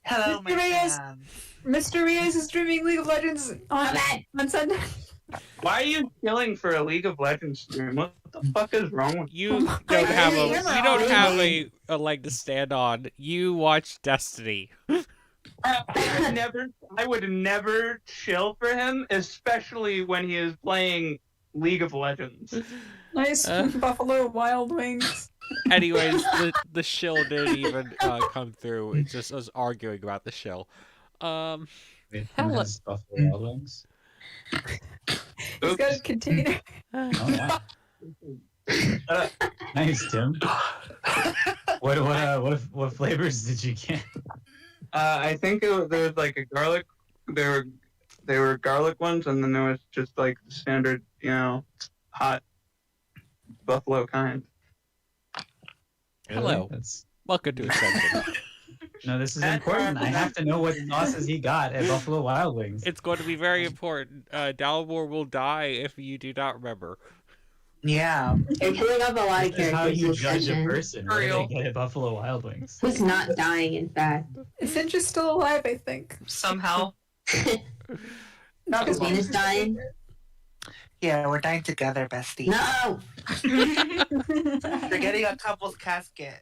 Hello, my fans. Mr. Reyes is streaming League of Legends on Sunday. Why are you killing for a League of Legends stream? What the fuck is wrong with you? You don't have a leg to stand on. You watch Destiny. I would never chill for him, especially when he is playing League of Legends. Nice Buffalo Wild Wings. Anyways, the shill didn't even come through. It just was arguing about the shill. Wait, who has Buffalo Wild Wings? He's got a container. Oh, wow. Nice, Tim. What flavors did you get? I think there was like a garlic. There were garlic ones, and then there was just like the standard, hot buffalo kind. Hello. Welcome to Ascension. No, this is important. I have to know what sauces he got at Buffalo Wild Wings. It's going to be very important. Dalmor will die if you do not remember. Yeah. You're killing off a lot of characters. How you in judge Ascension. a person? What do they get at Buffalo Wild Wings? Who's not dying, in fact. Finch is still alive, I think. Somehow. Not Is as long Venus as dying? Yeah, we're dying together, bestie. No! You're getting a couple's casket.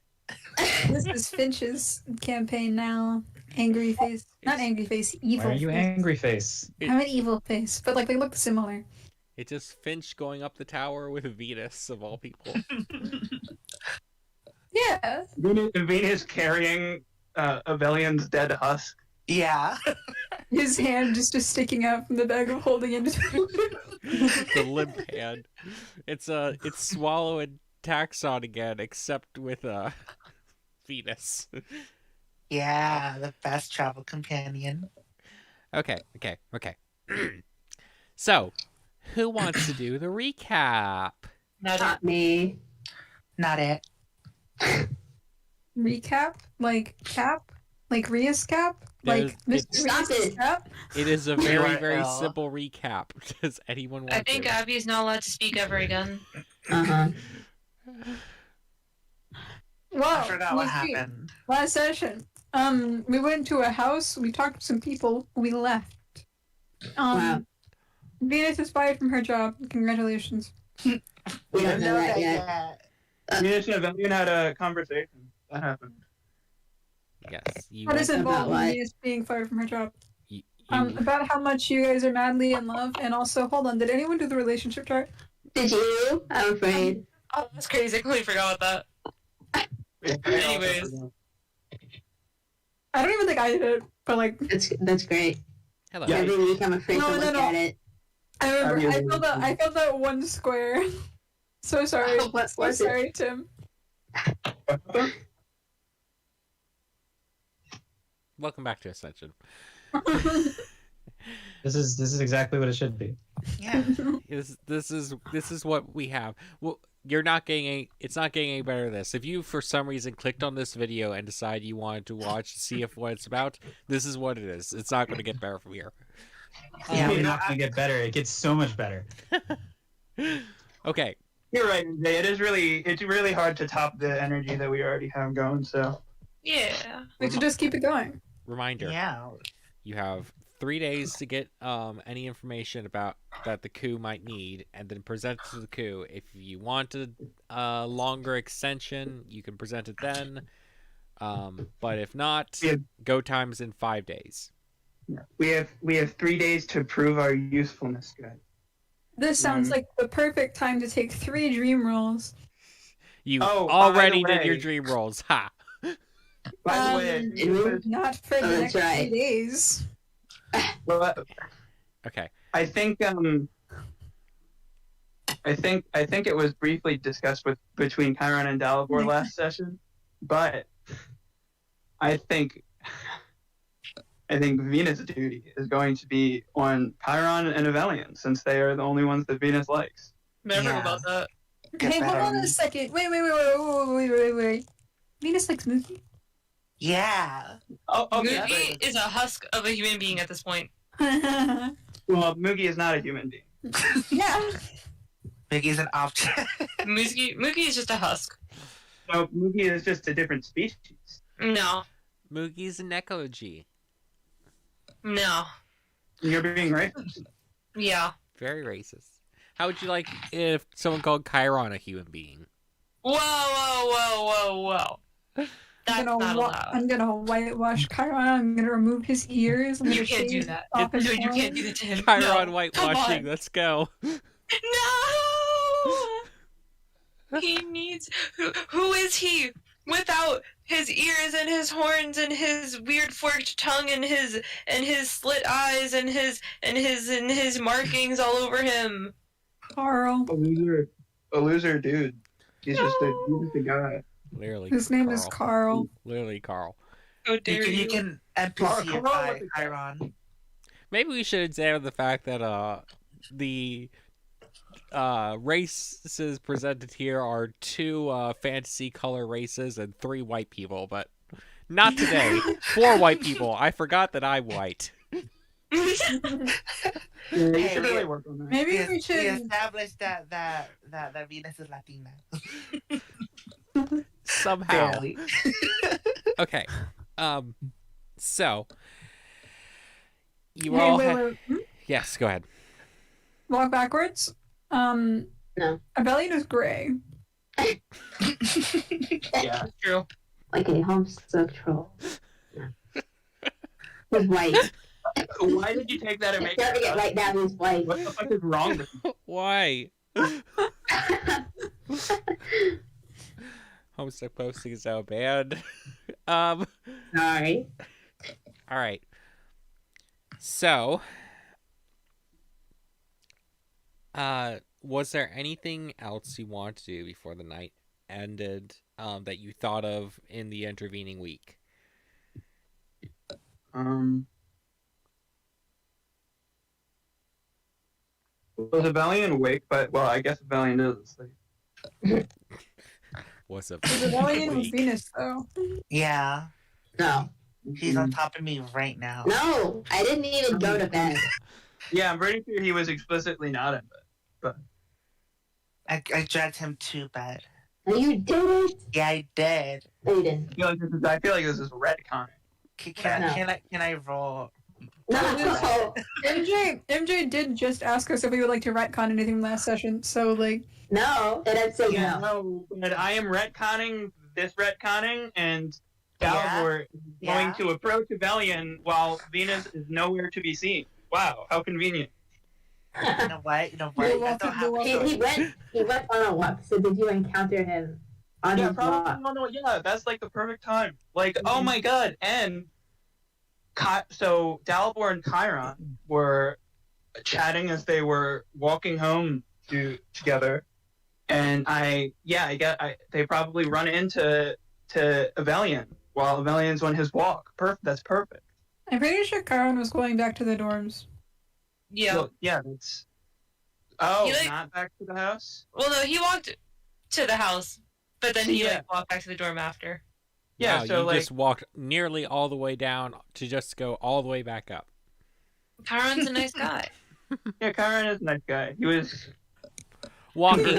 This is Finch's campaign now. Angry face. Not angry face, evil Why are you face. angry face? I'm an evil face, but like they look similar. It's just Finch going up the tower with Venus, of all people. Yeah. Venus carrying Avelian's dead husk. Yeah. His hand just sticking out from the bag of holding it. The limp hand. It's Swallow and Taxon again, except with Venus. Yeah, the best travel companion. Okay. So, who wants to do the recap? Not me. Not it. Recap? Like cap? Like Ria's cap? There's- Like Mr. Stop Ria's it. cap? It is a very, very URL. simple recap. Does anyone want I think to? Abby's not allowed to speak ever again. Uh-huh. Wow. I forgot what let's see. happened. Last session. We went to a house, we talked to some people, we left. Wow. Venus is fired from her job. Congratulations. We don't know that yet. Venus and Avelian had a conversation. That happened. Yes. You What is About involved in what? Venus being fired from her job? you- About how much you guys are madly in love, and also, hold on, did anyone do the relationship chart? Did you? I'm afraid. Oh, that's crazy. I completely forgot about that. Anyways. I don't even think I did it, but like, That's great. Hello. Yeah. Every week I'm afraid No, to no, look no. at it. I remember, Have I you- filled that one square. So sorry. What So was it? sorry, Tim. Welcome back to Ascension. This is exactly what it should be. Yeah. This is what we have. Well, you're not getting any. It's not getting any better than this. If you for some reason clicked on this video and decided you wanted to watch to see if what it's about, this is what it is. It's not going to get better from here. Yeah, It's not gonna get better. It gets so much better. Okay. You're right, Jay. It's really hard to top the energy that we already have going. So Yeah. We should just keep it going. Reminder. Yeah. You have 3 days to get any information about that the coup might need, and then present it to the coup. If you want a longer extension, you can present it then. But if not, Yeah. go times in 5 days. we have 3 days to prove our usefulness, guys. This sounds like the perfect time to take 3 dream rolls. You Oh, by already the did your way- dream rolls. Ha! By the way, did we? Not for the Oh, next that's right. 3 days. well, Okay. I think it was briefly discussed between Chiron and Dalibor last session, but I think Venus' duty is going to be on Chiron and Avelian, since they are the only ones that Venus likes. Never Yeah. about that. Get Hey, hold better. on a second. Wait. Venus likes Mookie? Yeah. Oh, okay. Moogie is a husk of a human being at this point. Yeah. Well, Moogie is not a human being. Mickey's an object. Moogie is just a husk. No, Moogie is just a different species. No. Moogie's an ecology. No. You're being racist. Yeah. Very racist. How would you like if someone called Chiron a human being? Whoa. That's not allowed. I'm gonna whitewash Chiron. I'm gonna remove his ears. I'm gonna You can't do shave that. off his No, you can't horns. do that to him. Chiron No. Come whitewashing. on. Let's go. No! He needs. Who is he without his ears and his horns and his weird forked tongue and his slit eyes and his markings all over him? Carl. A loser dude. He's just a guy. Literally. His name is Carl. Literally Carl. How You dare can, you? you can Carl NPCify with the- Chiron. Maybe we should examine the fact that the races presented here are 2 fantasy color races and 3 white people, but not today. 4 white people. I forgot that I'm white. Yeah, you Hey, should really work on that. Maybe we We should. established that Venus is Latina. Somehow. Barely. Okay. So you Hey, all wait. Yes, go ahead. Walk backwards. No. Abelian is gray. Yeah. True. Like a homestuck troll. No. He's white. Why did you take that and make Starting it it up? right now, he's white. What the fuck is wrong with you? Why? Homestuck posting is now banned. Sorry. All right. So, was there anything else you want to do before the night ended that you thought of in the intervening week? Was Abelian awake? But well, I guess Abelian is asleep. Was a Abelian was week? Venus, though. Yeah, No. he's on top of me right now. No, I didn't even go to bed. Yeah, I'm pretty sure he was explicitly not in bed. I dragged him to bed. And you did it? Yeah, I did. No, you didn't. I feel like this is retconning. Can I roll? No. MJ did just ask us if we would like to retcon anything last session, so like No, and I'd say Yeah, no. no, but I am retconning this retconning, and Yeah. Dalvor is going to approach Abelian while Venus is nowhere to be seen. Wow, how convenient. You know what? You're That's welcome not how to He went on a walk, so did you encounter him on Yeah, his probably. walk? No, yeah, that's like the perfect time. Like, oh my god, and so Dalvor and Chiron were chatting as they were walking home together, and they probably run into Avelian while Avelian's on his walk. That's perfect. I'm pretty sure Chiron was going back to the dorms. Yeah. So, yeah, that's. Oh, You like- not back to the house. Well, no, he walked to the house, but then he Yeah. walked back to the dorm after. Yeah, Wow, so you like, just walked nearly all the way down to just go all the way back up. Chiron's a nice guy. yeah, Chiron is a nice guy. He was. Walking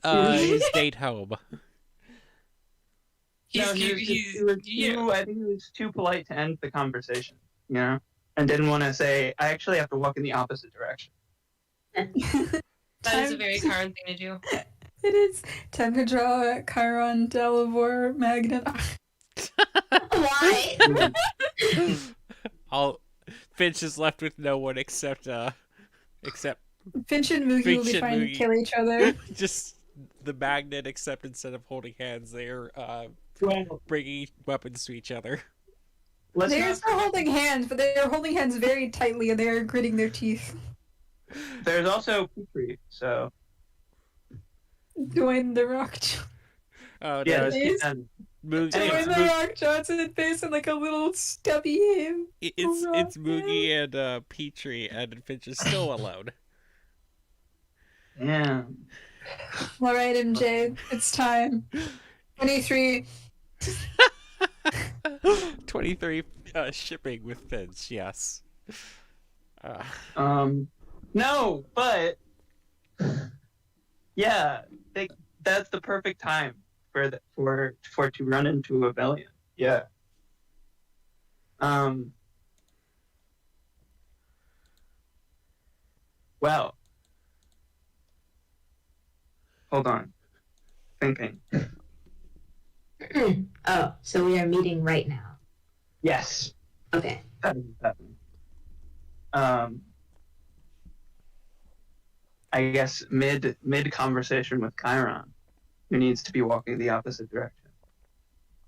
Yeah. his date home. He's No, cute. he was I think he was too polite to end the conversation, you know, and didn't want to say, I actually have to walk in the opposite direction. That is a very Chiron thing to do. It is time to draw Chiron, Delivore, Magnet. Why? Finch is left with no one except Finch and Moogie will Finch be and trying to Moogie. kill each other. just the magnet, except instead of holding hands, they're Well, bringing weapons to each other. let's They're not still holding hands, but they're holding hands very tightly and they're gritting their teeth. There's also Petrie, so Dwayne the Rock. Oh yeah. no, it's- it's- and- Moogie, Anyway, Dwayne the Rock Johnson facing like a little stubby him. it's Moogie and Petrie, and Finch is still alone. yeah. All right, MJ, it's time. 23. 23 shipping with Finch, yes. No, but yeah, that's the perfect time for to run into Avelian. Yeah, Well, hold on. Thinking. Oh, so we are meeting right now. Yes. Okay. That is happening. I guess mid conversation with Chiron, who needs to be walking the opposite direction.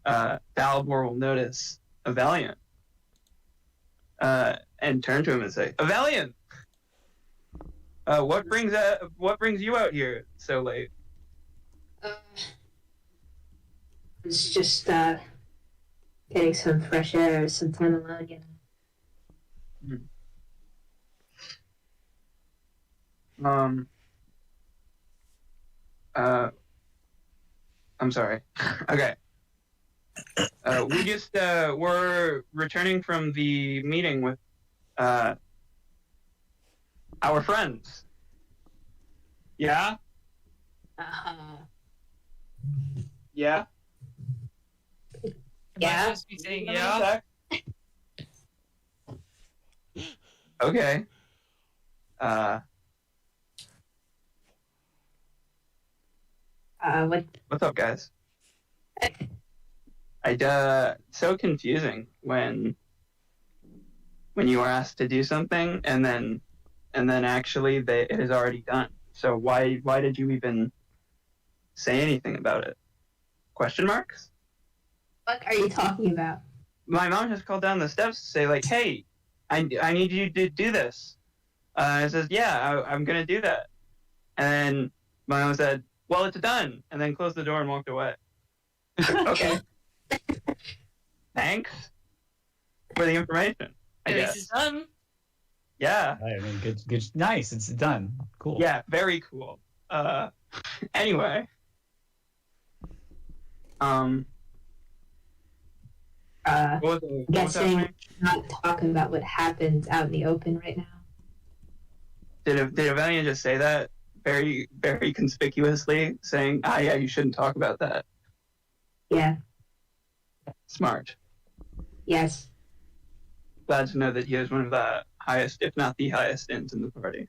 Dalibor will notice a Valiant, and turn to him and say, "A Valiant! What brings you out here so late?" It's just getting some fresh air, some time alone, you know. I'm sorry. Okay. We just were returning from the meeting with our friends. Yeah? Yeah? Am I supposed to be saying yeah? Okay. What's up, guys? So confusing when you are asked to do something and then actually it is already done. So why did you even say anything about it? Question marks? What are you talking about? My mom just called down the steps to say, like, hey, I need you to do this. I says, yeah, I'm going to do that. And then my mom said, well, it's done. And then closed the door and walked away. Okay. Thanks for the information, I At least guess. it's done. Yeah. I mean, good, nice. It's done. Cool. Yeah, very cool. Anyway. Guessing not talking about what happens out in the open right now. Did Evelian just say that very, very conspicuously, saying, yeah, you shouldn't talk about that? Yeah. Smart. Yes. Glad to know that he is one of the highest, if not the highest, ends in the party.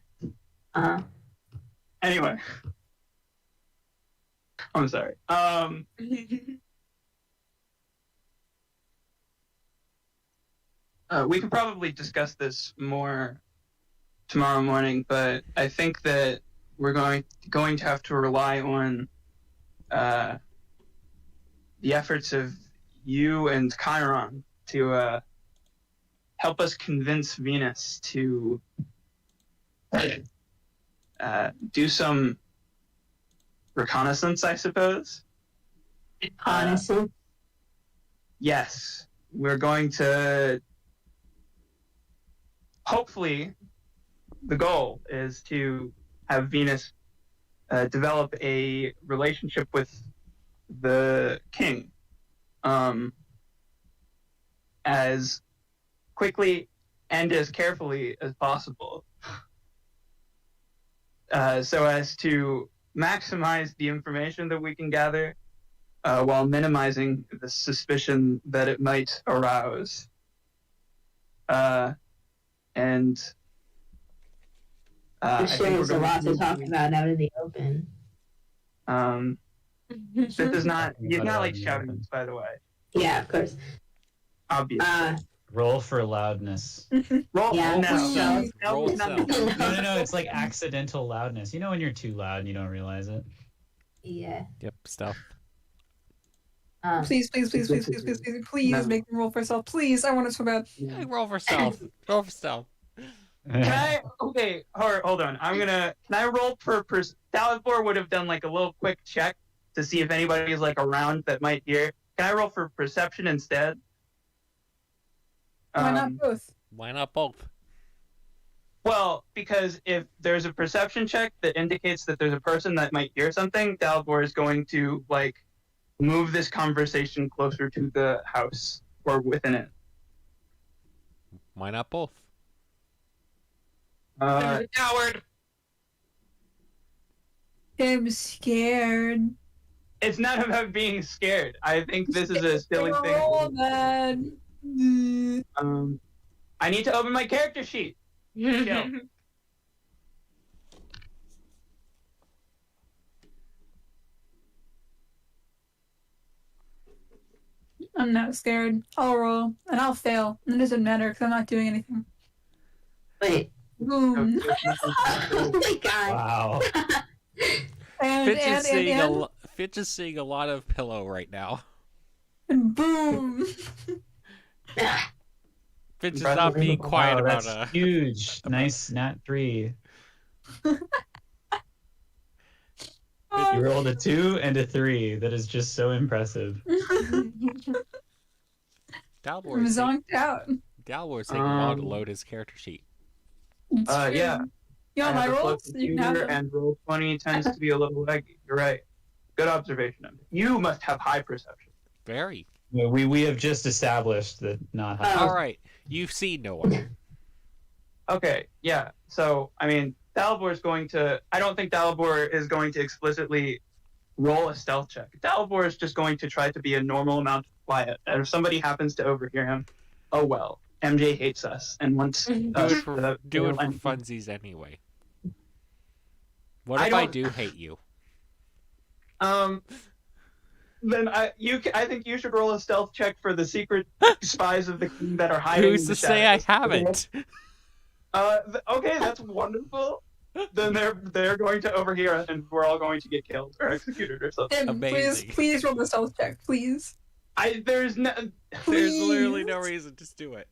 Anyway. I'm sorry. We could probably discuss this more tomorrow morning, but I think that we're going to have to rely on the efforts of you and Chiron to help us convince Venus to do some reconnaissance, I suppose. Honestly. Yes, we're going to. Hopefully, the goal is to have Venus develop a relationship with the king as quickly and as carefully as possible, so as to maximize the information that we can gather while minimizing the suspicion that it might arouse. And I'm sure there's a lot to talk about out in the open. This is not. He's not like shouting this, by the way. Yeah, of course. Obviously. Roll for loudness. Roll. Yeah, No. Roll No. self. No. It's like accidental loudness. You know when you're too loud and you don't realize it. Yeah. Yep, stealth. Please, please No. make me roll for self. Please, I want it so bad. Hey, roll for stealth. Roll for stealth. Can I? Okay, hold on. Can I roll for Dalibor would have done like a little quick check to see if anybody is like around that might hear. Can I roll for perception instead? Why not both? Why not both? Well, because if there's a perception check that indicates that there's a person that might hear something, Dalibor is going to like move this conversation closer to the house or within it. Why not both? I'm a coward. I'm scared. It's not about being scared. I think this is a silly thing. Roll bad. I need to open my character sheet. Chill. I'm not scared. I'll roll and I'll fail. It doesn't matter because I'm not doing anything. Wait. Boom. Oh my god. Wow. Fitch is seeing a lot of pillow right now. And boom. Fitch is not being quiet about that's huge. Nice nat 3. You rolled a 2 and a 3. That is just so impressive. Dalbor I'm is zonked out. taking a while to load his character sheet. Yeah. You want I my have a slow rolls? You can have computer, them. and roll 20 tends to be a little laggy. You're right. Good observation. You must have high perception. Very. We have just established that not high. All right. You've seen no one. Okay, yeah. So, I mean, Dalibor is going to... I don't think Dalibor is going to explicitly roll a stealth check. Dalibor is just going to try to be a normal amount of quiet. And if somebody happens to overhear him, oh well. MJ hates us and wants Do it us for to... funsies anyway. What if I do hate you? Then I think you should roll a stealth check for the secret spies of the king that are hiding. Who's in the to say I shadows. haven't? Okay, that's wonderful. Then they're going to overhear us, and we're all going to get killed or executed or something. Tim, Amazing. please roll the stealth check, please. There's literally no reason. Just do it.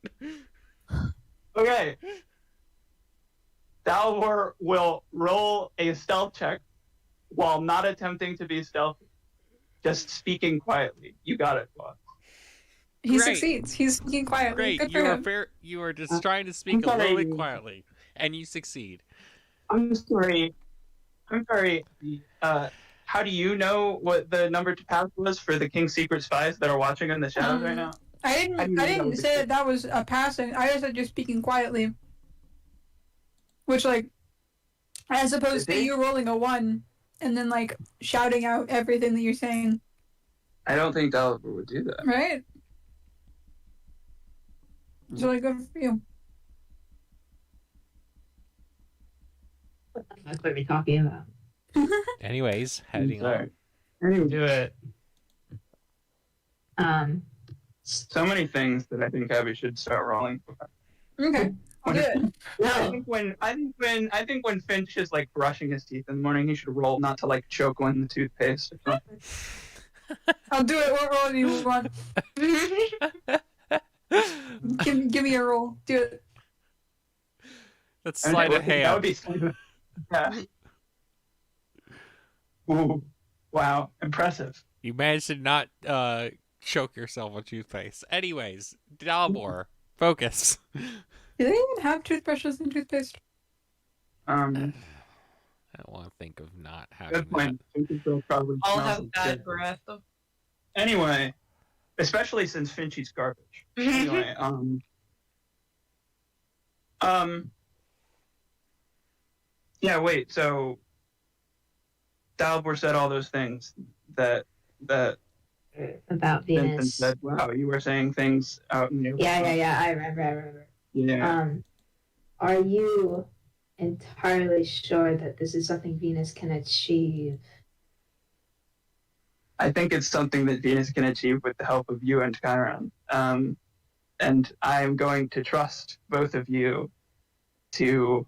Okay. Dalvor will roll a stealth check while not attempting to be stealthy. Just speaking quietly. You got it, boss. He Great. succeeds. He's speaking quietly. Great. Good for him. You are just trying to speak a little bit quietly, and you succeed. I'm sorry. How do you know what the number to pass was for the King's secret spies that are watching in the shadows right now? I didn't say that was a passing. I just said you're speaking quietly. Which, like, as opposed to you rolling a 1 and then, like, shouting out everything that you're saying. I don't think Dalvor would do that. Right? It's really good for you. What the fuck are we talking about? Anyways, heading on. Anyway, Do it. so many things that I think Abby should start rolling. Okay. I'll do it. I think when Finch is like brushing his teeth in the morning, he should roll not to like choke on the toothpaste or something. I'll do it. What roll do you want? Give me a roll. Do it. Let's slide a That hand. would be yeah. Ooh, wow, impressive. You managed to not choke yourself on toothpaste. Anyways, Dalbor, focus. Do they even have toothbrushes and toothpaste? I don't want to think of not having Good point. Probably All smells have like bad shit. breath. Anyway, especially since Finch eats garbage. Anyway, yeah. Wait. So, Dalbor said all those things that About Vincent Venus. said. Wow, you were saying things out in your Yeah. I remember. Yeah. Are you entirely sure that this is something Venus can achieve? I think it's something that Venus can achieve with the help of you and Chiron. And I'm going to trust both of you to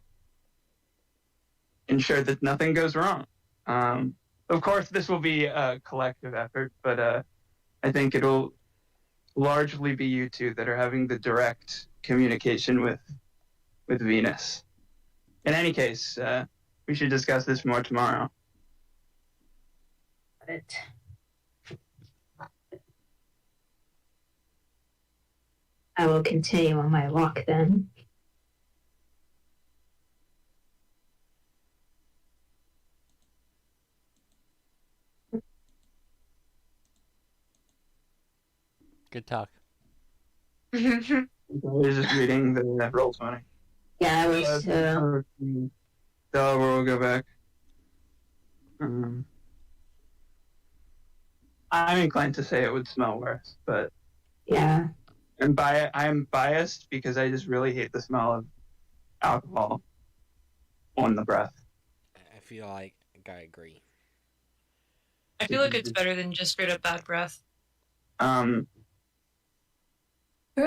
ensure that nothing goes wrong. Of course, this will be a collective effort, but I think it'll largely be you two that are having the direct communication with Venus. In any case, we should discuss this more tomorrow. But I will continue on my walk then. Good talk. I was just reading the Roll20. Yeah, I was too. Delaware will go back. I'm inclined to say it would smell worse, but Yeah. I'm biased because I just really hate the smell of alcohol on the breath. I feel like I agree. I feel like it's better than just straight up bad breath. But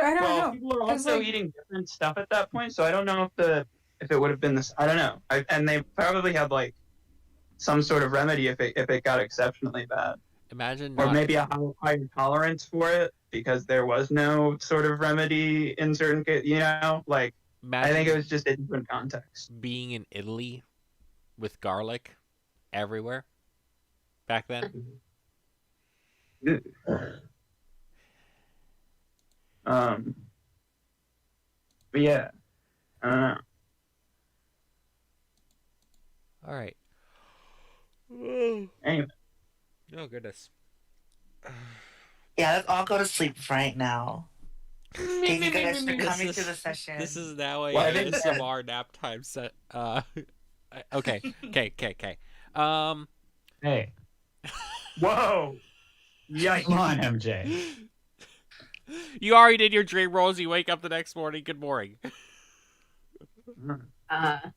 I don't Well, know. people are 'cause, also like, eating different stuff at that point, so I don't know if it would have been this. I don't know. And they probably had like some sort of remedy if it got exceptionally bad, Imagine or not. maybe a higher tolerance for it because there was no sort of remedy in certain cases. You know, like Imagine I think it was just a different context. being in Italy with garlic everywhere back then. But yeah, I don't know. All right. Anyway, Oh goodness. Yeah, let's all go to sleep right now. Thank you guys for coming to the session. This is now a Well, I think- ASMR nap time set. Okay. Hey, whoa, yikes! come on, MJ. You already did your dream rolls. You wake up the next morning. Good morning. A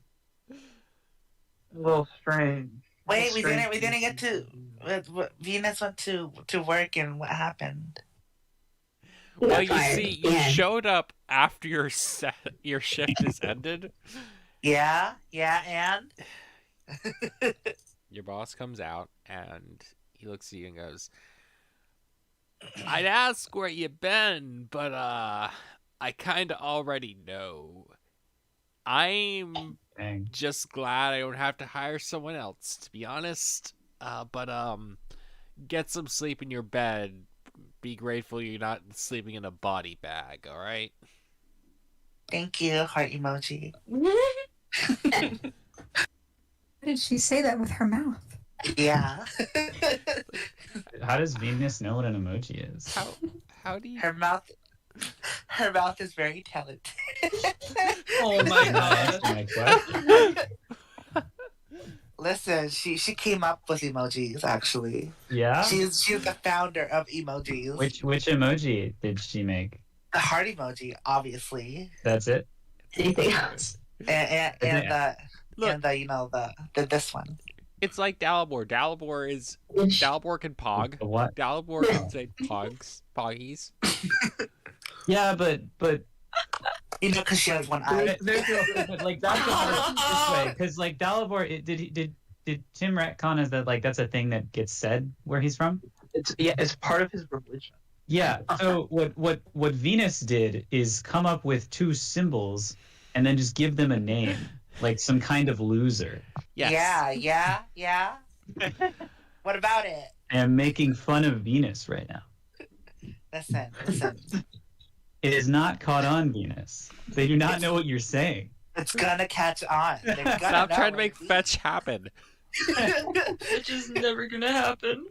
little strange. Wait, we Strange. didn't get to. Venus went to work, and what happened? We Well, got you fired. see, you Yeah. showed up after your shift is ended. Yeah, and Your boss comes out and he looks at you and goes, "I'd ask where you been, but I kind of already know. I'm Dang. just glad I don't have to hire someone else, to be honest. But get some sleep in your bed. Be grateful you're not sleeping in a body bag, all right?" thank you, heart emoji. Why did she say that with her mouth? Yeah, How does Venus know what an emoji is? How do you her mouth is very talented. Oh my Can I god. answer my question? Listen, she came up with emojis. Actually, Yeah. she's the founder of emojis. Which emoji did she make? The heart emoji, obviously, That's it. Anything else? and Look. the this one. It's like Dalibor. Dalibor can pog. The what? Dalibor can say poggies. Yeah, but You know, because she has one eye. but like that's this way because like Dalibor, did Tim retcon as that like that's a thing that gets said where he's from? It's part of his religion. Yeah. So what Venus did is come up with two symbols and then just give them a name, like some kind of loser. Yes. Yeah. What about it? And I'm making fun of Venus right now. Listen. It is not caught on, Venus. They do not know what you're saying. It's gonna catch on. They're gonna Stop know trying to make it. fetch happen. It's just never gonna happen.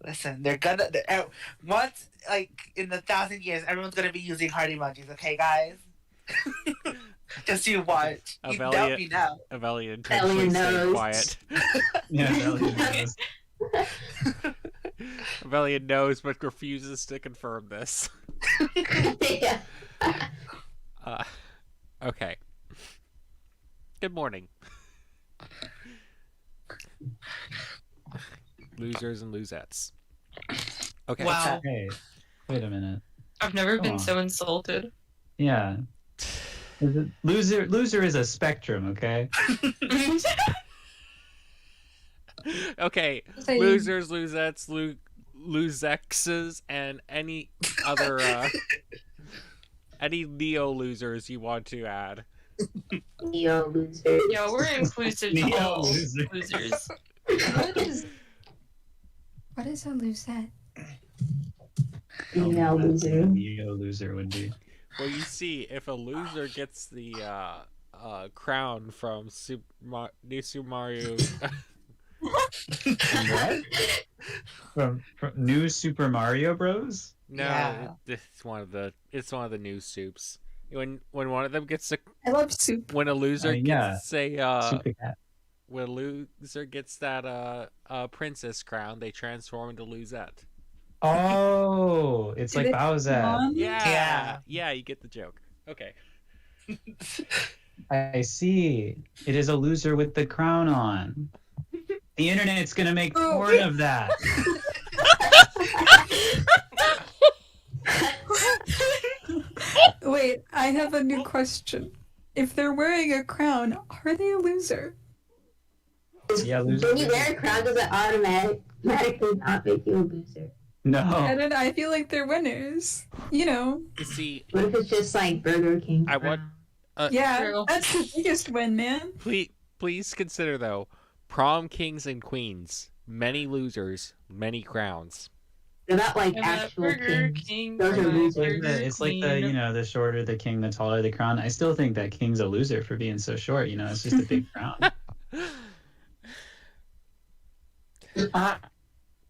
Listen, once, like, in 1,000 years, everyone's gonna be using heart emojis, okay, guys? Just you watch. You know Amelia- me now. Amelia intentionally Ellie stayed knows. quiet. Yeah, Elliot knows. Amelia knows but refuses to confirm this. Yeah. Okay. Good morning. Losers and losettes. Okay. Wow. Hey, wait a minute. I've never Come been on. so insulted. Yeah. Loser is a spectrum, okay? Okay. Say- Losers, losettes, losexes, and any other any neo losers you want to add. Neo loser. Yeah, we're inclusive to Neo all loser. losers. What is a lucette? Female loser. Neo loser would be. Well, you see, if a loser gets the crown from New Super Mario, What? From New Super Mario Bros? no, Yeah. it's one of the new soups. When one of them gets I love soup. when a loser yeah. gets a Super Cat. when a loser gets that princess crown, they transform into Losette. Oh, it's like Did it Bowser. come? Yeah. Yeah. You get the joke. Okay. I see. It is a loser with the crown on. The internet's gonna make Oh. porn of that. Wait, I have a new question. If they're wearing a crown, are they a loser? Yeah, When loser. you wear a crown, does it automatically not make you a loser? No. I feel like they're winners. You know. You see, What if it's just like Burger King? I want. Yeah, True. that's the biggest win, man. Please consider though, prom kings and queens, many losers, many crowns. They're not like I'm at actual Burger kings. King. Those are I'm at losers. Burger It's like Queen. the shorter the king, the taller the crown. I still think that king's a loser for being so short. It's just a big crown.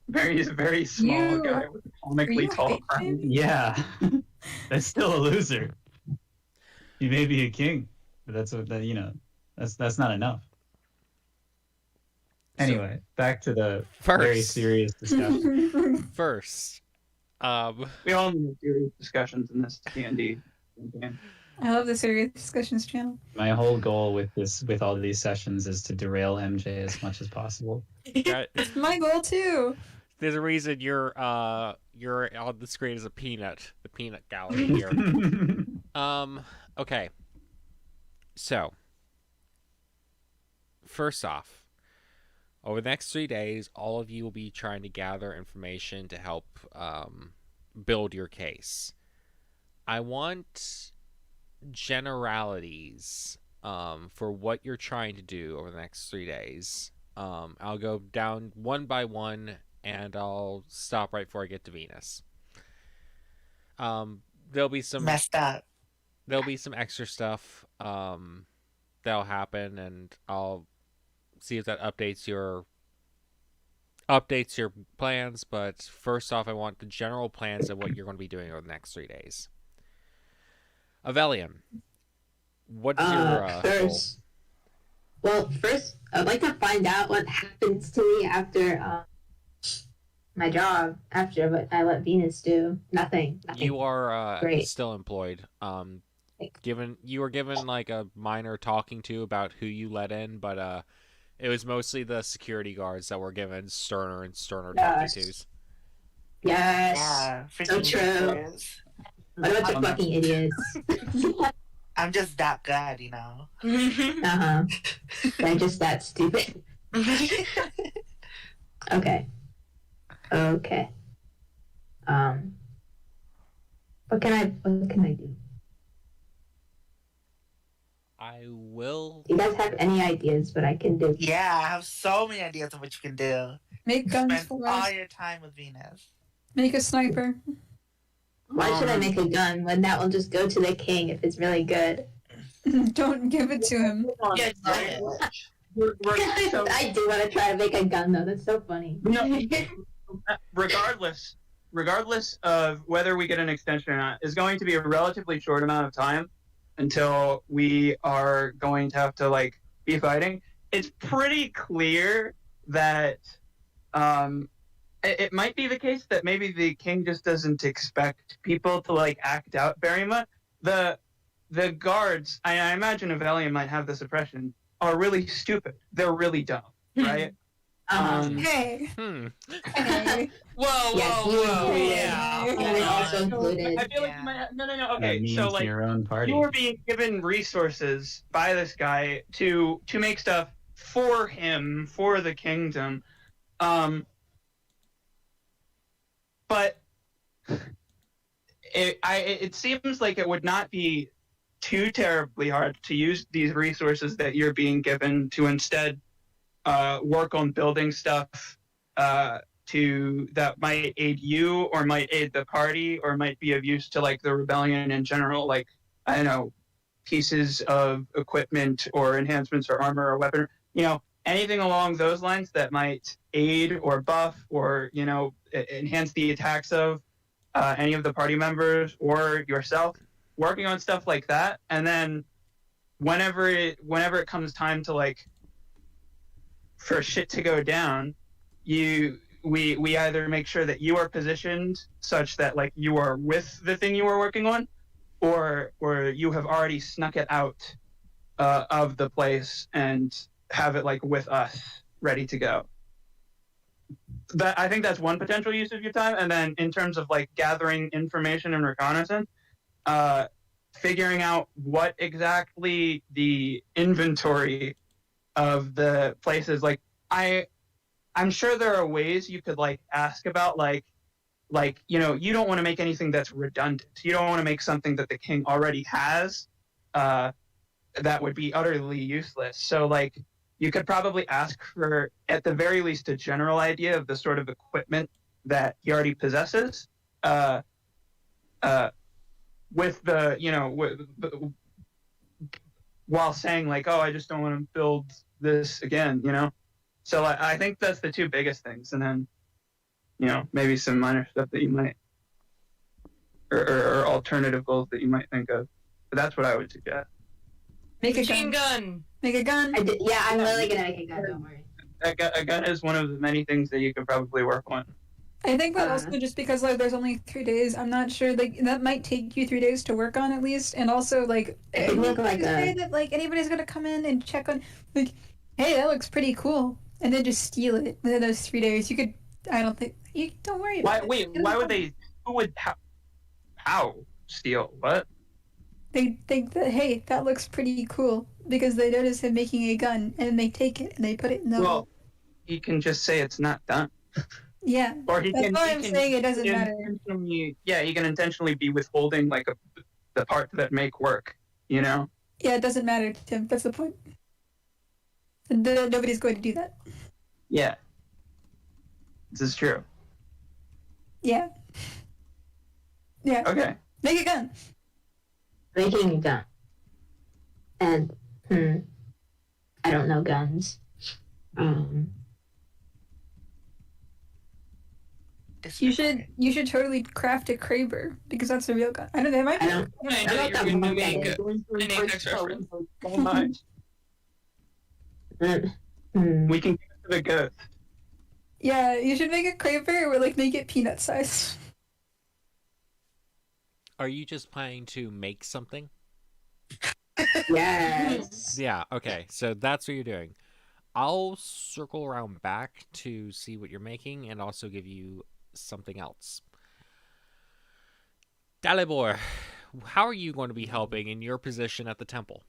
Very, very small You- guy with a Are comically you tall hating crown. me? Yeah, that's still a loser. You may be a king, but that's not enough. Anyway, back to the very First, serious discussion. first, We all need serious discussions in this D&D campaign. I love the serious discussions channel. My whole goal with all of these sessions is to derail MJ as much as possible. It's my goal too. there's a reason you're on the screen as a peanut, the peanut gallery here. Okay. So, first off, over the next 3 days, all of you will be trying to gather information to help build your case. I want generalities for what you're trying to do over the next 3 days. I'll go down one by one, and I'll stop right before I get to Venus. There'll be some Messed up. there'll be some extra stuff that'll happen, and I'll see if that updates your plans. But first off, I want the general plans of what you're going to be doing over the next 3 days. Avelian, what's your goal? First, I'd like to find out what happens to me after my job. After what I let Venus do, nothing. You are Great. still employed. You were given like a minor talking to about who you let in, but it was mostly the security guards that were given sterner and sterner talking tos. Yes. Yeah. So freaking true. ridiculous. What about the fucking idiots? I'm just that good, you know. Uh-huh. They're just that stupid. Okay. What can I do? I will. Do you guys have any ideas what I can do? Yeah, I have so many ideas of what you can do. Make guns Spend for all us. your time with Venus. Make a sniper. Why should I make a gun when that will just go to the king if it's really good? Don't give it to him. Yeah, So, I do want to try to make a gun though. That's so funny. no, regardless of whether we get an extension or not, is going to be a relatively short amount of time until we are going to have to be fighting. It's pretty clear that it might be the case that maybe the king just doesn't expect people to act out very much. The guards, I imagine Avelian might have this impression, are really stupid. They're really dumb, right? Hey. Hey. Whoa, Yes, whoa, you whoa, included. yeah. And it also included. I feel like you might have, no. That Okay, means so your own party. you were being given resources by this guy to make stuff for him, for the kingdom. But it seems like it would not be too terribly hard to use these resources that you're being given to instead work on building stuff that might aid you or might aid the party or might be of use to the rebellion in general. I don't know, pieces of equipment or enhancements or armor or weapon, anything along those lines that might aid or buff or enhance the attacks of any of the party members or yourself, working on stuff like that. And then whenever it comes time to for shit to go down, you we either make sure that you are positioned such that like you are with the thing you are working on, or you have already snuck it out of the place and have it like with us ready to go. That I think that's one potential use of your time. And then in terms of like gathering information and reconnaissance, figuring out what exactly the inventory of the places, like I'm sure there are ways you could like ask about like you know, you don't want to make anything that's redundant. You don't want to make something that the king already has that would be utterly useless. So like you could probably ask for at the very least a general idea of the sort of equipment that he already possesses. With the, you know, while saying like, oh, I just don't want to build this again, you know? So I think that's the two biggest things. And then, you know, maybe some minor stuff that you might, or alternative goals that you might think of. But that's what I would suggest. Make a Machine gun. gun. Make a gun. Yeah, I'm literally gonna make a gun. Don't worry. A gun is one of the many things that you could probably work on. I think that also just because like there's only 3 days, I'm not sure like that might take you 3 days to work on at least, and also like It could look like say a. that like anybody's gonna come in and check on like, hey, that looks pretty cool, and then just steal it within those 3 days. You could, I don't think you don't worry about it. Wait, why would they? Who would? How steal? What? They think that hey, that looks pretty cool because they notice him making a gun and they take it and they put it in the. Well, he can just say it's not done. Yeah, Or he that's can. why he I'm can saying it doesn't matter. Yeah, he can intentionally be withholding like the parts that make work. You know. Yeah, it doesn't matter, Tim. That's the point. And nobody's going to do that. Yeah. This is true. Yeah. Yeah. Okay. Make a gun. Making a gun. And I don't know guns. You should totally craft a Kraber because that's a real gun. I don't know. It might be. I don't. I know I you're don't going to know make what an Apex reference. We can give it to the ghost. Yeah, you should make a Kraber or like make it peanut size. Are you just planning to make something? Yes. Yeah, okay. So that's what you're doing. I'll circle around back to see what you're making and also give you something else. Dalibor, how are you going to be helping in your position at the temple?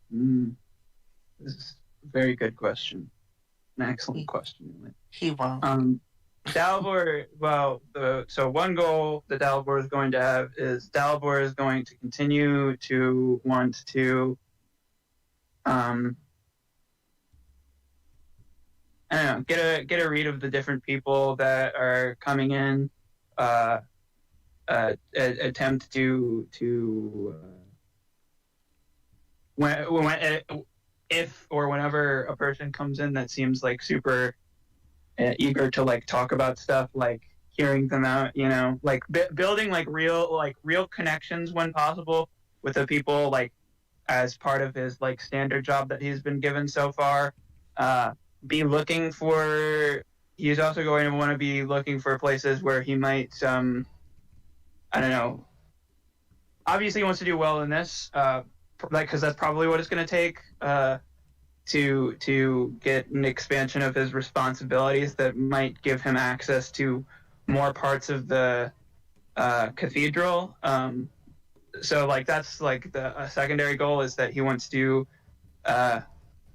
This is a very good question. An excellent question. He won't. Dalibor, well, so one goal that Dalibor is going to have is Dalibor is going to continue to want to, I don't know, get a read of the different people that are coming in, attempt to if or whenever a person comes in that seems like super eager to like talk about stuff, like hearing them out, you know, like building like real connections when possible with the people, like as part of his like standard job that he's been given so far. He's also going to want to be looking for places where he might, I don't know. Obviously, he wants to do well in this, because that's probably what it's going to take to get an expansion of his responsibilities that might give him access to more parts of the cathedral. So, like, that's like a secondary goal is that he wants to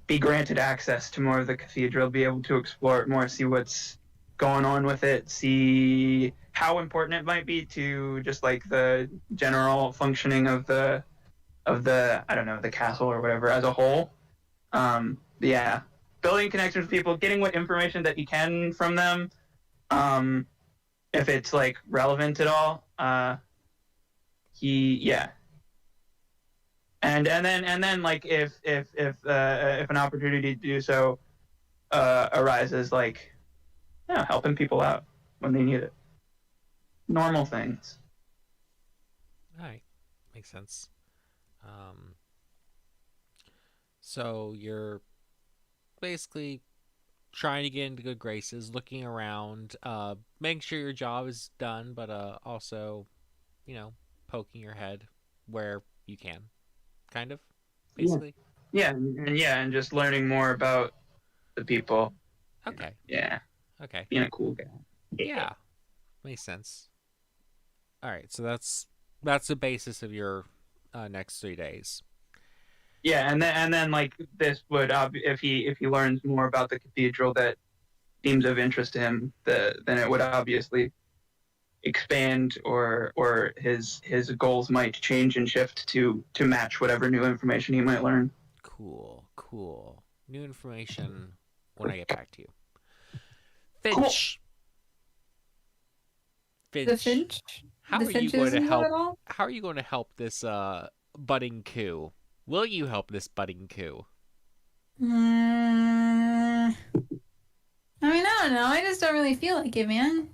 be granted access to more of the cathedral, be able to explore it more, see what's going on with it, see how important it might be to just like the general functioning of the I don't know, the castle or whatever as a whole. Yeah, building connections with people, getting what information that he can from them, if it's like relevant at all. And then like if an opportunity to do so arises, like, yeah, helping people out when they need it. Normal things. All right, makes sense. So you're basically trying to get into good graces, looking around, making sure your job is done, but also, poking your head where you can, kind of, basically. And just learning more about the people. Okay. Yeah. Okay. Being a cool guy. Yeah, makes sense. All right, so that's the basis of your next 3 days. Yeah, and then like this would if he learns more about the cathedral that seems of interest to him, then it would obviously expand, or his goals might change and shift to match whatever new information he might learn. Cool. New information when I get back to you. Finch. The Finch? How The are you Finch going to isn't help? at all? How are you going to help this budding coup? Will you help this budding coup? I don't know. I just don't really feel like it, man.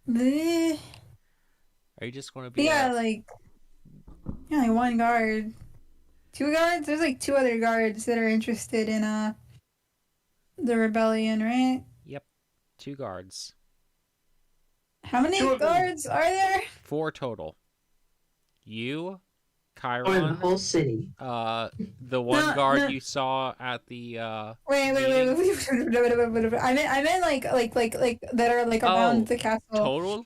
Bleh. Are you just going to be? Yeah, like one guard, 2 guards. There's like 2 other guards that are interested in the rebellion, right? Yep, 2 guards. How many guards are there? 4 total. You, Or the Chiron, whole city. the one guard you saw at the Wait. I meant like that are like around the castle. total.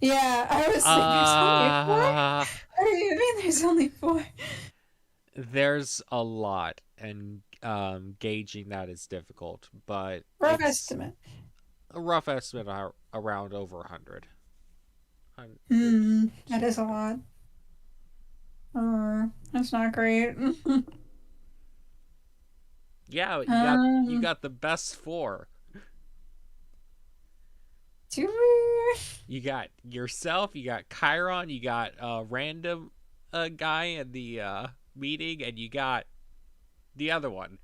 Yeah, I was like, there's only 4. What do you mean there's only 4? There's a lot, and gauging that is difficult, but Rough it's estimate. a rough estimate around over 100. That is a lot. That's not great. Yeah, you got the best 4. You got yourself, you got Chiron, you got a random guy in the meeting, and you got the other one.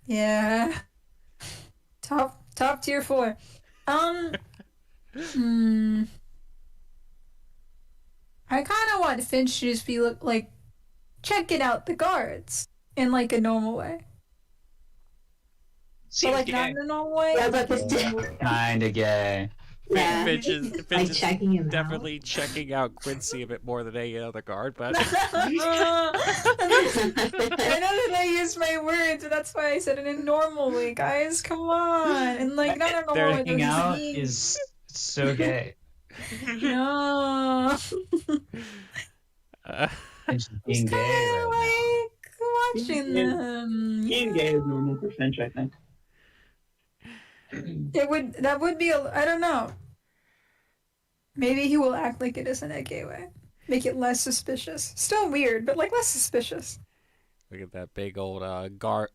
Yeah. Top tier 4. I kind of want Finch to just be like checking out the guards in like a normal way. But like not in a normal way. Yeah, like but Kinda gay. Yeah. Finch is Like checking him definitely checking out Quincy a bit more than any other guard, but I know that I used my words, and that's why I said it in normal way, guys. Come on, and like not in a normal way. Checking out mean. is so gay. No. It's being Just gay. kinda Right like watching them. Being gay is normal for Finch, I think. That would be I don't know. Maybe he will act like it isn't a gay way. Make it less suspicious. Still weird, but like less suspicious. look at that big old guard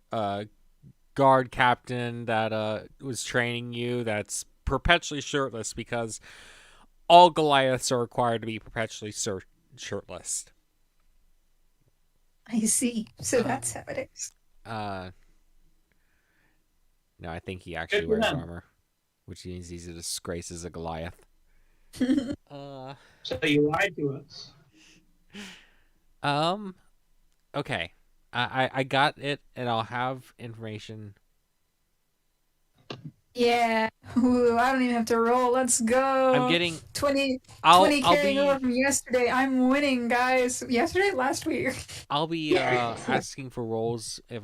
captain that was training you. That's perpetually shirtless because all Goliaths are required to be perpetually shirtless. I see. So that's how it is. No, I think he actually wears armor, which means he's a disgrace as a Goliath. So you lied to us. Okay. I got it, and I'll have information. Yeah. Ooh, I don't even have to roll. Let's go. I'm getting 20 I'll carrying be over from yesterday. I'm winning, guys. Last week. I'll be asking for rolls if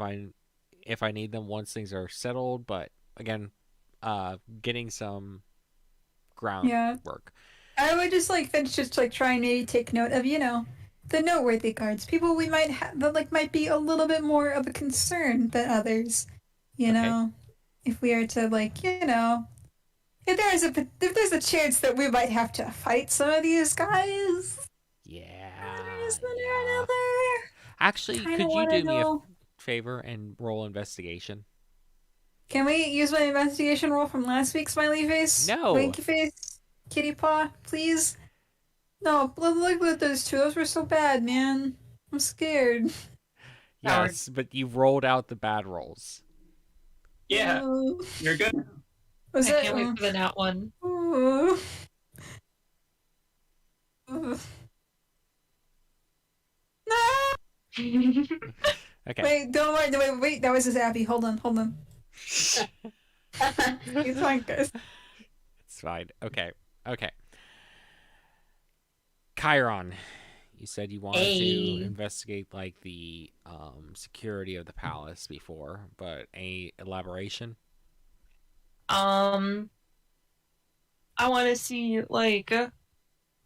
I need them once things are settled, but again, getting some ground work. I would just finish try and maybe take note of, the noteworthy cards. People we might have that might be a little bit more of a concern than others. You know? If we are to if there's a chance that we might have to fight some of these guys. Yeah. Another. Actually, could you do me a favor and roll investigation? Can we use my investigation roll from last week, smiley face? No. Winky face? Kitty paw, please? No, look at those 2. Those were so bad, man. I'm scared. Yes, but you rolled out the bad rolls. Yeah, Oh. you're good. Was I it? can't wait for the nat one. Oh. Uh, uh, no! Okay. Wait, don't worry. No, wait. That was his Abby. Hold on. He's fine, guys. It's fine. Okay. Chiron, you said you wanted to investigate like the security of the palace before, but any elaboration? I want to see like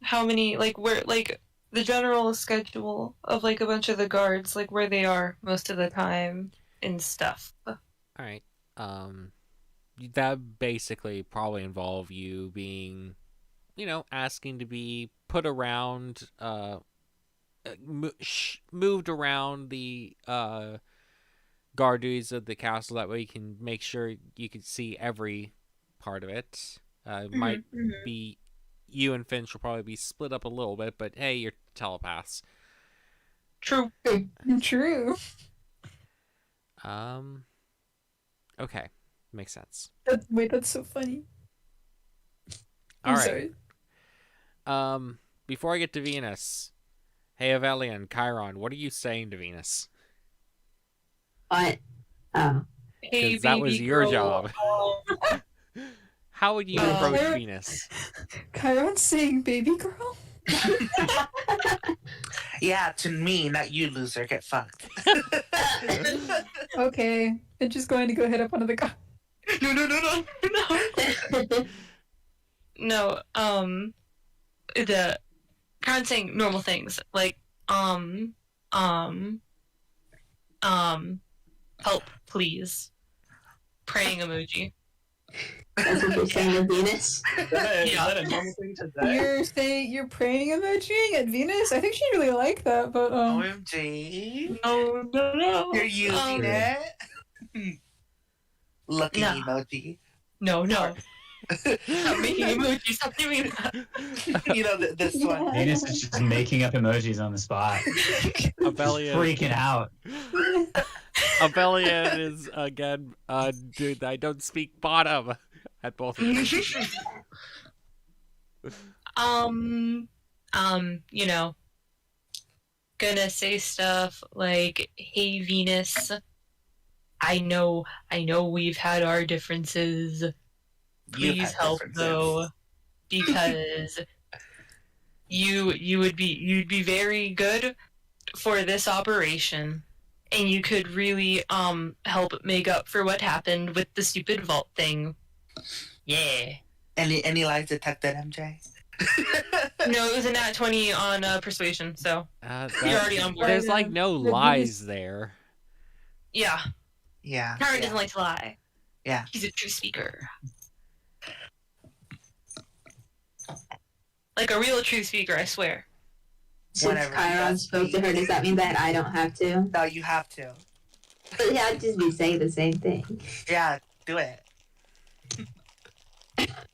how many like where like the general schedule of like a bunch of the guards, like where they are most of the time and stuff. All right. That basically probably involve you being, asking to be put around, moved around the guard duties of the castle. That way you can make sure you can see every part of it. It might be you and Finch will probably be split up a little bit, but hey, you're telepaths. True. True. Okay, makes sense. Wait, that's so funny. All I'm right. sorry. Before I get to Venus, hey Avelian, Chiron, what are you saying to Venus? What? Oh. Hey, Because that was baby your girl, job. How would you approach Venus? Chiron's saying baby girl? Yeah, to me, not you, loser. Get fucked. Okay. I'm just going to go hit up one of the guys. No, the kind of saying normal things like help please, praying emoji. That's what you're saying with Venus? Is that a normal thing to say? You're praying emoji at Venus? I think she'd really like that, but OMG. No. You're using it? Looking No. emoji. No. Stop making emojis. Stop doing that. This one. Venus is just making up emojis on the spot. Avelian. Freaking out. Avelian is again, dude, I don't speak bottom at both of you. Gonna say stuff like, "Hey Venus, I know we've had our differences. Please help though, because you'd be very good for this operation, and you could really help make up for what happened with the stupid vault thing. Yeah." Any lies detected, MJ? No, it was a nat 20 on persuasion, so you're already on board. There's like no lies there. Yeah. Yeah. Karen doesn't like to lie. Yeah. He's a true speaker. Like a real true speaker, I swear. Since Whatever, Chiron yes, spoke to her, does that mean that I don't have to? No, you have to. But yeah, I'd just be saying the same thing. Yeah, do it.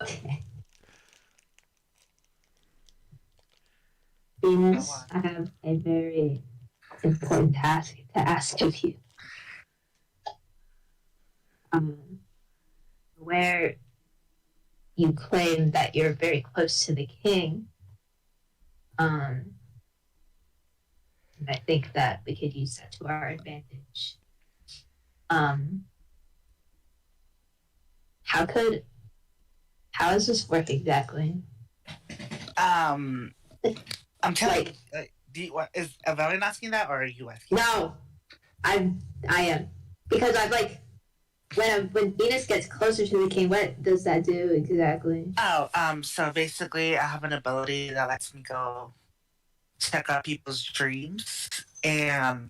Okay. Venus, I have a very important task to ask of you. Where you claim that you're very close to the king, I think that we could use that to our advantage. How does this work exactly? I'm telling you, is Avelian asking that, or are you asking? No, I am, because I've like when Venus gets closer to the king, what does that do exactly? So basically, I have an ability that lets me go check out people's dreams, and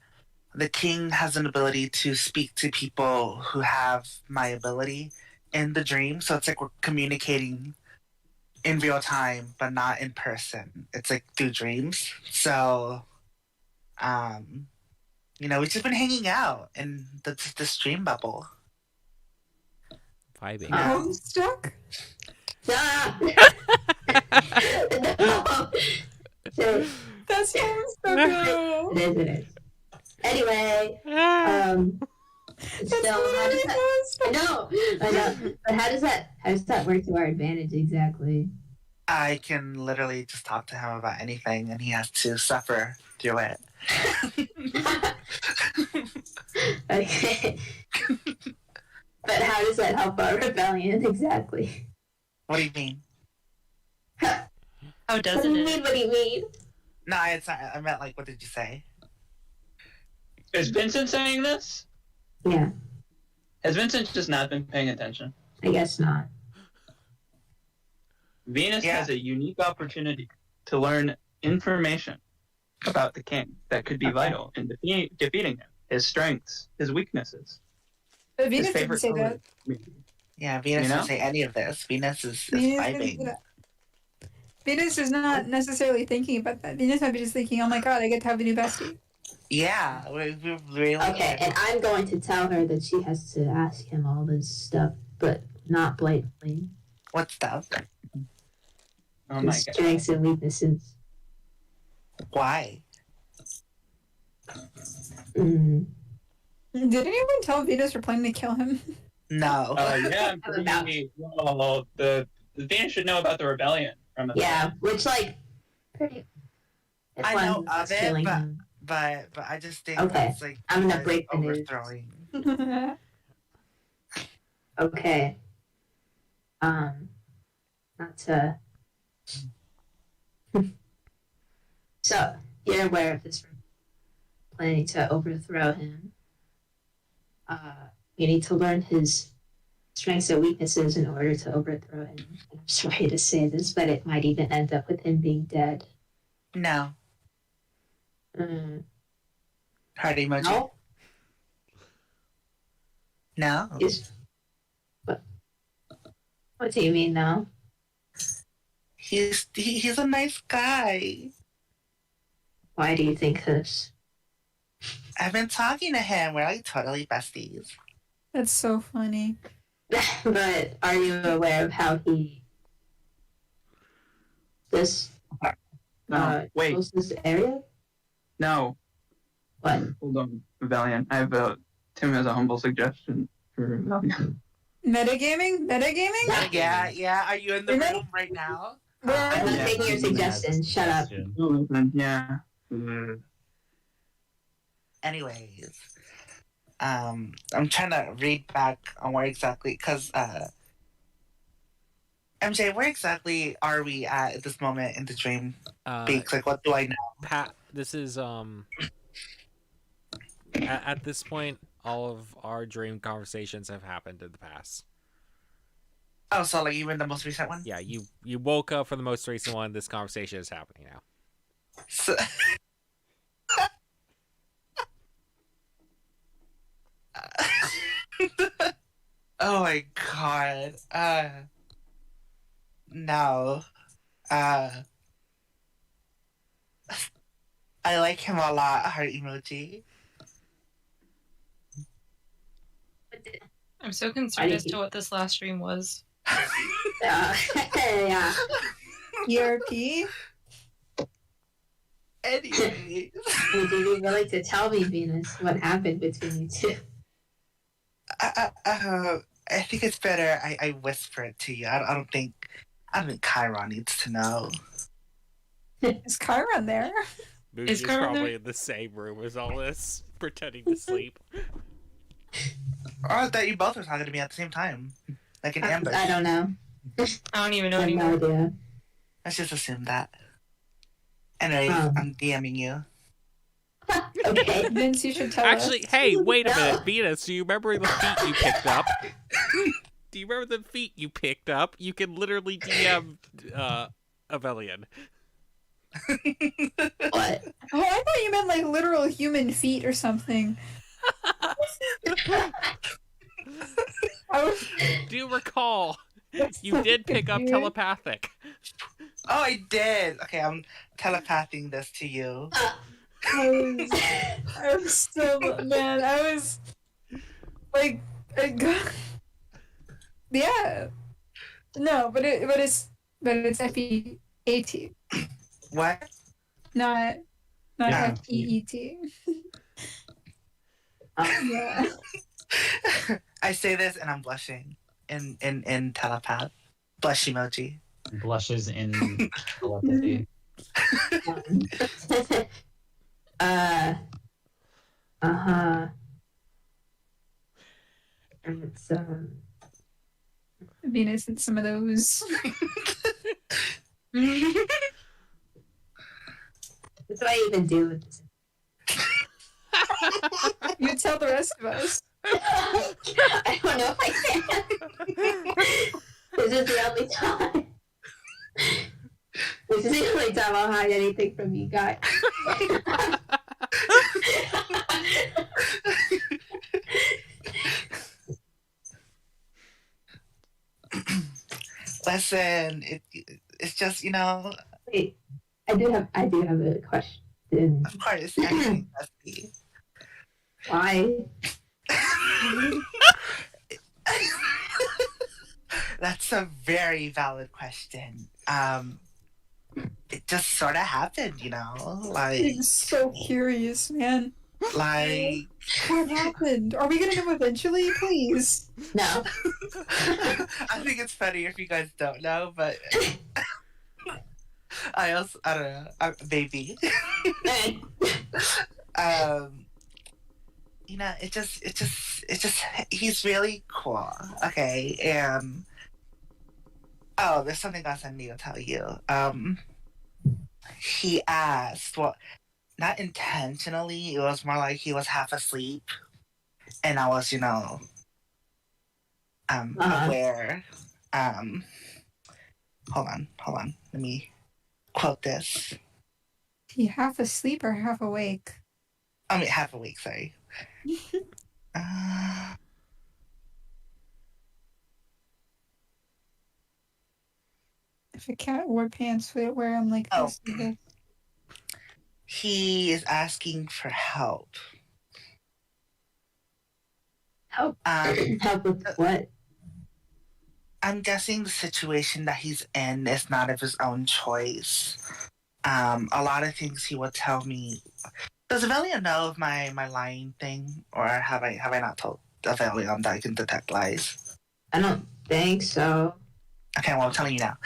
the king has an ability to speak to people who have my ability in the dream. So it's like we're communicating in real time, but not in person. It's like through dreams. So, we've just been hanging out in this dream bubble. Vibing. I'm stuck. Ah! No. So, That's how I'm stuck. it is. Anyway, Still, how does that? I know. But how does that work to our advantage exactly? I can literally just talk to him about anything, and he has to suffer through it. Okay. But how does that help our rebellion exactly? What do you mean? How What do doesn't you it? mean? What do you mean? No, it's not. I meant like, what did you say? Is Vincent saying this? Yeah, Has Vincent just not been paying attention? I guess not. Venus Yeah. has a unique opportunity to learn information about the king that could be Okay. vital in defeating him. His strengths, his weaknesses, But his Venus didn't favorite say that. color. Yeah, Venus You know? didn't say any of this. Venus is Venus didn't say vibing. that. Venus is not necessarily thinking about that. Venus might be just thinking, "Oh my god, I get to have a new bestie." Yeah, we really. Okay, and I'm going to tell her that she has to ask him all this stuff, but not blatantly. What stuff? Oh His my god. strengths and weaknesses. Why? Mm. Did anyone tell Venus we're planning to kill him? No. Yeah, I'm about well, the Venus should know about the rebellion from the Yeah, which like pretty. It's I one know that's of it, killing him. but I just think Okay, it's like I'm gonna guys break the news. overthrowing. Okay. Not to. So you're aware of this planning to overthrow him. You need to learn his strengths and weaknesses in order to overthrow him. I'm sorry to say this, but it might even end up with him being dead. No. Mm. Heart emoji. No? No. What do you mean, no? He's a nice guy. Why do you think this? I've been talking to him. We're like totally besties. That's so funny. But are you aware of how he No, wait, chose this area? no. What? Hold on, Rebellion. Tim has a humble suggestion for Rebellion. Metagaming? Yeah. Are you in the Remember- room right now? I'm not Yeah. taking your suggestions. Shut up. Yeah. Anyways, I'm trying to read back on where exactly, because MJ, where exactly are we at this moment in the dream? Beaks? Like, what do I know? This is at this point, all of our dream conversations have happened in the past. Oh, so like even the most recent one? Yeah, you woke up for the most recent one. This conversation is happening now. So... oh my god. No. I like him a lot, heart emoji. I'm so concerned as to what this last stream was. Yeah. ERP? Anyway. Would you be willing to tell me, Venus, what happened between you two? I think it's better I whisper it to you. I don't think Chiron needs to know. Is Chiron there? Moose is Chiron probably there? in the same room as all this, pretending to sleep. Or that you both are talking to me at the same time. Like an ambush. I don't know. I don't even know I have no anymore. idea. Let's just assume that. Anyways, I'm DMing you. Okay. Vince, you should tell Actually, us. hey, wait a No. minute, Venus. Do you remember the feat you picked up? Do you remember the feat you picked up? You can literally DM Avelian. What? Oh, I thought you meant like literal human feet or something. I was... Do you recall? You did pick up telepathic. Oh, I did. Okay, I'm telepathing this to you. I was so man. I was like, yeah. No, but it's FEAT, What? not Yeah. FEET. Yeah. I say this and I'm blushing in telepath. Blush emoji. Blushes in telepathy. Uh-huh. It's Venus and some of those. what do I even do with this? You tell the rest of us. I don't know if I can. This is the only time. This is the only time I'll hide anything from you guys. Listen, it's just, you know. Wait, I do have a question. Of course, actually, bestie. Why? That's a very valid question. It just sort of happened, you know, like. I'm so curious, man. Like. What happened? Are we gonna know eventually? Please. No. I think it's funny if you guys don't know, but I don't know, maybe. You know, it just, he's really cool. Okay, and oh, there's something else I need to tell you. He asked, well, not intentionally. It was more like he was half asleep, and I was, you know, aware. Hold on. Let me quote this. He half asleep or half awake? I mean, half awake. Sorry. If a cat wore pants, would it wear them like Oh. this? Either? He is asking for help. Help? Help with what? I'm guessing the situation that he's in is not of his own choice. A lot of things he would tell me. Does Avelia know of my lying thing, or have I not told Avelia that I can detect lies? I don't think so. Okay, well, I'm telling you now.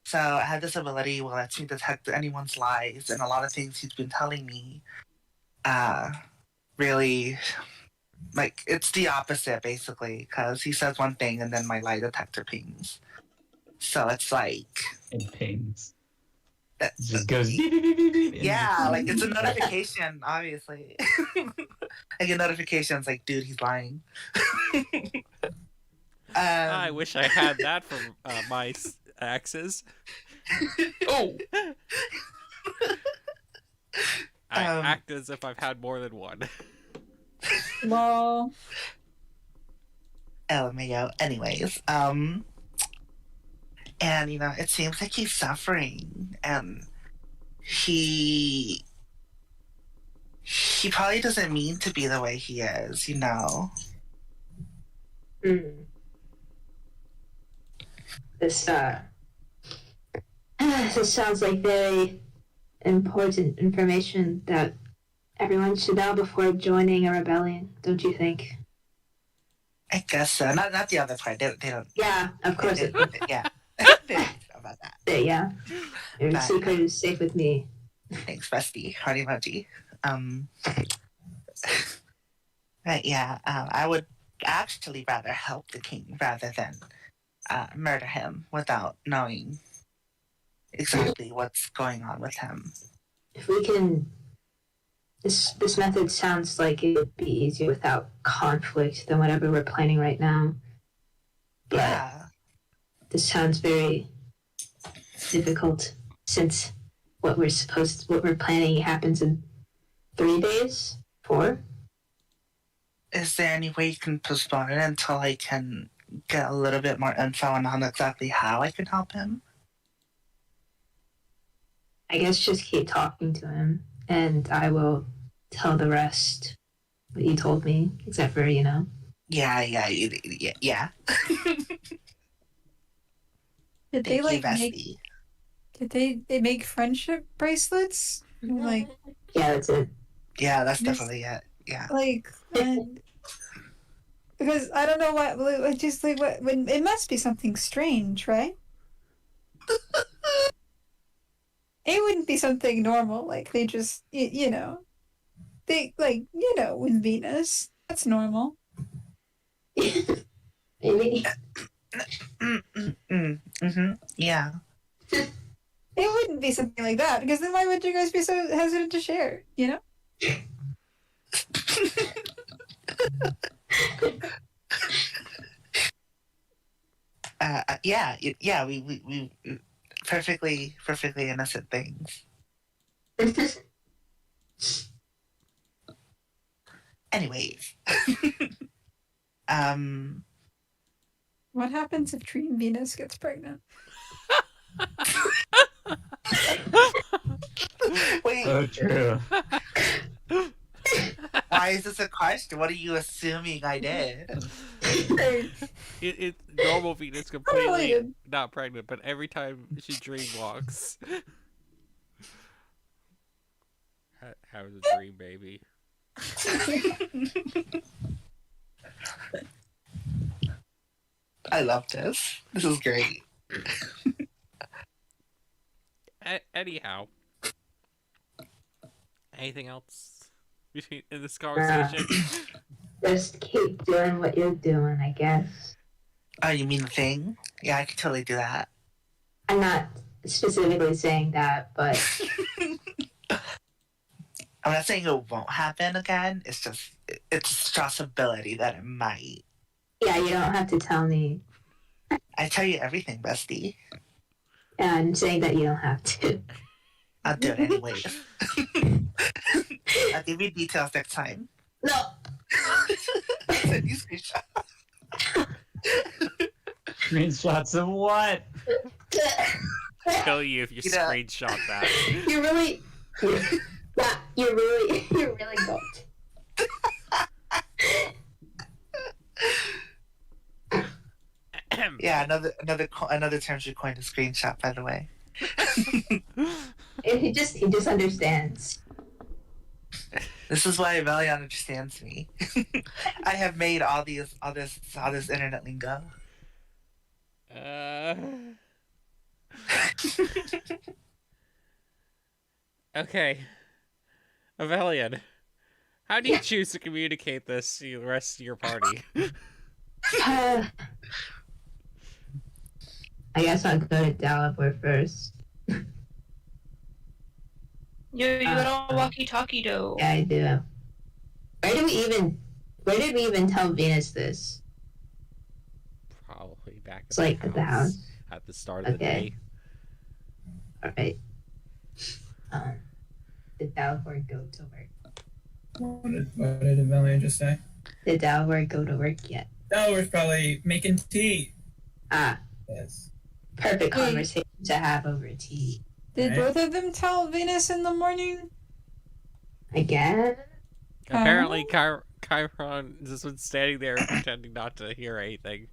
So I have this ability where it lets me detect anyone's lies, and a lot of things he's been telling me, really, like, it's the opposite, basically, because he says one thing and then my lie detector pings. So it's like... It pings. It just goes... beep, beep, beep, beep, beep, yeah, like, it's a notification, obviously. I get notifications like, dude, he's lying. I wish I had that from my axes. Oh! I act as if I've had more than one. Lol. LMAO. Anyways, and, you know, it seems like he's suffering, and he probably doesn't mean to be the way he is, you know? This sounds like very important information that everyone should know before joining a rebellion, don't you think? I guess so. Not the other part. They don't. Yeah, of course. Yeah. They don't know about that. Yeah. Your But- secret is safe with me. Thanks, bestie. Heart emoji. But yeah, I would actually rather help the king rather than murder him without knowing exactly what's going on with him. If we can, this method sounds like it would be easier without conflict than whatever we're planning right now. But Yeah. this sounds very difficult since what we're planning happens in 3 days, 4. Is there any way you can postpone it until I can get a little bit more info on exactly how I can help him? I guess just keep talking to him, and I will tell the rest what you told me, except for, you know. Yeah. Did they Thank like you, make? bestie. Did they make friendship bracelets? Like Yeah, that's it. Yeah, that's Yes. definitely it. Yeah. like Because I don't know what, just like what, when it must be something strange, right? It wouldn't be something normal, like they just, you know, they like, you know, with Venus, that's normal. Maybe. Yeah. It wouldn't be something like that, because then why would you guys be so hesitant to share, you know? Yeah, we perfectly innocent things. Anyways. What happens if Dream Venus gets pregnant? Wait, So true. why is this a question? What are you assuming I did? It normal Venus completely Related. not pregnant, but every time she dream walks. How's a dream baby? I love this. This is great. Anyhow, anything else in this conversation? Just keep doing what you're doing, I guess. Oh, you mean the thing? Yeah, I could totally do that. I'm not specifically saying that, but I'm not saying it won't happen again. It's just it's a possibility that it might. yeah, you don't have to tell me. I tell you everything, bestie. And I'm saying that you don't have to. I'll do it anyways. I'll give you details next time. No. I'll send you screenshots. Screenshots of what? Kill you if you You know- screenshot that. You really. Yeah, you really don't. Yeah, another term she coined a screenshot, by the way. He just understands. This is why Valion understands me. I have made all this internet lingo. Okay. Avelian, how do you choose to communicate this to the rest of your party? I guess I'll go to Dalibor first. You got a walkie-talkie though. Yeah, I do. Where did we even tell Venus this? Probably back It's like at the house. At the start of the Okay. day. Alright. Did Dalibor go to work? What did Valiant just say? Did Dalibor go to work yet? Delaware's probably making tea. Ah, Yes. perfect Hey. conversation to have over tea. Did Right. both of them tell Venus in the morning? Again? Apparently, Chiron has been standing there pretending not to hear anything.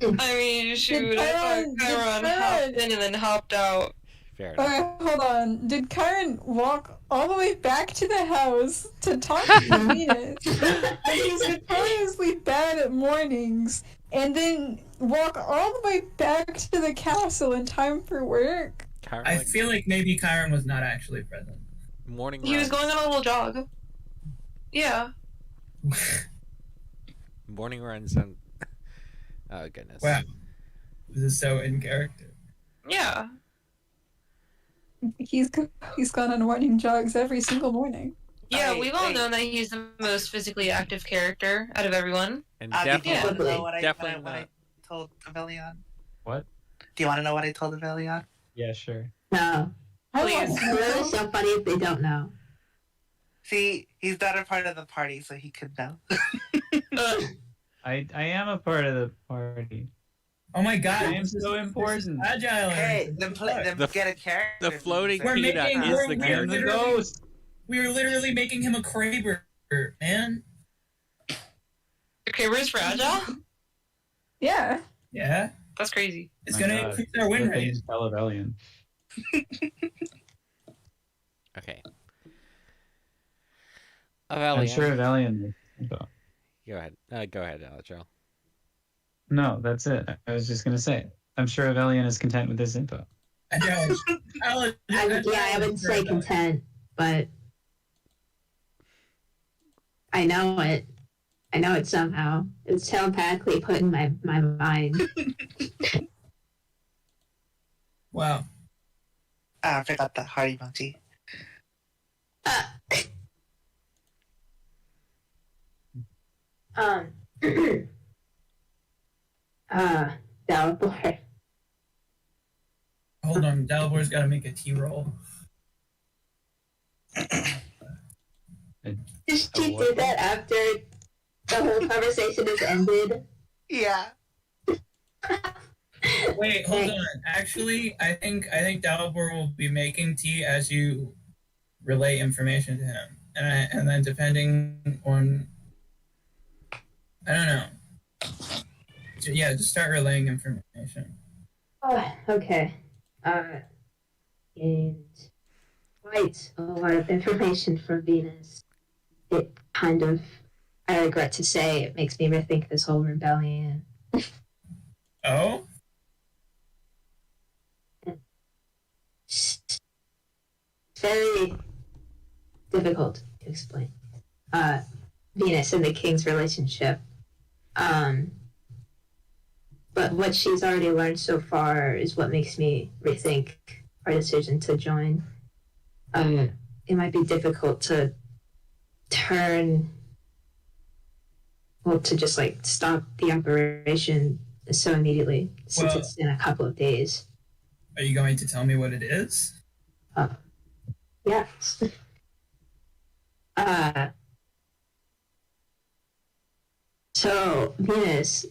I mean, shoot, I thought Chiron hopped in and then hopped out. Fair enough. Okay, hold on. Did Chiron walk all the way back to the house to talk to Venus? And he's notoriously bad at mornings, and then walk all the way back to the castle in time for work? Chiron, I feel like maybe Chiron was not actually present. morning He was runs. going on a little jog. Yeah. Morning runs and... Oh, goodness. Wow. This is so in character. Yeah. He's gone on morning jogs every single morning. Yeah, Wait, we've all wait. known that he's the most physically active character out of everyone. And Do you definitely... want to know what I Definitely told Avelion? What? Do you want to know what I told Avelion? Yeah, sure. No. Please. It's really so funny if they don't know. See, he's not a part of the party, so he could know. I am a part of the party. Oh my god. I am so important. Agile. Hey, then get a character. The floating We're peanut making- is we're- the we're I am the character. literally- ghost. We were literally making him a Kraber, man. Okay, where's Fragile? Yeah. Yeah. That's crazy. It's My gonna God. increase our win Good thing rate. to tell Avelian. Okay. I'm Avelian. sure Avelian. Go ahead. Go ahead, Aljo. No, that's it. I was just gonna say. I'm sure Avelian is content with this info. I would say content, but I know it. I know it somehow. It's telepathically put in my mind. Wow. I forgot the heart emoji. Dalibor. Hold on, Dalibor's got to make a tea roll. Did she do that after the whole conversation has ended? Yeah. Wait, hold on. Actually, I think Dalibor will be making tea as you relay information to him, and then depending on, I don't know. Yeah, just start relaying information. Okay. And quite a lot of information from Venus. It kind of, I regret to say, it makes me rethink this whole rebellion. Oh? It's very difficult to explain. Venus and the king's relationship. But what she's already learned so far is what makes me rethink our decision to join. It might be difficult to to just like stop the operation so immediately, since it's in a couple of days. Are you going to tell me what it is? Yes. So Venus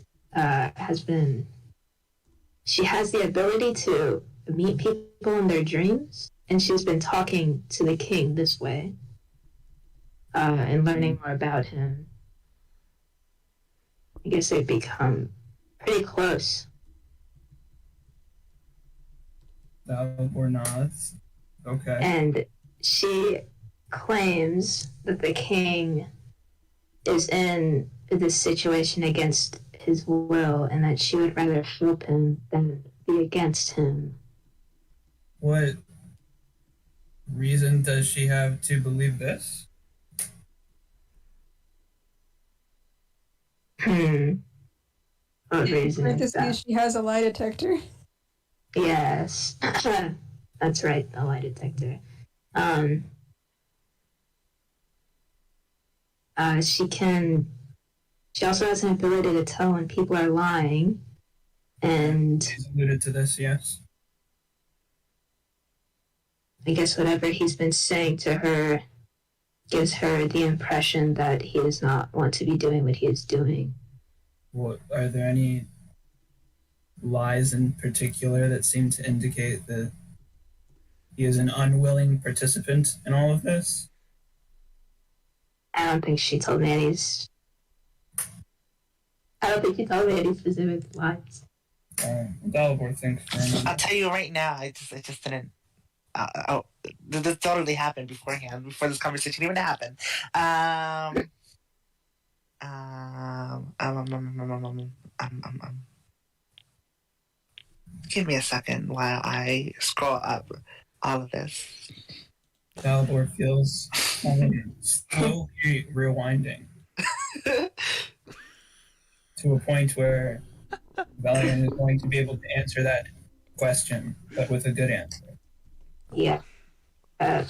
she has the ability to meet people in their dreams, and she's been talking to the king this way, and learning more about him. I guess they've become pretty close. Dalibor nods. Okay. And she claims that the king is in this situation against his will, and that she would rather help him than be against him. What reason does she have to believe this? What reason is that? Parentheses, she has a lie detector. Yes. That's right, the lie detector. She also has an ability to tell when people are lying, and She's alluded to this, yes. I guess whatever he's been saying to her gives her the impression that he does not want to be doing what he is doing. What are there any lies in particular that seem to indicate that he is an unwilling participant in all of this? I don't think she told me any specific lies. Dalibor thinks for a moment. I'll tell you right now, I just didn't. This totally happened beforehand, before this conversation even happened. Give me a second while I scroll up all of this. Dalibor feels slowly rewinding to a point where Valiant is going to be able to answer that question, but with a good answer. Yeah. Okay.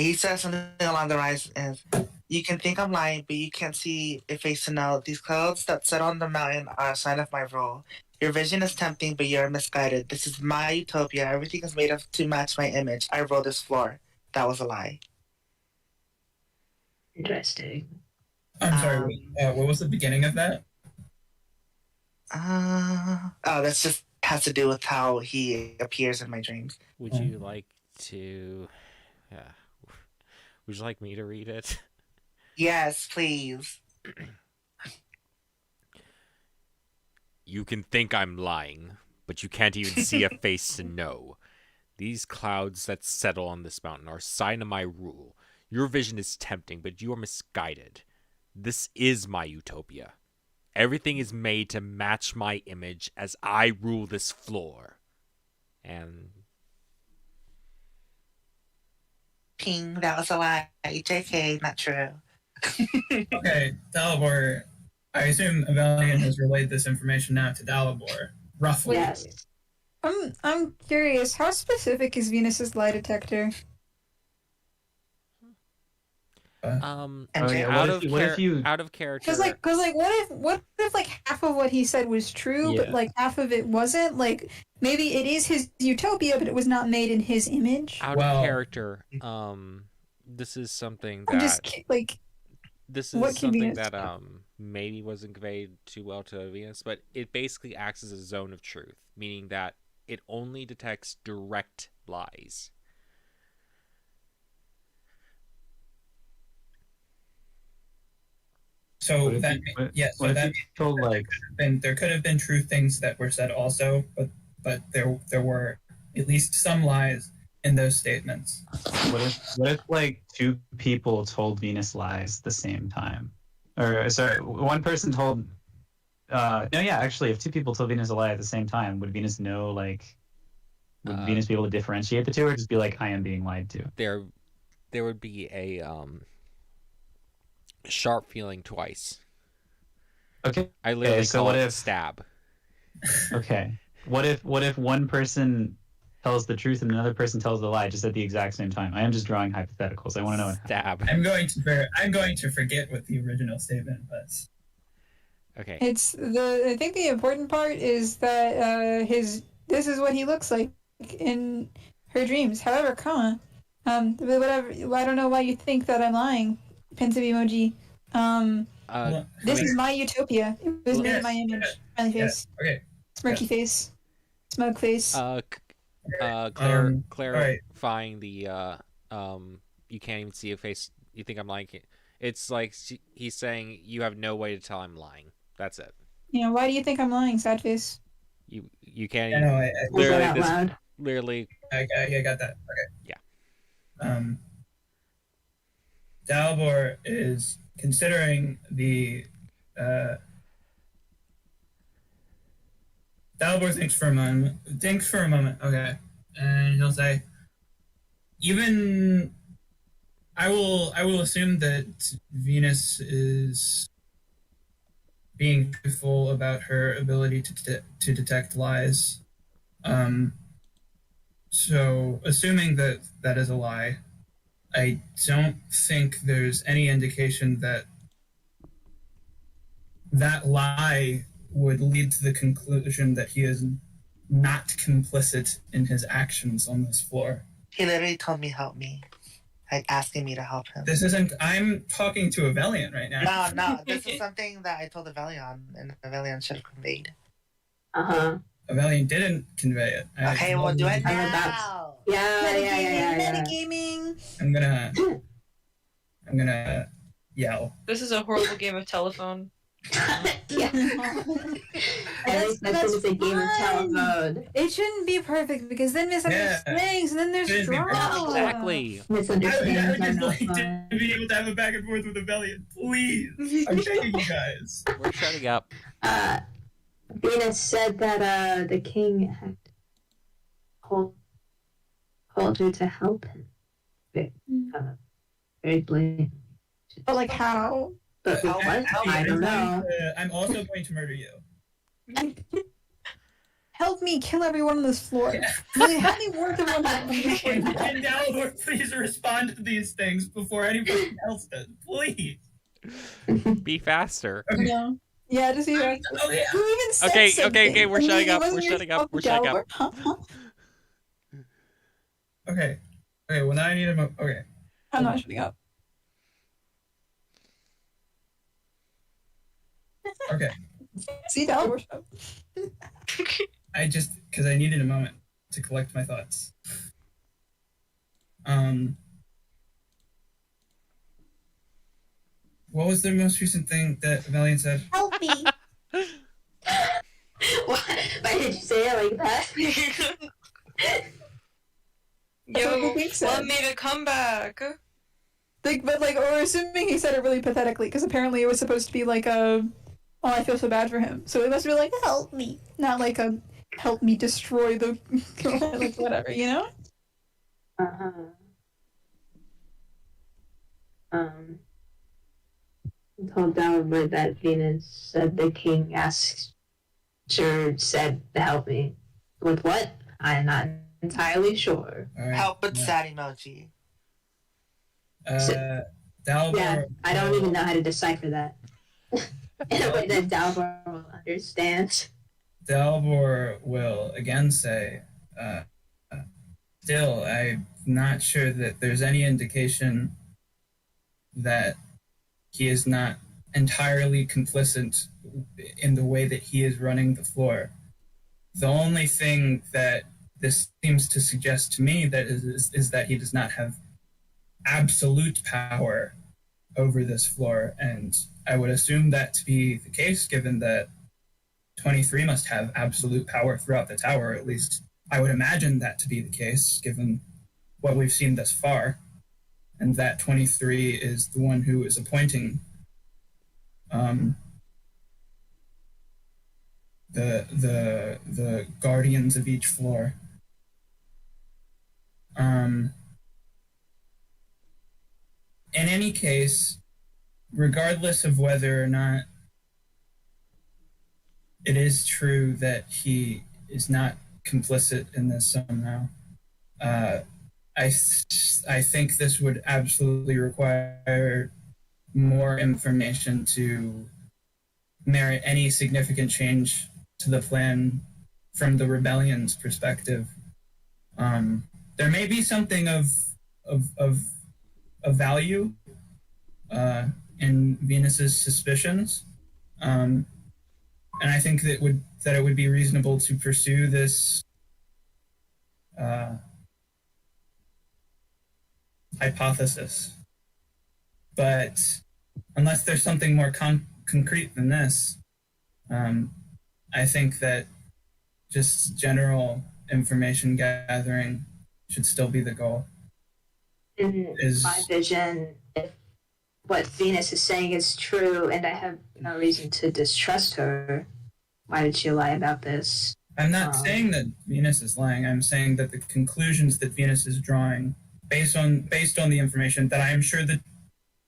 He says something along the lines as, "You can think I'm lying, but you can't see a face to know. These clouds that sit on the mountain are a sign of my rule. Your vision is tempting, but you're misguided. This is my utopia. Everything is made of to match my image. I roll this floor." That was a lie. Interesting. I'm sorry, what was the beginning of that? That's just has to do with how he appears in my dreams. Would you like to? Would you like me to read it? Yes, please. You can think I'm lying, but you can't even see a face to know. These clouds that settle on this mountain are a sign of my rule. Your vision is tempting, but you are misguided. This is my utopia. Everything is made to match my image as I rule this floor. And Ping, that was a lie. JK, not true. Okay, Dalibor. I assume Avelian has relayed this information now to Dalibor, roughly. Yes. I'm curious. How specific is Venus's lie detector? And Okay, out what if you out of character. Because like, what if like half of what he said was true, but Yeah. like half of it wasn't? Like maybe it is his utopia, but it was not made in his image. out Well- of character. This is something I'm that just like, this what is can something Venus that do? maybe wasn't conveyed too well to Venus, but it basically acts as a zone of truth, meaning that it only detects direct lies. So What if that you- what- yeah, so what if that you told like there could have been true things that were said also, but there were at least some lies in those statements. what if like two people told Venus lies at the same time? Or sorry, one person told no, yeah, actually if two people told Venus a lie at the same time, would Venus know like would Venus be able to differentiate the two, or just be like, I am being lied to? There would be a sharp feeling twice. Okay. I literally so call what it if- stab. Okay. What if one person tells the truth and another person tells the lie just at the exact same time? I am just drawing hypotheticals. I want to know what Stab. I'm going to forget what the original statement was. Okay. I think the important part is that this is what he looks like in her dreams. However, whatever. I don't know why you think that I'm lying. Pensive emoji. This is my utopia. It was made in my image. Smiley face. Okay. Smirky face. Smug face. Clarifying the you can't even see a face. You think I'm lying? It's like he's saying you have no way to tell I'm lying. That's it. Why do you think I'm lying, sad face? You can't. Yeah, no, I literally, out loud. literally. I got that. Okay. Yeah. Dalibor is considering the. Dalibor thinks for a moment. Okay, and he'll say, "Even I will assume that Venus is being truthful about her ability to detect lies. So assuming that that is a lie, I don't think there's any indication that that lie would lead to the conclusion that he is not complicit in his actions on this floor. He literally told me help me, like asking me to help him. This isn't. I'm talking to Avelian right now. No, this is something that I told Avelion, and Avelion should have conveyed. Avelian didn't convey it. Okay, well, do it I'm about now. Yeah. Metagaming. I'm gonna yell. This is a horrible game of telephone. Yeah. At least that's a game of telephone. It shouldn't be perfect because then misunderstandings and then there's Shouldn't be drama. perfect. Exactly. I would Misunderstandings are just not like to fun. be able to have a back and forth with Avelian. Please. I'm begging you guys. We're shutting up. Venus said that the king had called her to help him. Very blatantly. But like how? But what? I don't know. I'm also going to murder you. Help me kill everyone on this floor. Really, help me work everyone on this floor. And Dalibor, please respond to these things before anybody else does. Please. Be faster. No. Yeah, just you. Okay. Who even said Okay, something? okay, we're I mean, shutting it up, wasn't we're your shutting up, fault, we're shutting up. Delaware. Okay. Okay, well now I need a okay. I'm not shutting up. Okay. See, Delaware. Shut up. Because I needed a moment to collect my thoughts. What was the most recent thing that Valiant said? Help me. Why did you say it like that? That's what the Yo, king said. want me to come back? Like, but like, or assuming he said it really pathetically, because apparently it was supposed to be like a, oh, I feel so bad for him. So it must be like, help me, not like a, help me destroy the, like whatever, you know? Uh-huh. I told Dalibor that Venus said the king asked, said to help me. With what? I'm not entirely sure. All right. Help with sad emoji. Dalibor. Yeah, I don't even know how to decipher that. In a way that Dalibor will understand. Dalibor will again say, still, I'm not sure that there's any indication that he is not entirely complicit in the way that he is running the floor. The only thing that this seems to suggest to me that is that he does not have absolute power over this floor, and I would assume that to be the case, given that 23 must have absolute power throughout the tower. At least I would imagine that to be the case, given what we've seen thus far, and that 23 is the one who is appointing the guardians of each floor. In any case, regardless of whether or not it is true that he is not complicit in this somehow, I think this would absolutely require more information to merit any significant change to the plan from the rebellion's perspective. There may be something of value in Venus's suspicions, and I think that it would be reasonable to pursue this hypothesis. But unless there's something more concrete than this, I think that just general information gathering should still be the goal. In my vision, if what Venus is saying is true and I have no reason to distrust her, why did she lie about this? I'm not saying that Venus is lying. I'm saying that the conclusions that Venus is drawing, based on the information that I am sure that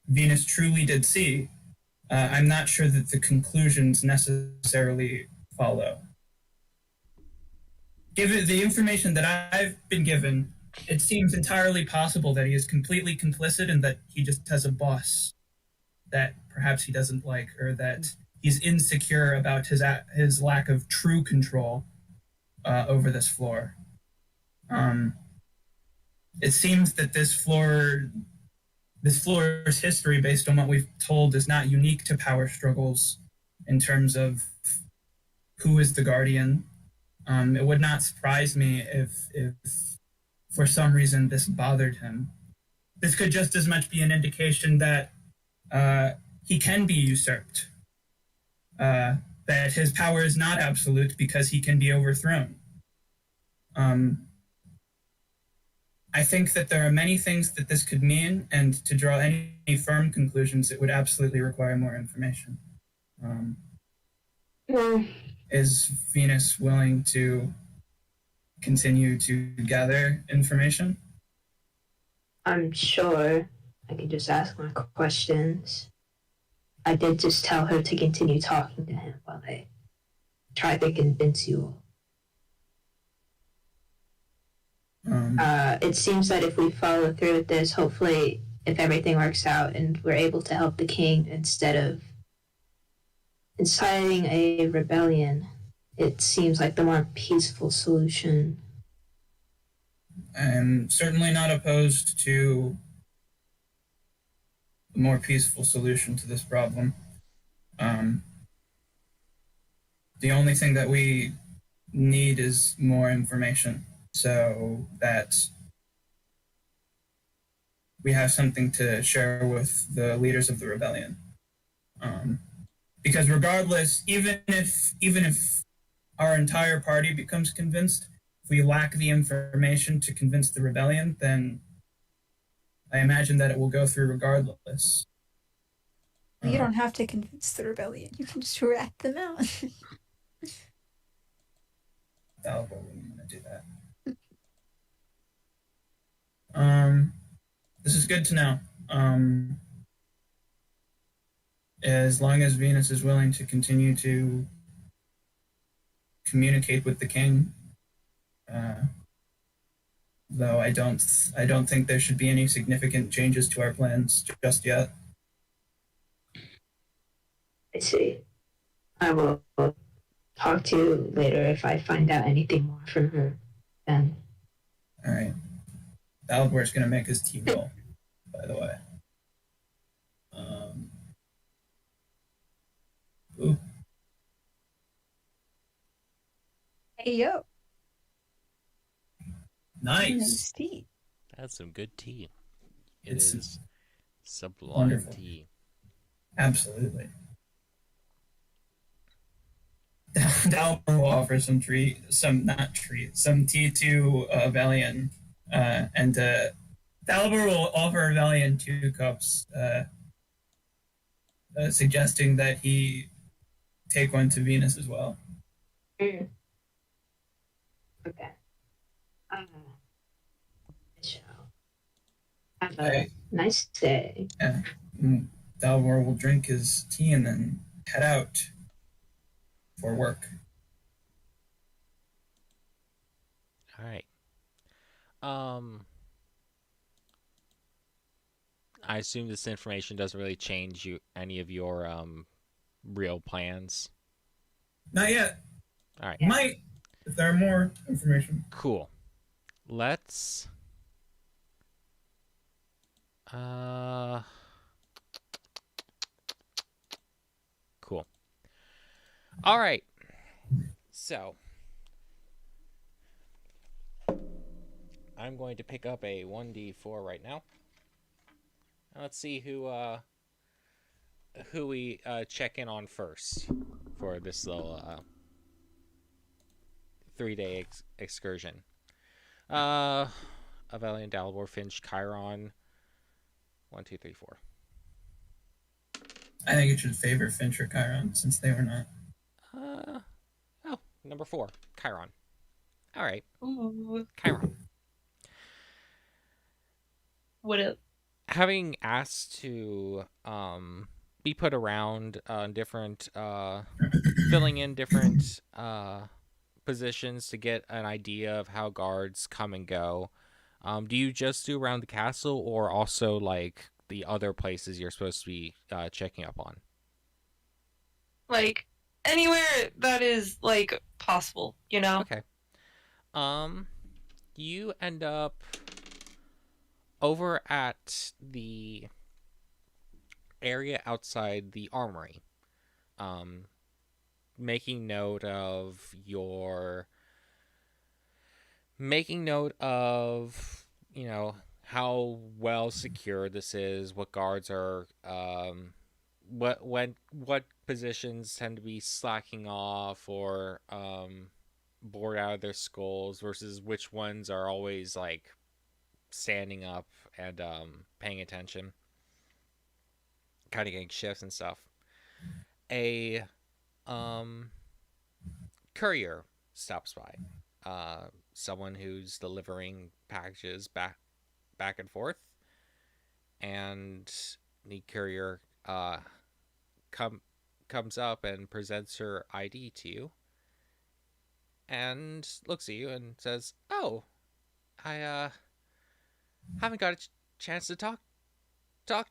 Venus truly did see, I'm not sure that the conclusions necessarily follow. Given the information that I've been given, it seems entirely possible that he is completely complicit and that he just has a boss that perhaps he doesn't like, or that he's insecure about his lack of true control over this floor. It seems that this floor's history, based on what we've told, is not unique to power struggles in terms of who is the guardian. It would not surprise me if for some reason this bothered him. This could just as much be an indication that he can be usurped, that his power is not absolute because he can be overthrown. I think that there are many things that this could mean, and to draw any firm conclusions, it would absolutely require more information. Is Venus willing to continue to gather information? I'm sure I can just ask my questions. I did just tell her to continue talking to him while I try to convince you all. It seems that if we follow through with this, hopefully, if everything works out and we're able to help the king instead of inciting a rebellion, it seems like the more peaceful solution. I'm certainly not opposed to a more peaceful solution to this problem. The only thing that we need is more information, so that we have something to share with the leaders of the rebellion. Because regardless, even if our entire party becomes convinced, if we lack the information to convince the rebellion, then I imagine that it will go through regardless. You don't have to convince the rebellion. You can just rat them out. Dalibor wouldn't want to do that. This is good to know. As long as Venus is willing to continue to communicate with the king, though I don't think there should be any significant changes to our plans just yet. I see. I will talk to you later if I find out anything more from her. Then. All right. Dalibor's going to make his tea roll, by the way. Ooh. Hey, yo. Nice. Tea. That's some good tea. It's is sublime wonderful. tea. Absolutely. Dalibor will offer some tea to Valian, and Dalibor will offer Valian 2 cups, suggesting that he take one to Venus as well. Okay. Have a nice day. Yeah. Dalibor will drink his tea and then head out for work. All right. I assume this information doesn't really change any of your real plans. Not yet. All right. Might, if there are more information. Cool. Let's cool. All right. So I'm going to pick up a 1d4 right now. Let's see who we check in on first for this little 3-day excursion. Avelian, Dalibor, Finch, Chiron. 1, 2, 3, 4. I think it should favor Finch or Chiron since they were not. Number 4, Chiron. All right. Ooh. Chiron. What up? Having asked to be put around different, filling in different positions to get an idea of how guards come and go, do you just do around the castle or also like the other places you're supposed to be checking up on? Like anywhere that is like possible, you know? Okay. You end up over at the area outside the armory, making note of you know how well secure this is, what guards are, what positions tend to be slacking off or bored out of their skulls versus which ones are always like standing up and paying attention, kind of getting shifts and stuff. A courier stops by, someone who's delivering packages back and forth, and the courier comes up and presents her ID to you and looks at you and says, "Oh, I haven't got a chance to talk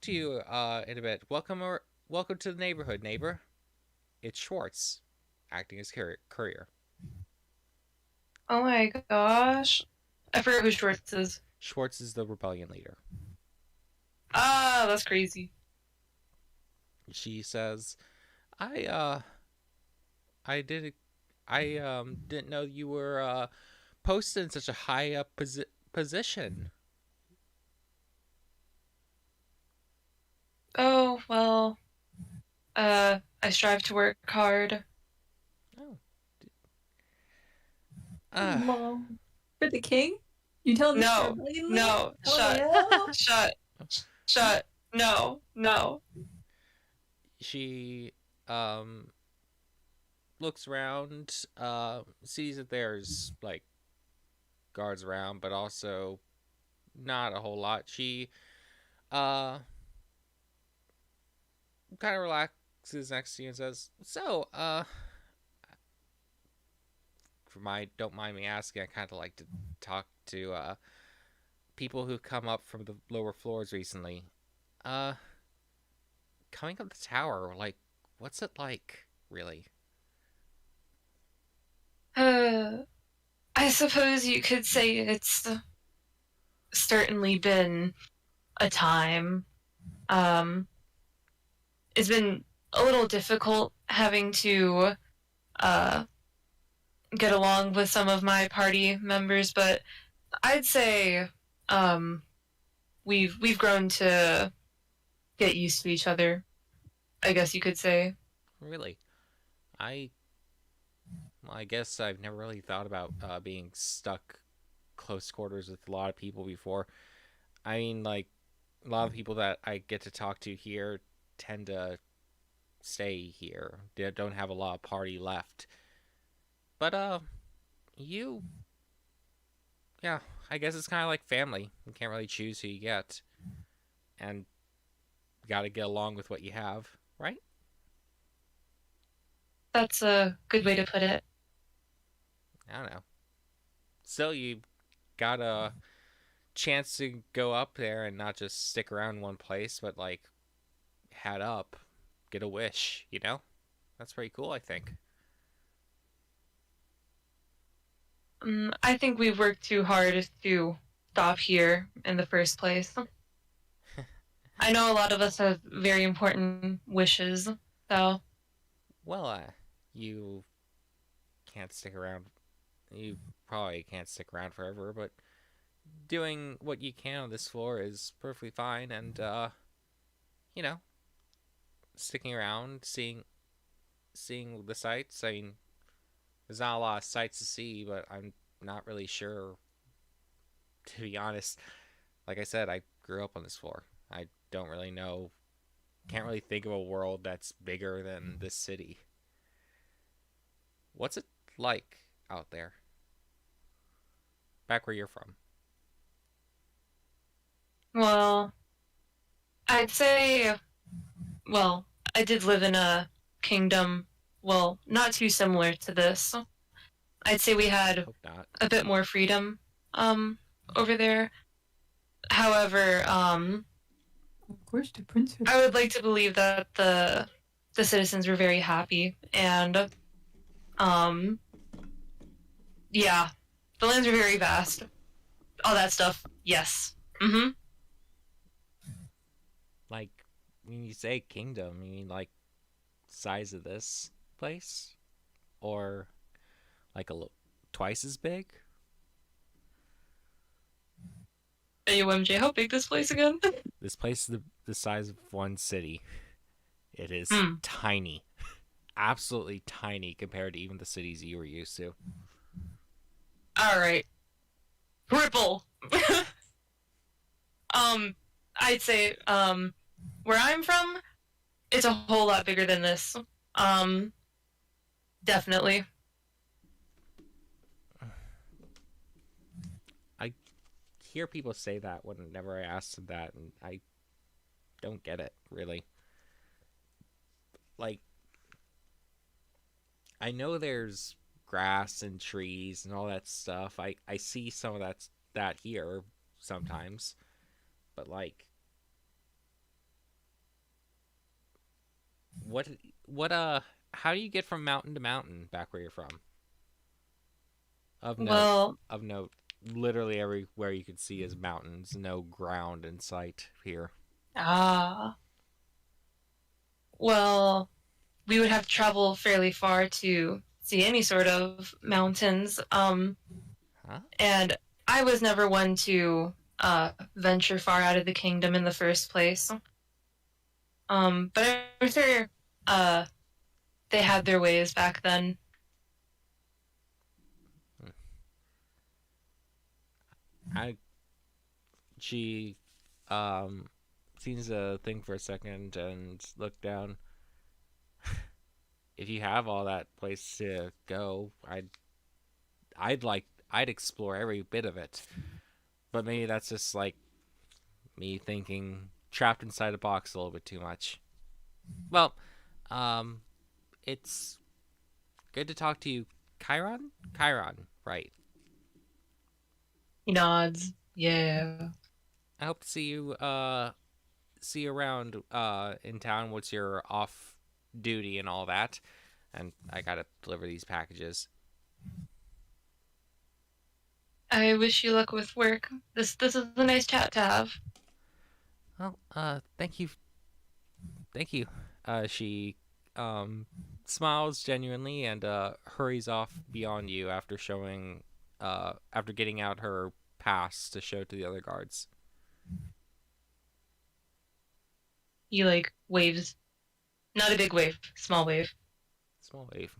to you in a bit. Welcome to the neighborhood, neighbor. It's Schwartz, acting as courier." Oh my gosh. I forgot who Schwartz is. Schwartz is the rebellion leader. Ah, that's crazy. She says, I didn't know you were posted in such a high up position." Oh, well, I strive to work hard. Oh. Mom. For the king? You tell him to No, start blatantly? no, Oh, shut, yeah. shut. No. She looks around, sees that there's like guards around, but also not a whole lot. She kind of relaxes next to you and says, "So, don't mind me asking, I kind of like to talk to people who come up from the lower floors recently. Uh, Coming up the tower, like, what's it like, really?" I suppose you could say it's certainly been a time. It's been a little difficult having to get along with some of my party members, but I'd say we've grown to get used to each other, I guess you could say. Really? Well, I guess I've never really thought about being stuck close quarters with a lot of people before. I mean, like, a lot of people that I get to talk to here tend to stay here. They don't have a lot of party left. But, you, yeah, I guess it's kind of like family. You can't really choose who you get. And you gotta get along with what you have, right? That's a good way to put it. I don't know. Still, you got a chance to go up there and not just stick around in one place, but, like, head up, get a wish, you know? That's pretty cool, I think. I think we've worked too hard to stop here in the first place. I know a lot of us have very important wishes, so. Well, you can't stick around. You probably can't stick around forever, but doing what you can on this floor is perfectly fine, and, you know, sticking around, seeing the sights. I mean, there's not a lot of sights to see, but I'm not really sure, to be honest. Like I said, I grew up on this floor. I don't really know, can't really think of a world that's bigger than this city. What's it like out there? Back where you're from. Well, I'd say, well, I did live in a kingdom, well, not too similar to this. I'd say we had Hope not. a bit more freedom, over there. However, Of course, the princess. I would like to believe that the citizens were very happy, and, yeah, the lands are very vast. All that stuff, yes. Mm-hmm. Like, when you say kingdom, you mean, like, size of this place? Or, like, twice as big? AOMJ, how big this place again? This place is the size of one city. It is Hmm. tiny. Absolutely tiny compared to even the cities you were used to. Alright. Ripple! I'd say, where I'm from, it's a whole lot bigger than this. Definitely. I hear people say that whenever I ask them that, and I don't get it, really. Like, I know there's grass and trees and all that stuff. I see some of that here sometimes. But, like, how do you get from mountain to mountain back where you're from? Of note, literally everywhere you can see is mountains, no ground in sight here. Well, we would have to travel fairly far to see any sort of mountains. And I was never one to venture far out of the kingdom in the first place. But I'm sure they had their ways back then. She seems to think for a second and look down. If you have all that place to go, I'd explore every bit of it. But maybe that's just like me thinking trapped inside a box a little bit too much. Well, it's good to talk to you, Chiron? Chiron, right. He nods. Yeah. I hope to see you around in town. What's your off duty and all that? And I gotta deliver these packages. I wish you luck with work. This is a nice chat to have. Well, thank you. Thank you. She smiles genuinely and hurries off beyond you after getting out her pass to show to the other guards. He like waves. Not a big wave, small wave. Small wave.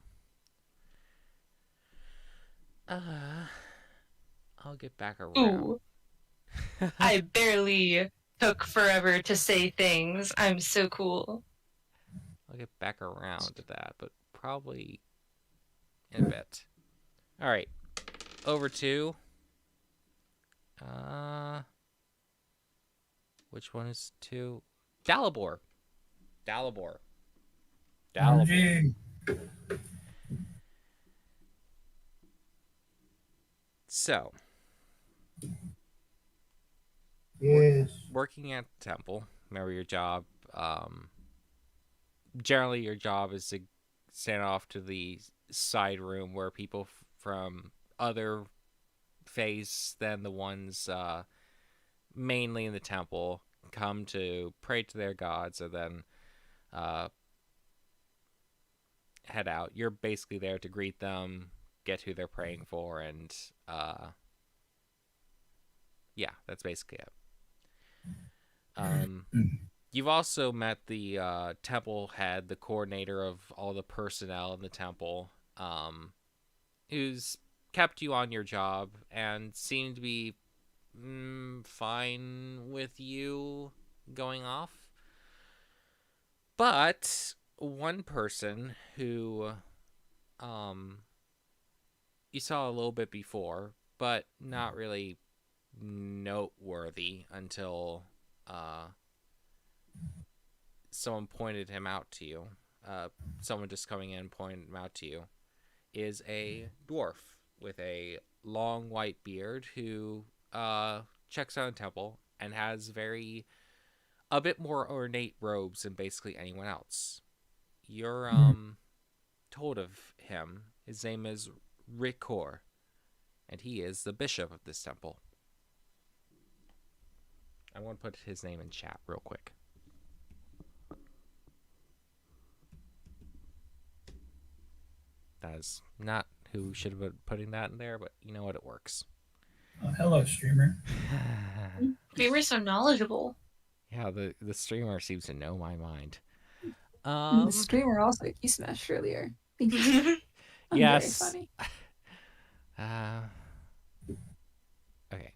I'll get back around. Ooh. I barely took forever to say things. I'm so cool. I'll get back around to that, but probably in a bit. All right. Over to which one is to Dalibor. So, yes, working at the temple, remember your job. Generally, your job is to stand off to the side room where people from other faiths than the ones mainly in the temple come to pray to their gods and then head out. You're basically there to greet them, get who they're praying for, and yeah, that's basically it. You've also met the temple head, the coordinator of all the personnel in the temple, who's kept you on your job and seemed to be fine with you going off. But one person who you saw a little bit before, but not really noteworthy until someone pointed him out to you. Someone just coming in pointed him out to you, is a dwarf with a long white beard who checks out a temple and has a bit more ornate robes than basically anyone else. You're told of him. His name is Ricor, and he is the bishop of this temple. I want to put his name in chat real quick. That is not who should have been putting that in there, but you know what, it works. Oh, hello, streamer. Streamer's so knowledgeable. Yeah, the streamer seems to know my mind. The streamer also you smashed earlier. Yes. Very funny. Okay.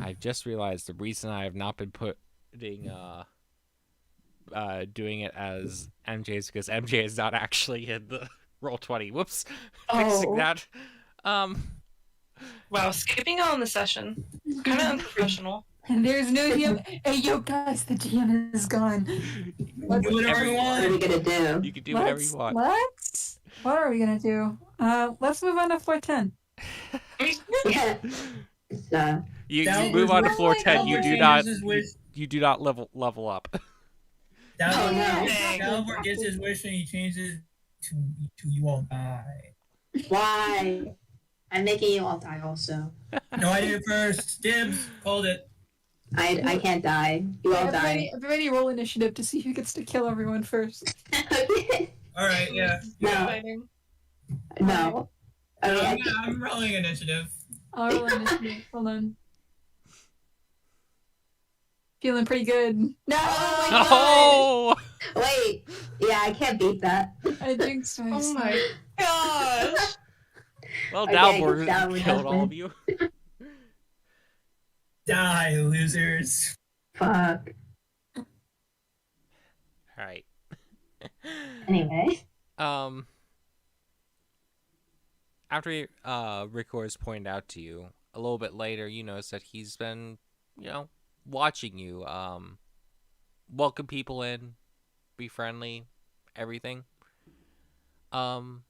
I just realized the reason I have not been putting doing it as MJ is because MJ is not actually in the Roll20. Whoops. Fixing that. Wow, skipping on the session. Kind of unprofessional. And there's no GM. Hey, yo, guys, the GM is gone. Do whatever you want. What are we gonna do? You can do whatever you want. What are we gonna do? Let's move on to floor 10. Yeah. You That move was on to floor 10. You do not. his wish. You do not level up. Oh, no. Dalibor gets his wish and he changes to you all die. Why? I'm making you all die also. No, I did it first. Dibs. Called it. I can't die. You all die. Everybody roll initiative to see who gets to kill everyone first. All right, yeah. No. No. Okay, I'm rolling initiative. I'll roll initiative. Hold on. Feeling pretty good. No! Oh! Wait. Yeah, I can't beat that. I think so. Oh my gosh. Well, Okay, I guess Dalbor Dalbor killed does all of win. you. Die, losers. Fuck. All right. Anyway. After Rickor has pointed out to you, a little bit later, you notice that he's been, watching you. Welcome people in, be friendly, everything. And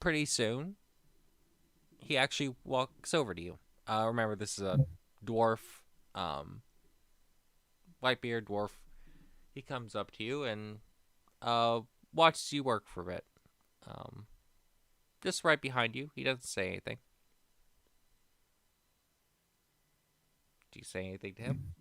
pretty soon, he actually walks over to you. Remember, this is a dwarf, whitebeard dwarf. He comes up to you and watches you work for a bit. Just right behind you. He doesn't say anything. Do you say anything to him?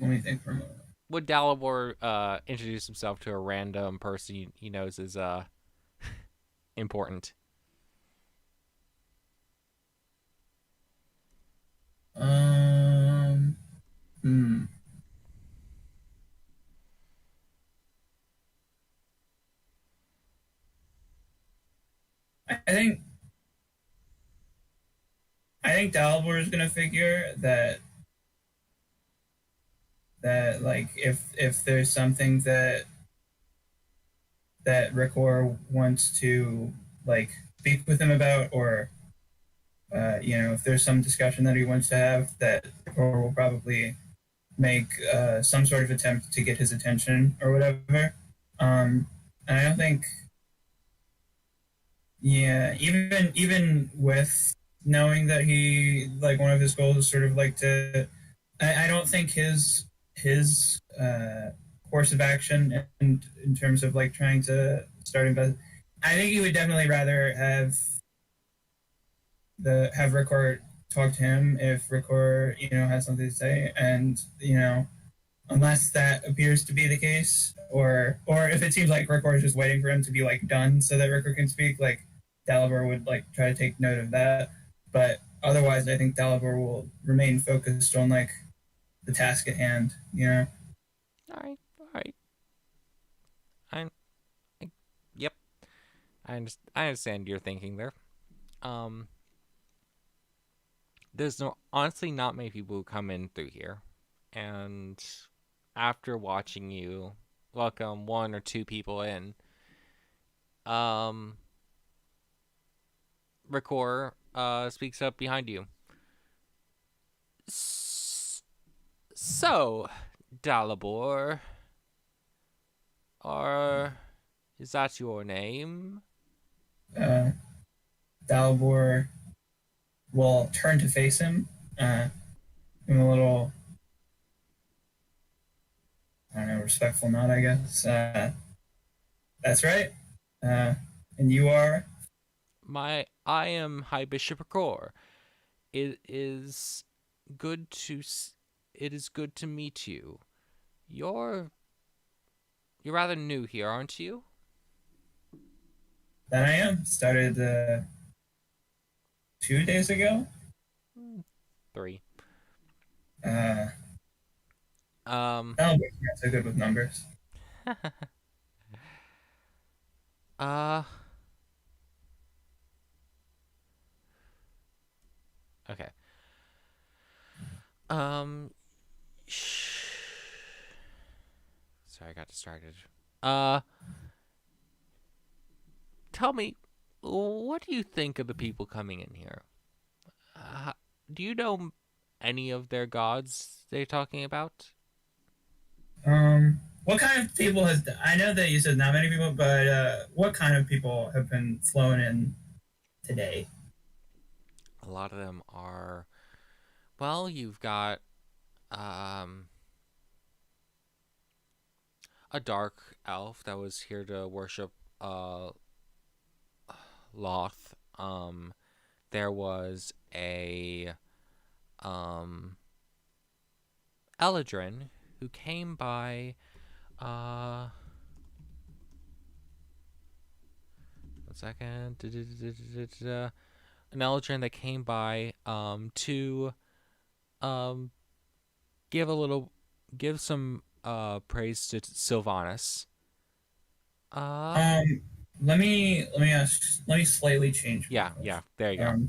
Let me think for a moment. Would Dalibor introduce himself to a random person he knows is important? Hmm. I think Dalibor is gonna figure that like if there's something that Rickor wants to like speak with him about, or if there's some discussion that he wants to have, that Rickor will probably make some sort of attempt to get his attention or whatever. And I don't think, even with knowing that he, like, one of his goals is sort of like to, I don't think his course of action and in terms of like trying to start invest, I think he would definitely rather have Rickor talk to him if Rickor has something to say, and unless that appears to be the case, or if it seems like Rickor is just waiting for him to be like done so that Rickor can speak, like Dalibor would like try to take note of that. But otherwise, I think Dalibor will remain focused on like the task at hand. All right. Yep. I understand your thinking there. There's honestly not many people who come in through here, and after watching you welcome one or two people in, Rickor speaks up behind you. So, Dalibor, is that your name? Dalibor will turn to face him in a little, I don't know, respectful nod, I guess. That's right. And you are? I am High Bishop Rickor. It is good to meet you. You're rather new here, aren't you? That I am. Started 2 days ago. 3. Dalibor not so good with numbers. Okay. Sorry, I got distracted. Tell me, what do you think of the people coming in here? Do you know any of their gods they're talking about? What kind of people I know that you said not many people, but what kind of people have been flown in today? A lot of them are, well, you've got a dark elf that was here to worship Loth. There was a Eladrin who came by 1 second. An Eladrin that came by to give some praise to Sylvanas. Let me slightly change. Yeah, there you go.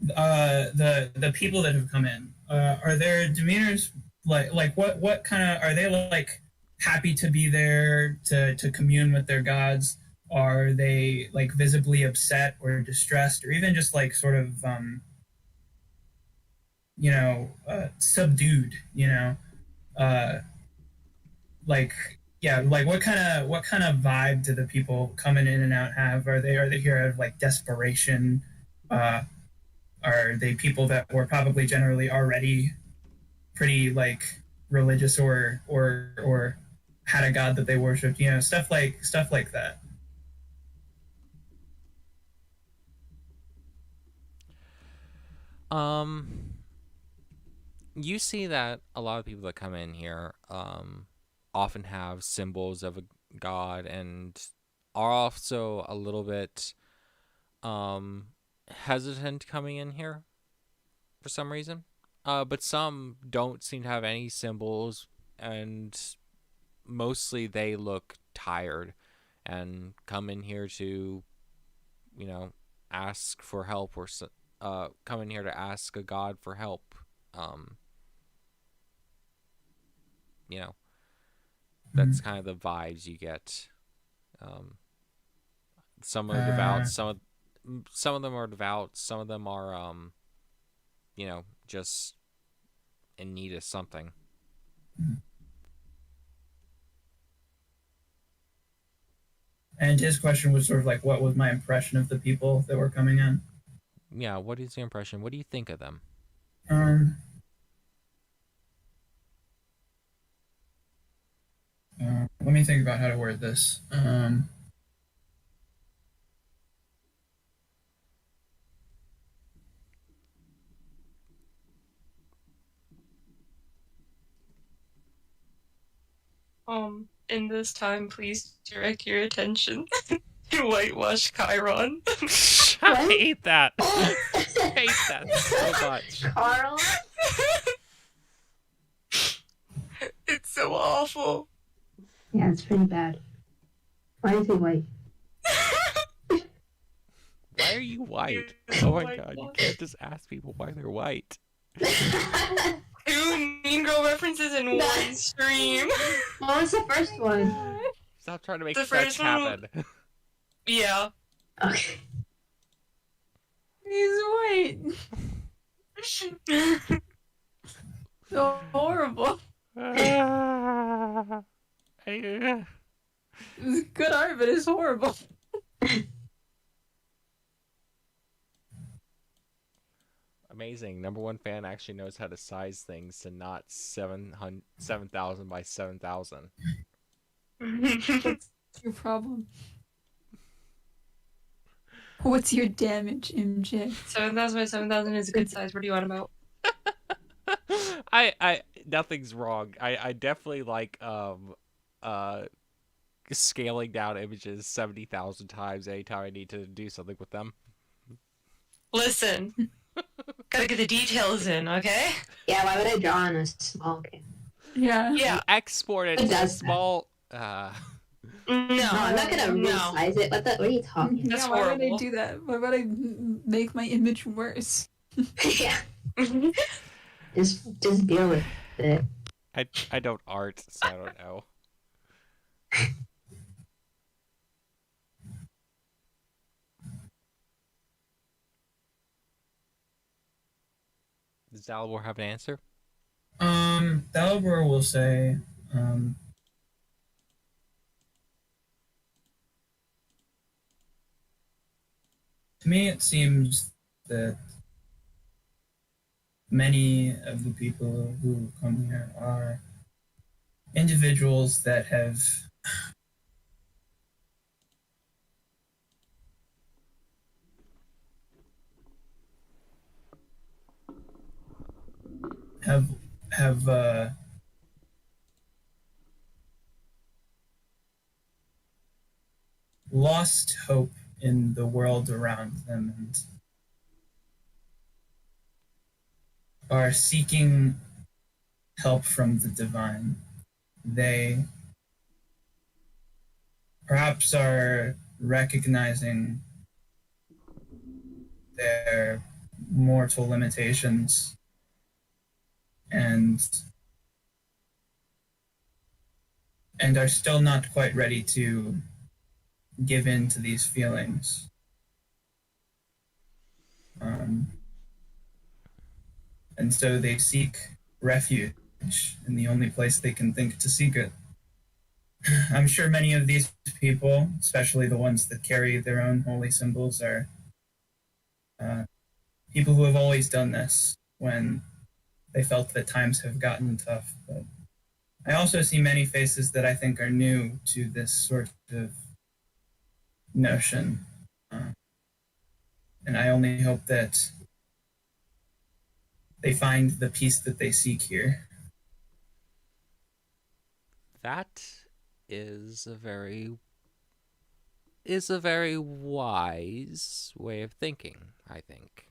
The people that have come in, are their demeanors like what kind of, are they like happy to be there to commune with their gods? Are they like visibly upset or distressed, or even just like sort of subdued? Like, yeah, like what kind of vibe do the people coming in and out have? Are they here out of like desperation? Are they people that were probably generally already pretty like religious or had a god that they worshipped? Stuff like that. You see that a lot of people that come in here often have symbols of a god and are also a little bit hesitant coming in here for some reason. But some don't seem to have any symbols, and mostly they look tired and come in here to, ask for help, or come in here to ask a god for help. That's kind of the vibes you get. Some are devout, some of them are devout, some of them are just in need of something. And his question was sort of like, what was my impression of the people that were coming in? Yeah, what is your impression? What do you think of them? Let me think about how to word this. In this time, please direct your attention to whitewash Chiron. I hate that. I hate that so much. Carl? It's so awful. Yeah, it's pretty bad. Why is he white? Why are you white? Oh my god, you can't just ask people why they're white. 2 Mean Girl references in one stream. What was the first one? Stop trying to make The fetch first one- happen. Yeah. Okay. He's white. So horrible. It's good art, but it's horrible. Amazing. Number one fan actually knows how to size things to not 7,000 by 7,000. What's your problem? What's your damage, MJ? 7,000 by 7,000 is a good size. What are you on about? I nothing's wrong. I definitely like scaling down images 70,000 times anytime I need to do something with them. Listen. Gotta get the details in, okay? Yeah, why would I draw on a small game? Yeah. Yeah. You export it It to a does small No. No, I'm not gonna resize it. What are you talking That's Why would I horrible. do that? Why would I make my image worse? Yeah. Just deal with it. I don't art, so I don't know. Does Dalibor have an answer? Dalibor will say, to me it seems that many of the people who come here are individuals that have lost hope in the world around them and are seeking help from the divine. They perhaps are recognizing their mortal limitations and are still not quite ready to give in to these feelings. And so they seek refuge in the only place they can think to seek it. I'm sure many of these people, especially the ones that carry their own holy symbols, are people who have always done this when they felt that times have gotten tough. But I also see many faces that I think are new to this sort of notion. And I only hope that they find the peace that they seek here. That is a very wise way of thinking, I think.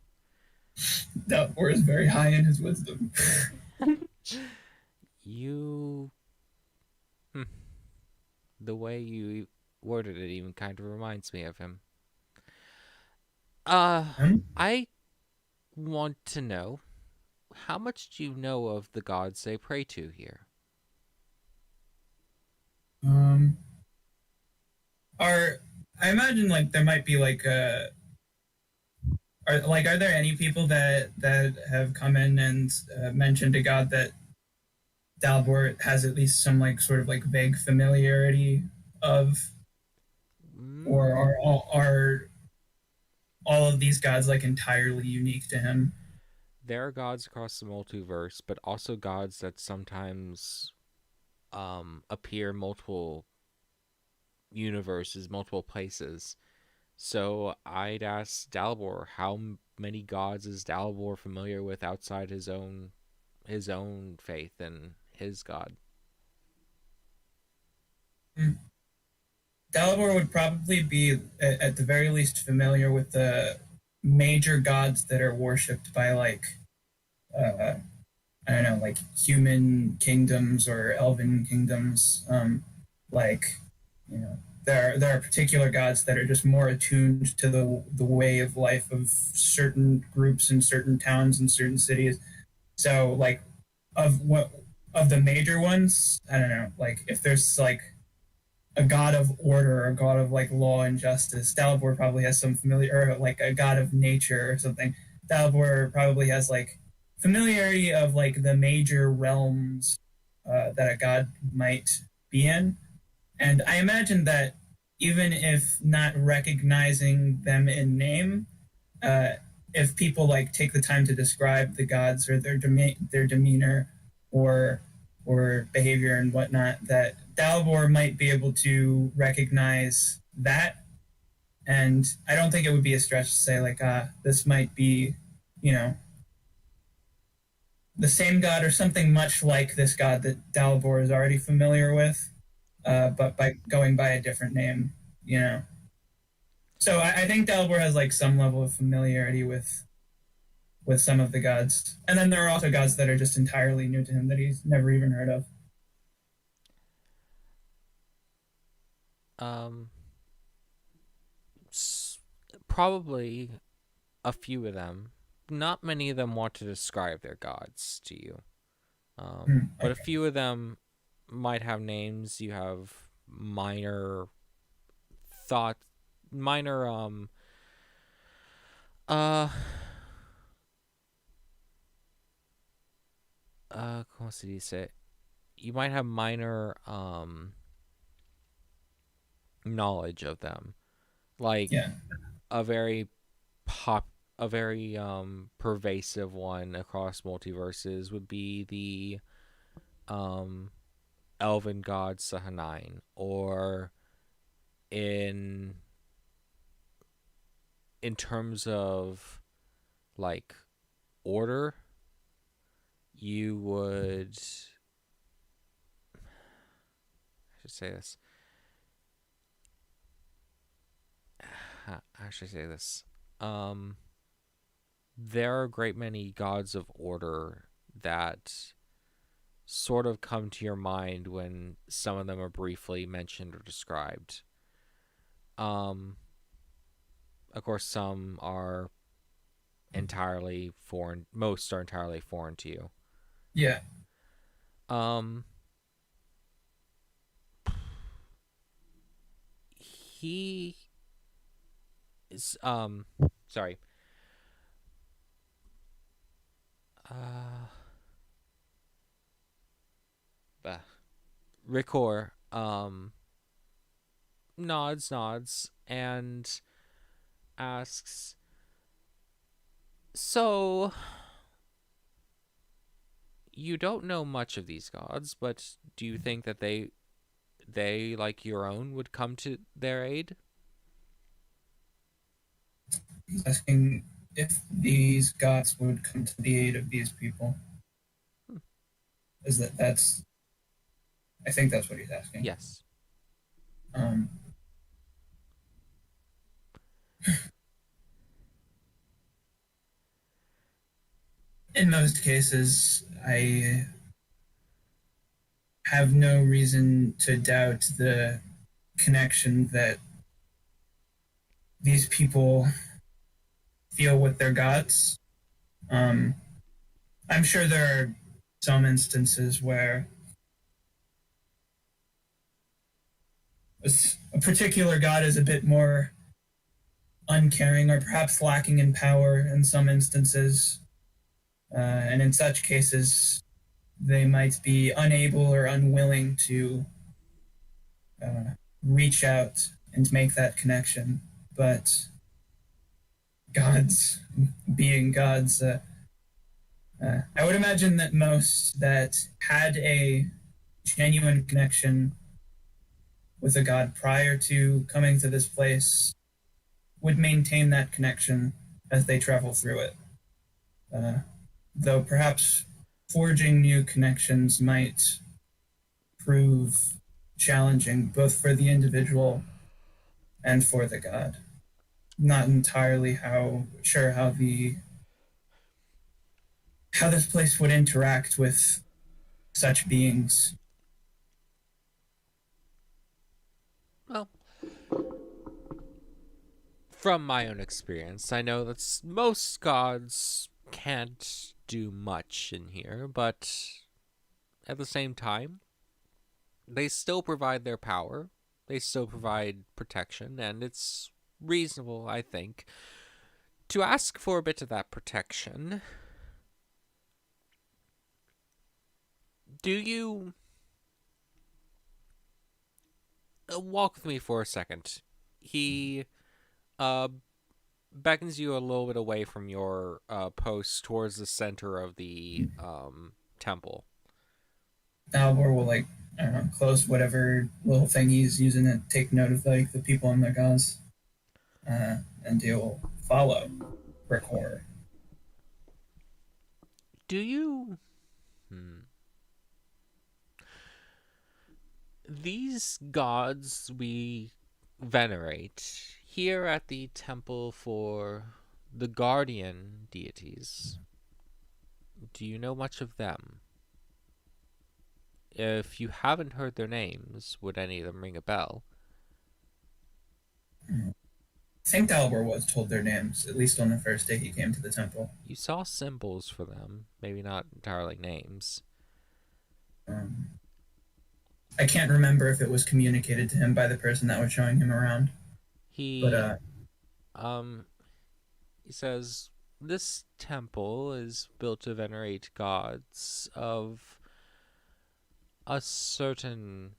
Dalbor is very high in his wisdom. The way you worded it even kind of reminds me of him. I want to know, how much do you know of the gods they pray to here? I imagine like there might be like are there any people that have come in and mentioned a god that Dalbor has at least some like sort of like vague familiarity of, or are all of these gods like entirely unique to him? There are gods across the multiverse, but also gods that sometimes appear in multiple universes, multiple places. So I'd ask Dalbor, how many gods is Dalbor familiar with outside his own faith and his god? Dalbor would probably be at the very least familiar with the major gods that are worshipped by like I don't know, like human kingdoms or elven kingdoms. Like, you know, there are particular gods that are just more attuned to the way of life of certain groups in certain towns and certain cities. So like of the major ones, I don't know, like if there's like a god of order or a god of like law and justice, Dalbor probably has some familiar, or like a god of nature or something. Dalbor probably has like familiarity of like the major realms that a god might be in. And I imagine that even if not recognizing them in name, if people like take the time to describe the gods or their demeanor or behavior and whatnot, that Dalbor might be able to recognize that. And I don't think it would be a stretch to say like, this might be, you know, the same god or something much like this god that Dalbor is already familiar with, but by going by a different name, you know. So I think Dalbor has like some level of familiarity with some of the gods. And then there are also gods that are just entirely new to him that he's never even heard of. Probably a few of them. Not many of them want to describe their gods to you. But a few of them might have names. You have minor thoughts, minor ¿cómo se dice? You might have minor knowledge of them, like a very pervasive one across multiverses would be the elven god Sahanain, or in terms of like order, you would, I should say this. How should I say this? There are a great many gods of order that sort of come to your mind when some of them are briefly mentioned or described. Of course, some are entirely foreign. Most are entirely foreign to you. Yeah. He is sorry. Ricor nods and asks, "So you don't know much of these gods, but do you think that they like your own would come to their aid?" He's asking if these gods would come to the aid of these people. That's I think that's what he's asking. Yes. In most cases, I have no reason to doubt the connection that these people feel with their gods. I'm sure there are some instances where a particular god is a bit more uncaring or perhaps lacking in power in some instances. And in such cases, they might be unable or unwilling to reach out and make that connection. But gods, being gods, I would imagine that most that had a genuine connection with a god prior to coming to this place would maintain that connection as they travel through it. Though perhaps forging new connections might prove challenging both for the individual and for the god. Not entirely sure how this place would interact with such beings. Well, from my own experience, I know that most gods can't do much in here, but at the same time, they still provide their power, they still provide protection, and it's reasonable, I think, to ask for a bit of that protection. Do you walk with me for a second? He beckons you a little bit away from your post towards the center of the temple. Albor will close whatever little thing he's using to take note of the people and their gods, and he'll follow Ricor. Do you? These gods we venerate here at the temple for the guardian deities, do you know much of them? If you haven't heard their names, would any of them ring a bell? I think Albor was told their names, at least on the first day he came to the temple. You saw symbols for them, maybe not entirely names. I can't remember if it was communicated to him by the person that was showing him around. He says, this temple is built to venerate gods of a certain...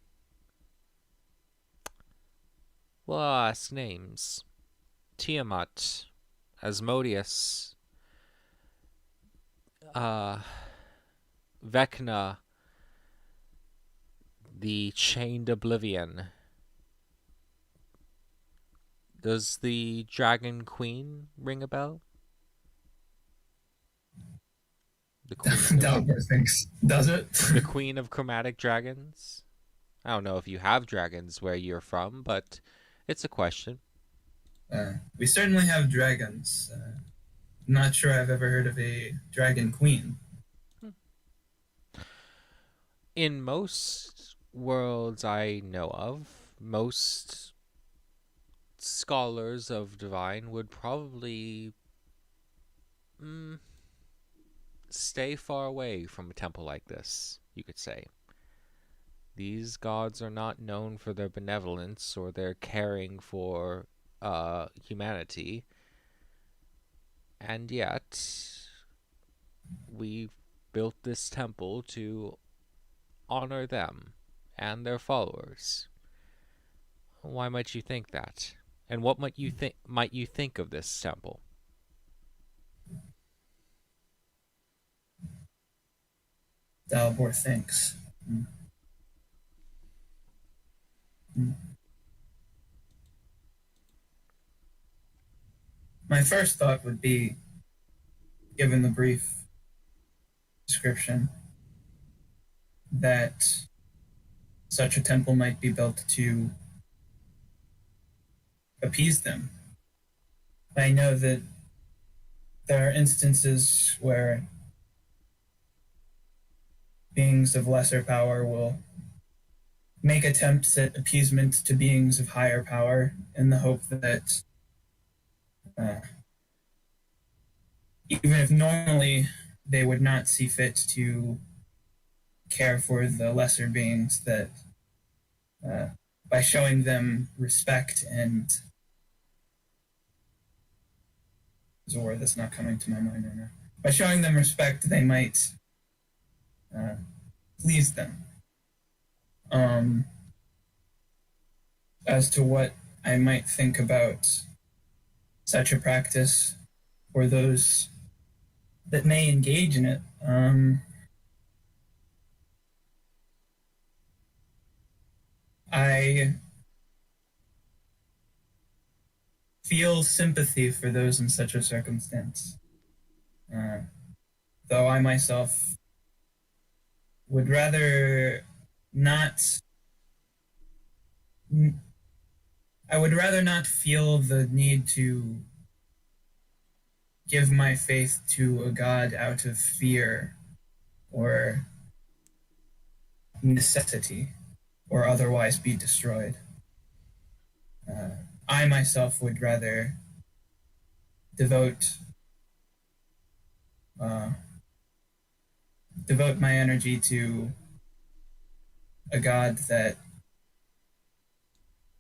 Well, I'll ask names. Tiamat, Asmodeus, Vecna, the Chained Oblivion. Does the Dragon Queen ring a bell? The Dalbor thinks, does it? The Queen of Chromatic Dragons? I don't know if you have dragons where you're from, but it's a question. We certainly have dragons. Not sure I've ever heard of a Dragon Queen. In most worlds I know of, most scholars of divine would probably stay far away from a temple like this, you could say. These gods are not known for their benevolence or their caring for humanity, and yet we built this temple to honor them and their followers. Why might you think that? And what might you think of this temple? Dalbor thinks. My first thought would be, given the brief description, that such a temple might be built to appease them. I know that there are instances where beings of lesser power will make attempts at appeasement to beings of higher power in the hope that even if normally they would not see fit to care for the lesser beings, that by showing them respect and there's a word that's not coming to my mind right now. By showing them respect, they might please them. As to what I might think about such a practice or those that may engage in it, I feel sympathy for those in such a circumstance. Though I myself would rather not feel the need to give my faith to a god out of fear or necessity or otherwise be destroyed. I myself would rather devote my energy to a god that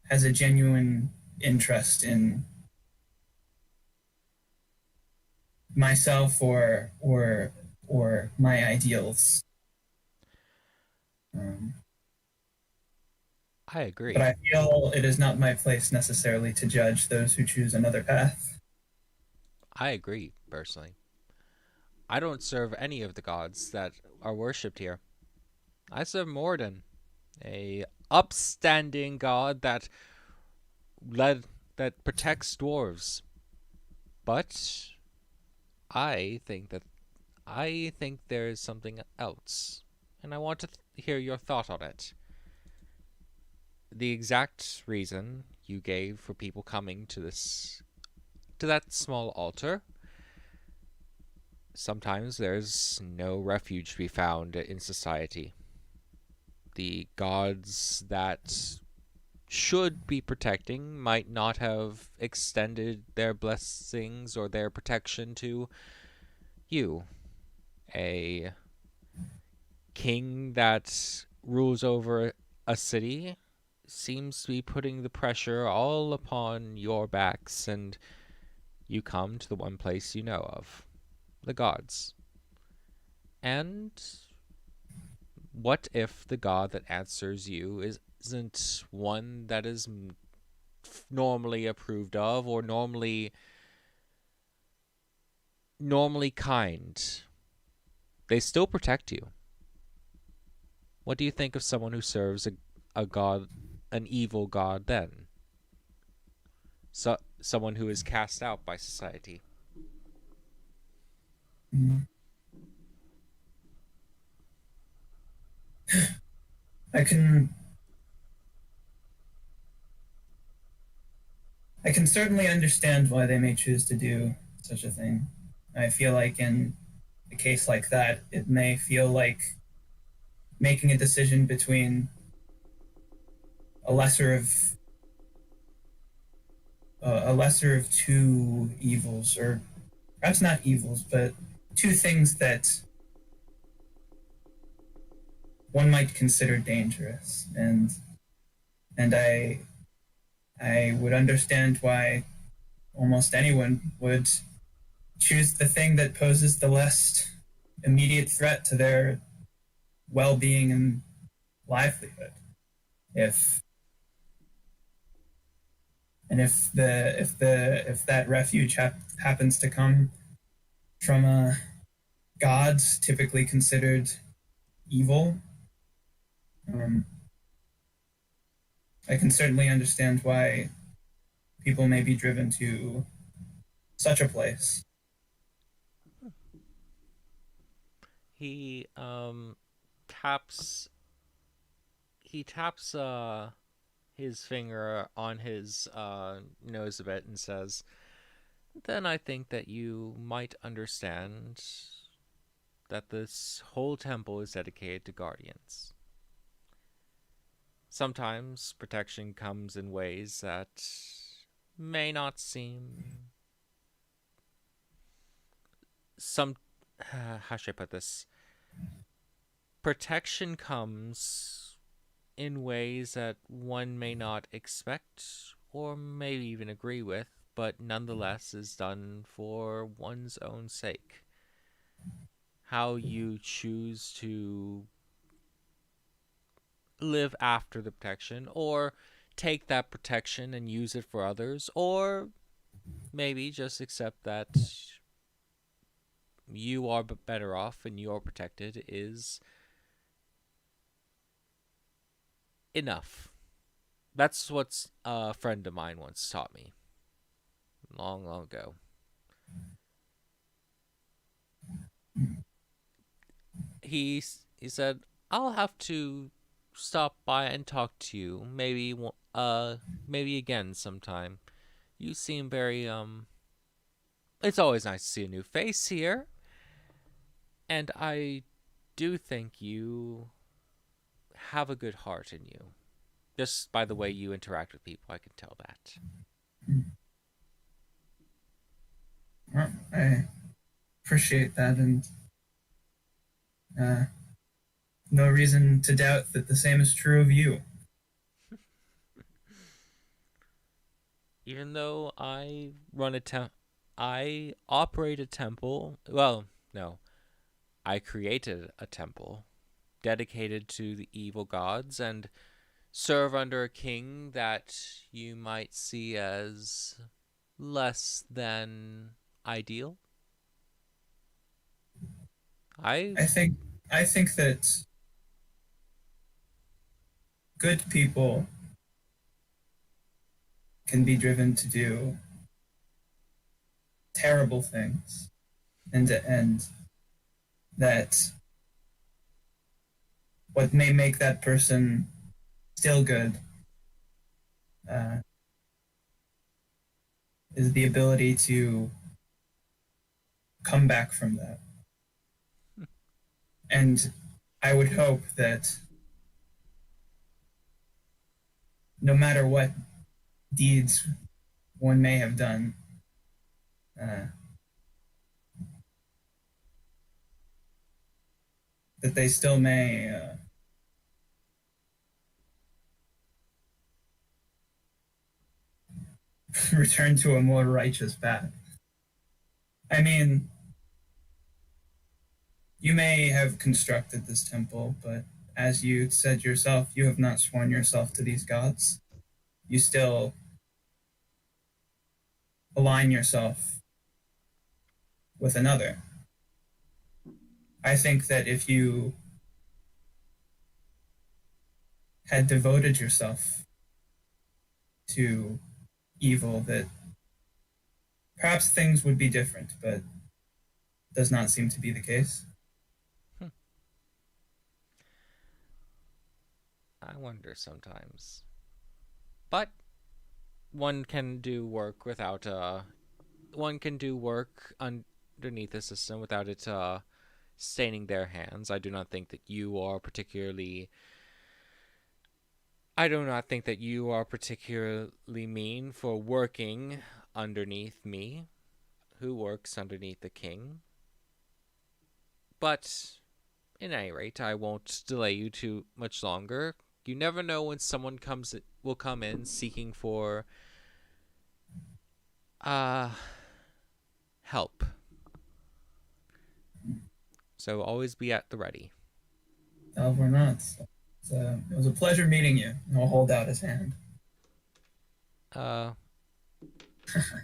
has a genuine interest in myself or my ideals. I agree. But I feel it is not my place necessarily to judge those who choose another path. I agree, personally. I don't serve any of the gods that are worshipped here. I serve Morden, a upstanding god that protects dwarves. But I think there is something else, and I want to hear your thought on it. The exact reason you gave for people coming to that small altar. Sometimes there's no refuge to be found in society. The gods that should be protecting might not have extended their blessings or their protection to you. A king that rules over a city seems to be putting the pressure all upon your backs, and you come to the one place you know of, the gods. And what if the god that answers you isn't one that is normally approved of or normally kind? They still protect you. What do you think of someone who serves a god, an evil god then? Someone who is cast out by society. I can certainly understand why they may choose to do such a thing. I feel like in a case like that, it may feel like making a decision between a lesser of a lesser of two evils, or perhaps not evils, but two things that one might consider dangerous, and I would understand why almost anyone would choose the thing that poses the less immediate threat to their well-being and livelihood. If that refuge happens to come from gods typically considered evil, I can certainly understand why people may be driven to such a place. He taps his finger on his nose a bit and says, "Then I think that you might understand that this whole temple is dedicated to guardians. Sometimes protection comes in ways that may not seem how should I put this? Protection comes in ways that one may not expect or maybe even agree with, but nonetheless is done for one's own sake. How you choose to live after the protection, or take that protection and use it for others, or maybe just accept that you are better off and you're protected is enough. That's what a friend of mine once taught me. Long, long ago. He said, "I'll have to stop by and talk to you. Maybe again sometime. You seem very It's always nice to see a new face here. And I do think you have a good heart in you. Just by the way you interact with people, I can tell that." Well, I appreciate that, and no reason to doubt that the same is true of you. Even though I operate a temple. Well, no. I created a temple dedicated to the evil gods and serve under a king that you might see as less than ideal. I think that good people can be driven to do terrible things, and that what may make that person still good is the ability to come back from that. And I would hope that no matter what deeds one may have done, that they still may return to a more righteous path. I mean, you may have constructed this temple, but as you said yourself, you have not sworn yourself to these gods. You still align yourself with another. I think that if you had devoted yourself to evil, that perhaps things would be different, but does not seem to be the case. I wonder sometimes. But one can do work without one can do work underneath the system without it staining their hands. I do not think that you are particularly I do not think that you are particularly mean for working underneath me, who works underneath the king. But, in any rate, I won't delay you too much longer. You never know when someone will come in seeking for help. So always be at the ready. We're not. It was a pleasure meeting you. And I'll hold out his hand.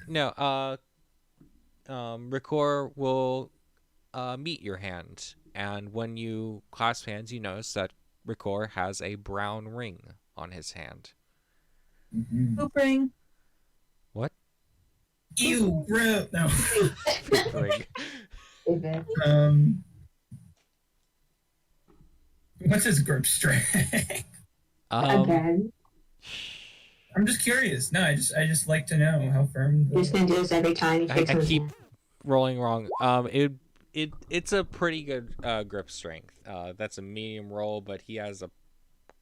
No, Ricor will meet your hand, and when you clasp hands, you notice that Ricor has a brown ring on his hand. Mm-hmm. Poop ring. What? Ew, bro. No. Ring. What's his grip strength? Again. I'm just curious. No, I just like to know how firm. You're just gonna do this every time you fix I his keep hand. rolling wrong. It's a pretty good grip strength. That's a medium roll, but he has a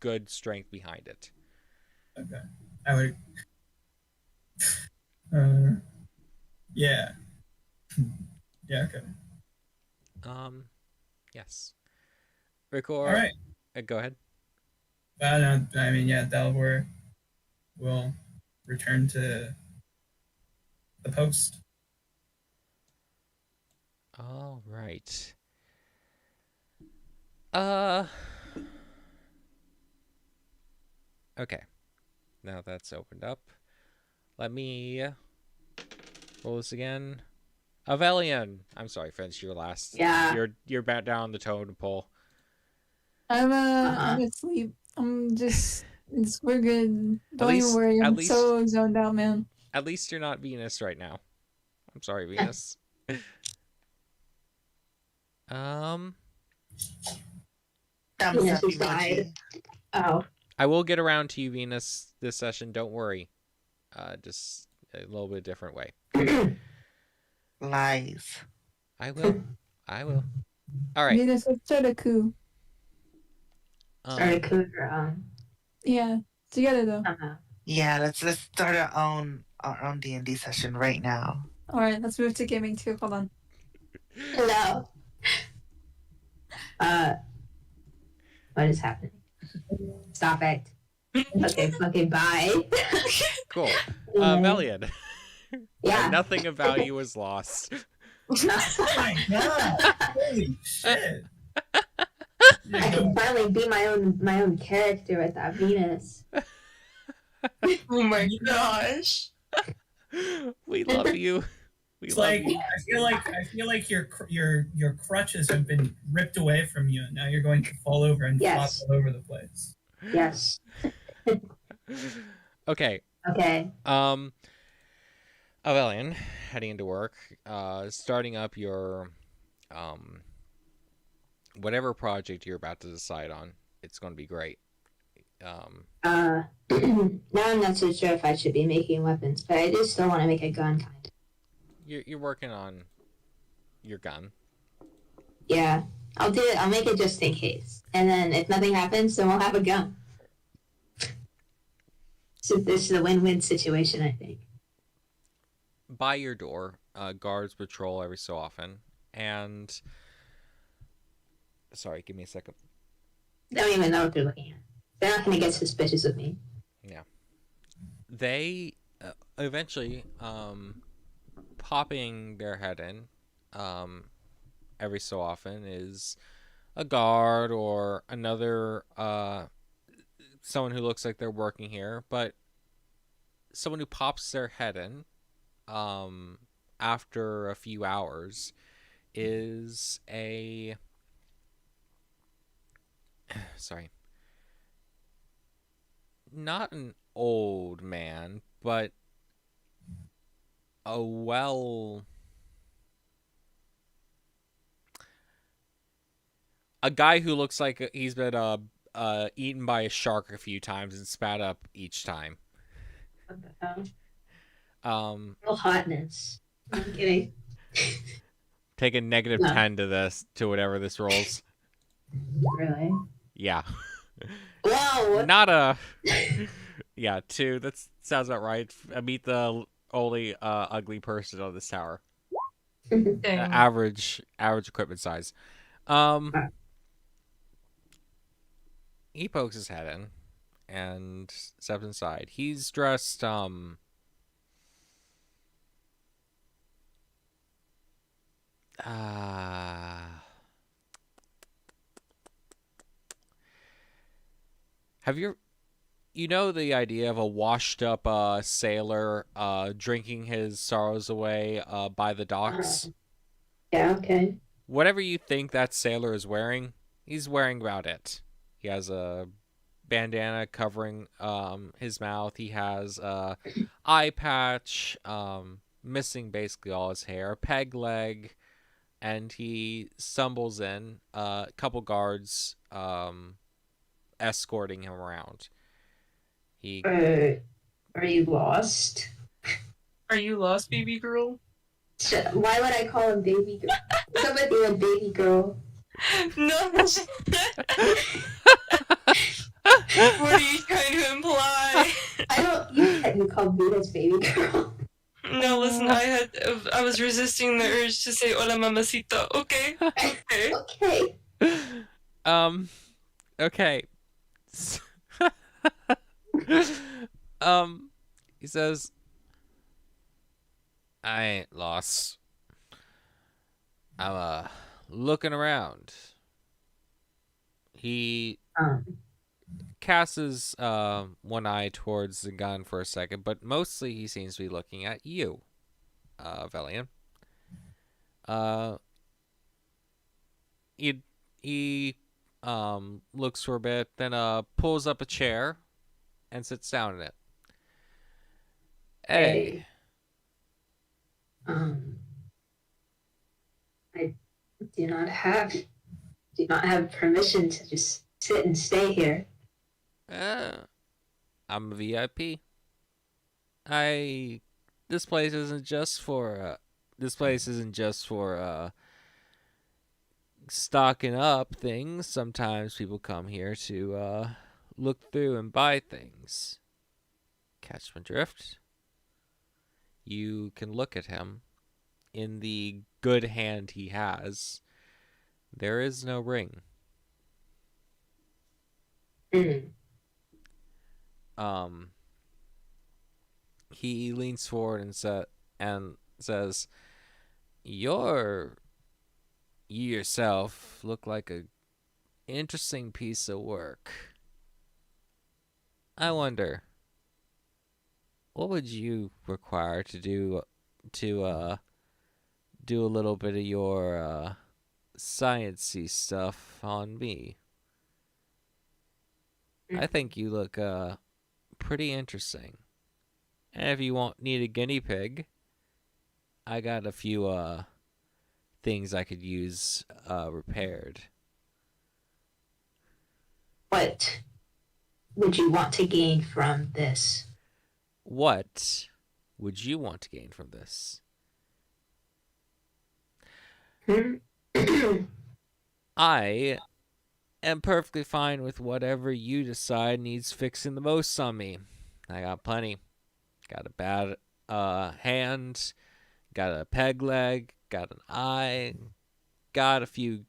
good strength behind it. Okay, I would. Yeah. Yeah. Okay. Yes. Ricor. All right. Go ahead. No, I mean, yeah, Delaware will return to the post. All right. Okay. Now that's opened up. Let me roll this again. Avelian. I'm sorry, Finch, you're last. Yeah. You're back down the totem pole. I'm asleep. We're good. Don't even worry. I'm so zoned out, man. At least you're not Venus right now. I'm sorry, Venus. Thumbs Venus up has died. emoji. Oh. I will get around to you, Venus, this session. Don't worry. Just a little bit different way. Lies. I will. All right. Venus, let's start a coup. Start a coup. Yeah, together though. Yeah, let's start our own D&D session right now. All right, let's move to gaming too. Hold on. Hello. What is happening? Stop it. Okay, bye. Cool. Melian. Yeah. Nothing of value was lost. Oh my god! Holy shit! I can finally be my own character with that Venus. Oh my gosh. We love you. It's like I feel like your crutches have been ripped away from you, and now you're going to fall over and flop all over the place. Yes. Okay. Okay. Avelian, heading into work, starting up your whatever project you're about to decide on. It's going to be great. Now I'm not so sure if I should be making weapons, but I do still want to make a gun, kind of. You're working on your gun. Yeah, I'll do it. I'll make it just in case, and then if nothing happens, then we'll have a gun. So this is a win-win situation, I think. By your door, guards patrol every so often, and sorry, give me a second. They don't even know what they're looking at. They're not going to get suspicious of me. Yeah. They eventually popping their head in every so often is a guard or another someone who looks like they're working here, but someone who pops their head in after a few hours is a not an old man, but a guy who looks like he's been eaten by a shark a few times and spat up each time. What the hell? Real hotness. I'm kidding. Take a negative 10 to whatever this rolls. Really? Yeah. Wow. Not a. Yeah, 2. That sounds about right. Meet the only ugly person on this tower. Dang. Average equipment size. He pokes his head in and steps inside. He's dressed have you know the idea of a washed up sailor drinking his sorrows away by the docks? Yeah, okay. Whatever you think that sailor is wearing, he's wearing about it. He has a bandana covering his mouth. He has a eye patch, missing basically all his hair, a peg leg, and he stumbles in. A couple guards escorting him around. He Are you lost? Are you lost, baby girl? Why would I call him baby girl? Somebody a baby girl. No. What are you trying to imply? You can't call Venus baby girl. No, listen, I was resisting the urge to say hola mamacita. Okay. Okay. Okay. He says, I ain't lost. I'm looking around. He casts his one eye towards the gun for a second, but mostly he seems to be looking at you, Velian. He looks for a bit, then pulls up a chair and sits down in it. Hey. I do not have permission to just sit and stay here. I'm a VIP. This place isn't just for stocking up things. Sometimes people come here to look through and buy things. Catch my drift? You can look at him. In the good hand he has, there is no ring. He leans forward and says, You yourself look like a interesting piece of work. I wonder, what would you require to do a little bit of your sciencey stuff on me? I think you look pretty interesting. And if you need a guinea pig, I got a few things I could use repaired. What would you want to gain from this? What would you want to gain from this? I am perfectly fine with whatever you decide needs fixing the most on me. I got plenty. Got a bad hand, got a peg leg, got an eye, got a few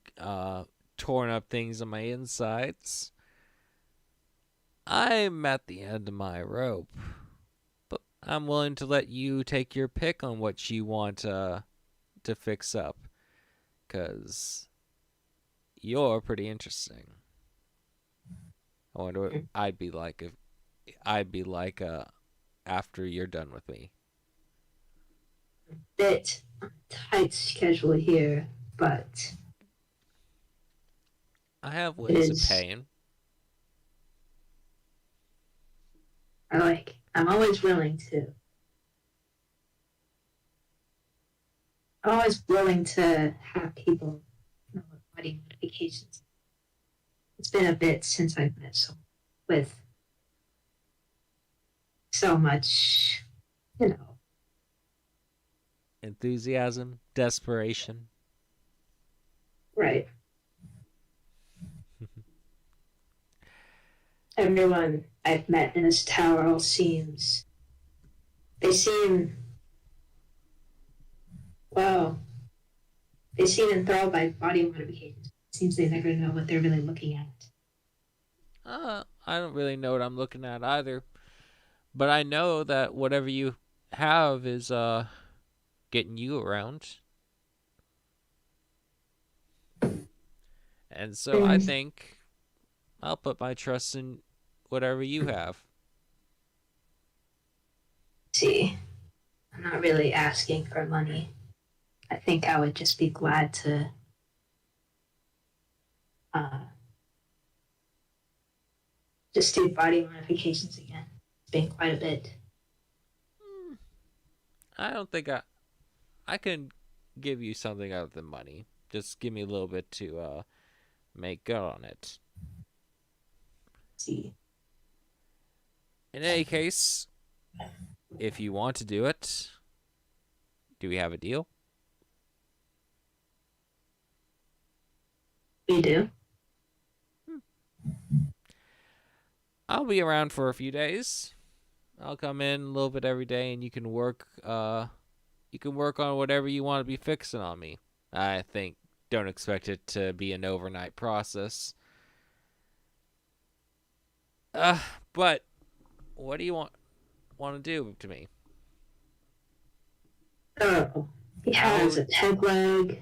torn up things on my insides. I'm at the end of my rope, but I'm willing to let you take your pick on what you want to fix up, 'cause you're pretty interesting. I wonder what I'd be like after you're done with me. Bit tight schedule here, but I have ways of paying. I'm always willing to. I'm always willing to have people know what body modifications. It's been a bit since I've met someone with so much, Enthusiasm, desperation. Right. everyone I've met in this tower all seems... They seem... Well... They seem enthralled by body modifications. It seems they never know what they're really looking at. I don't really know what I'm looking at either. But I know that whatever you have is getting you around. And so I think I'll put my trust in whatever you have. See, I'm not really asking for money. I think I would just be glad to just do body modifications again. It's been quite a bit. I don't think I can give you something other than money. Just give me a little bit to make good on it. See. In any case, if you want to do it, do we have a deal? We do. I'll be around for a few days. I'll come in a little bit every day, and you can work. You can work on whatever you want to be fixing on me. I think. Don't expect it to be an overnight process. But what do you want to do to me? Oh, he has a peg leg.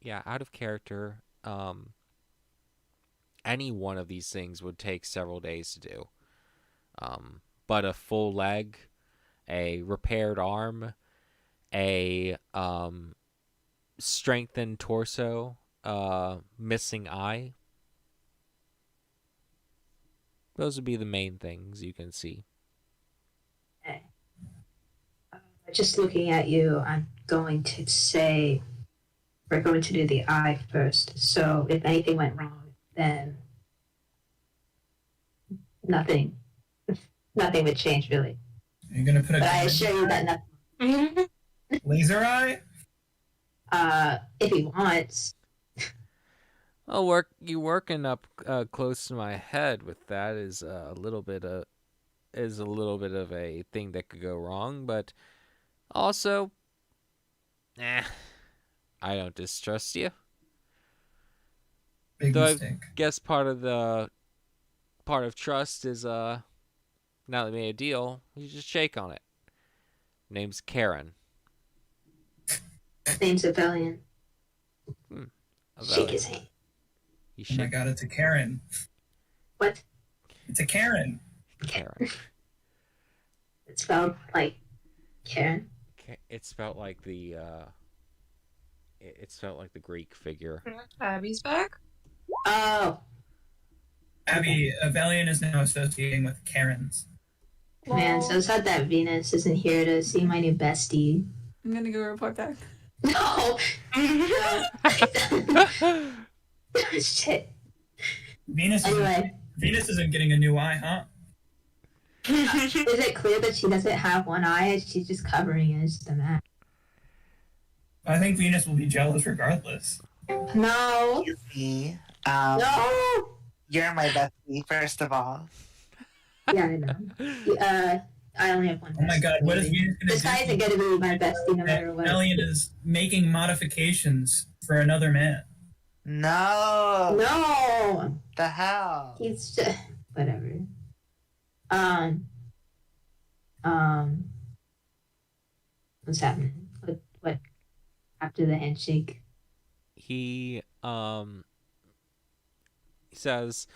Yeah, out of character. Any one of these things would take several days to do. But a full leg, a repaired arm, a strengthened torso, missing eye. Those would be the main things you can see. Okay. Just looking at you, I'm going to say we're going to do the eye first. So if anything went wrong, then nothing would change really. You're gonna put a. But I assure you that nothing. Laser eye? If he wants. Oh, you working up close to my head with that is a little bit of a thing that could go wrong, but also, I don't distrust you. Big Though mistake. I guess part of trust is now that we made a deal, you just shake on it. Name's Karen. Name's Abellion. Shake his hand. You Oh my god, it's a Karen. What? It's a Karen. Karen. It's spelled like Karen. It's spelled like the Greek figure. Abby's back. Oh. Abby, Avelian is now associating with Karens. Man, so sad that Venus isn't here to see my new bestie. I'm gonna go report back. No! Shit. Venus isn't getting a new eye, huh? Is it clear that she doesn't have one eye? She's just covering it. It's just a mess. I think Venus will be jealous regardless. No. Excuse me. No. You're my bestie, first of all. Yeah, I know. I only have one. Oh my god, what is Venus going to do? This guy isn't going to be my bestie no matter what. Avelian is making modifications for another man. No. No. The hell? He's just whatever. What's happening? What after the handshake? He says,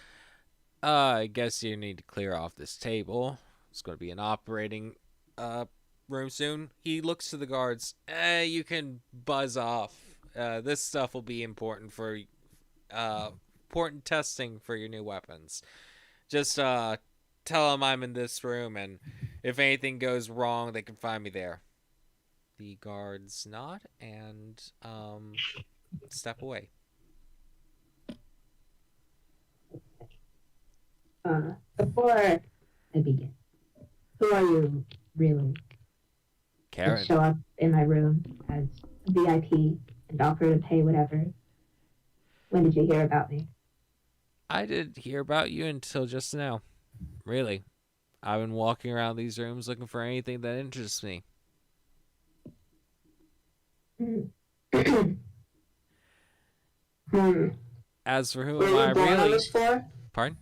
I guess you need to clear off this table. It's going to be an operating room soon. He looks to the guards. You can buzz off. This stuff will be important for important testing for your new weapons. Just tell them I'm in this room, and if anything goes wrong, they can find me there. The guards nod and step away. Before I begin, who are you really? Karen. Show up in my room as a VIP and offer to pay whatever. When did you hear about me? I didn't hear about you until just now. Really. I've been walking around these rooms looking for anything that interests me. As for who Were am you I born on really... this floor? Pardon?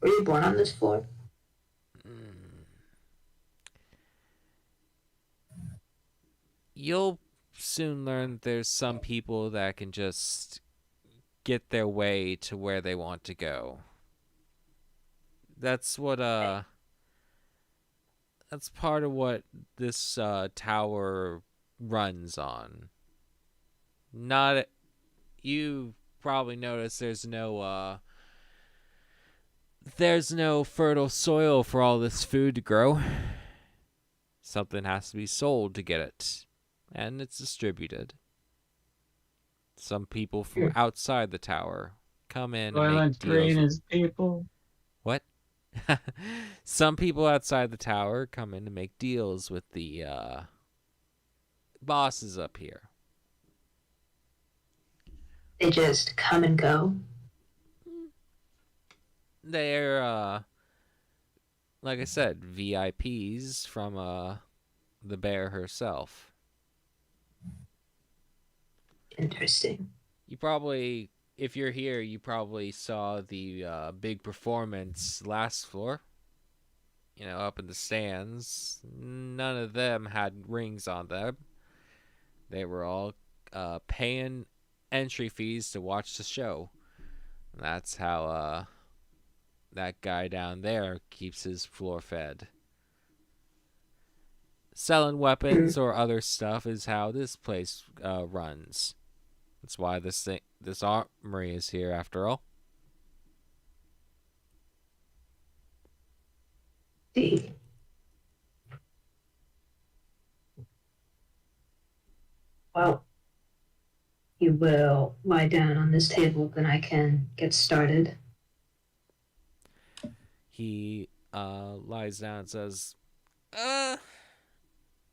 Were you born on this floor? You'll soon learn there's some people that can just get their way to where they want to go. That's what that's part of what this tower runs on. Not you probably noticed there's no fertile soil for all this food to grow. Something has to be sold to get it, and it's distributed. Some people from outside the tower come in and make deals. People. What? Some people outside the tower come in to make deals with the bosses up here. They just come and go. They're like I said, VIPs from the bear herself. Interesting. You probably, if you're here, you probably saw the big performance last floor. You know, up in the stands. None of them had rings on them. They were all paying entry fees to watch the show. And that's how that guy down there keeps his floor fed. Selling weapons or other stuff is how this place runs. That's why this armory is here, after all. See. Well, you will lie down on this table, then I can get started. He lies down and says,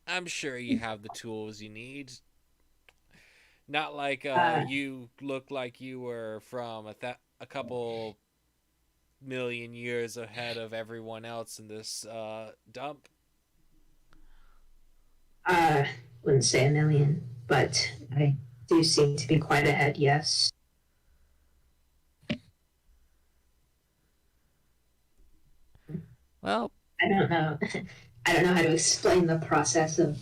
I'm sure you have the tools you need. Not like you look like you were from a couple million years ahead of everyone else in this dump. Wouldn't say a million, but I do seem to be quite ahead, yes. Well, I don't know. I don't know how to explain the process of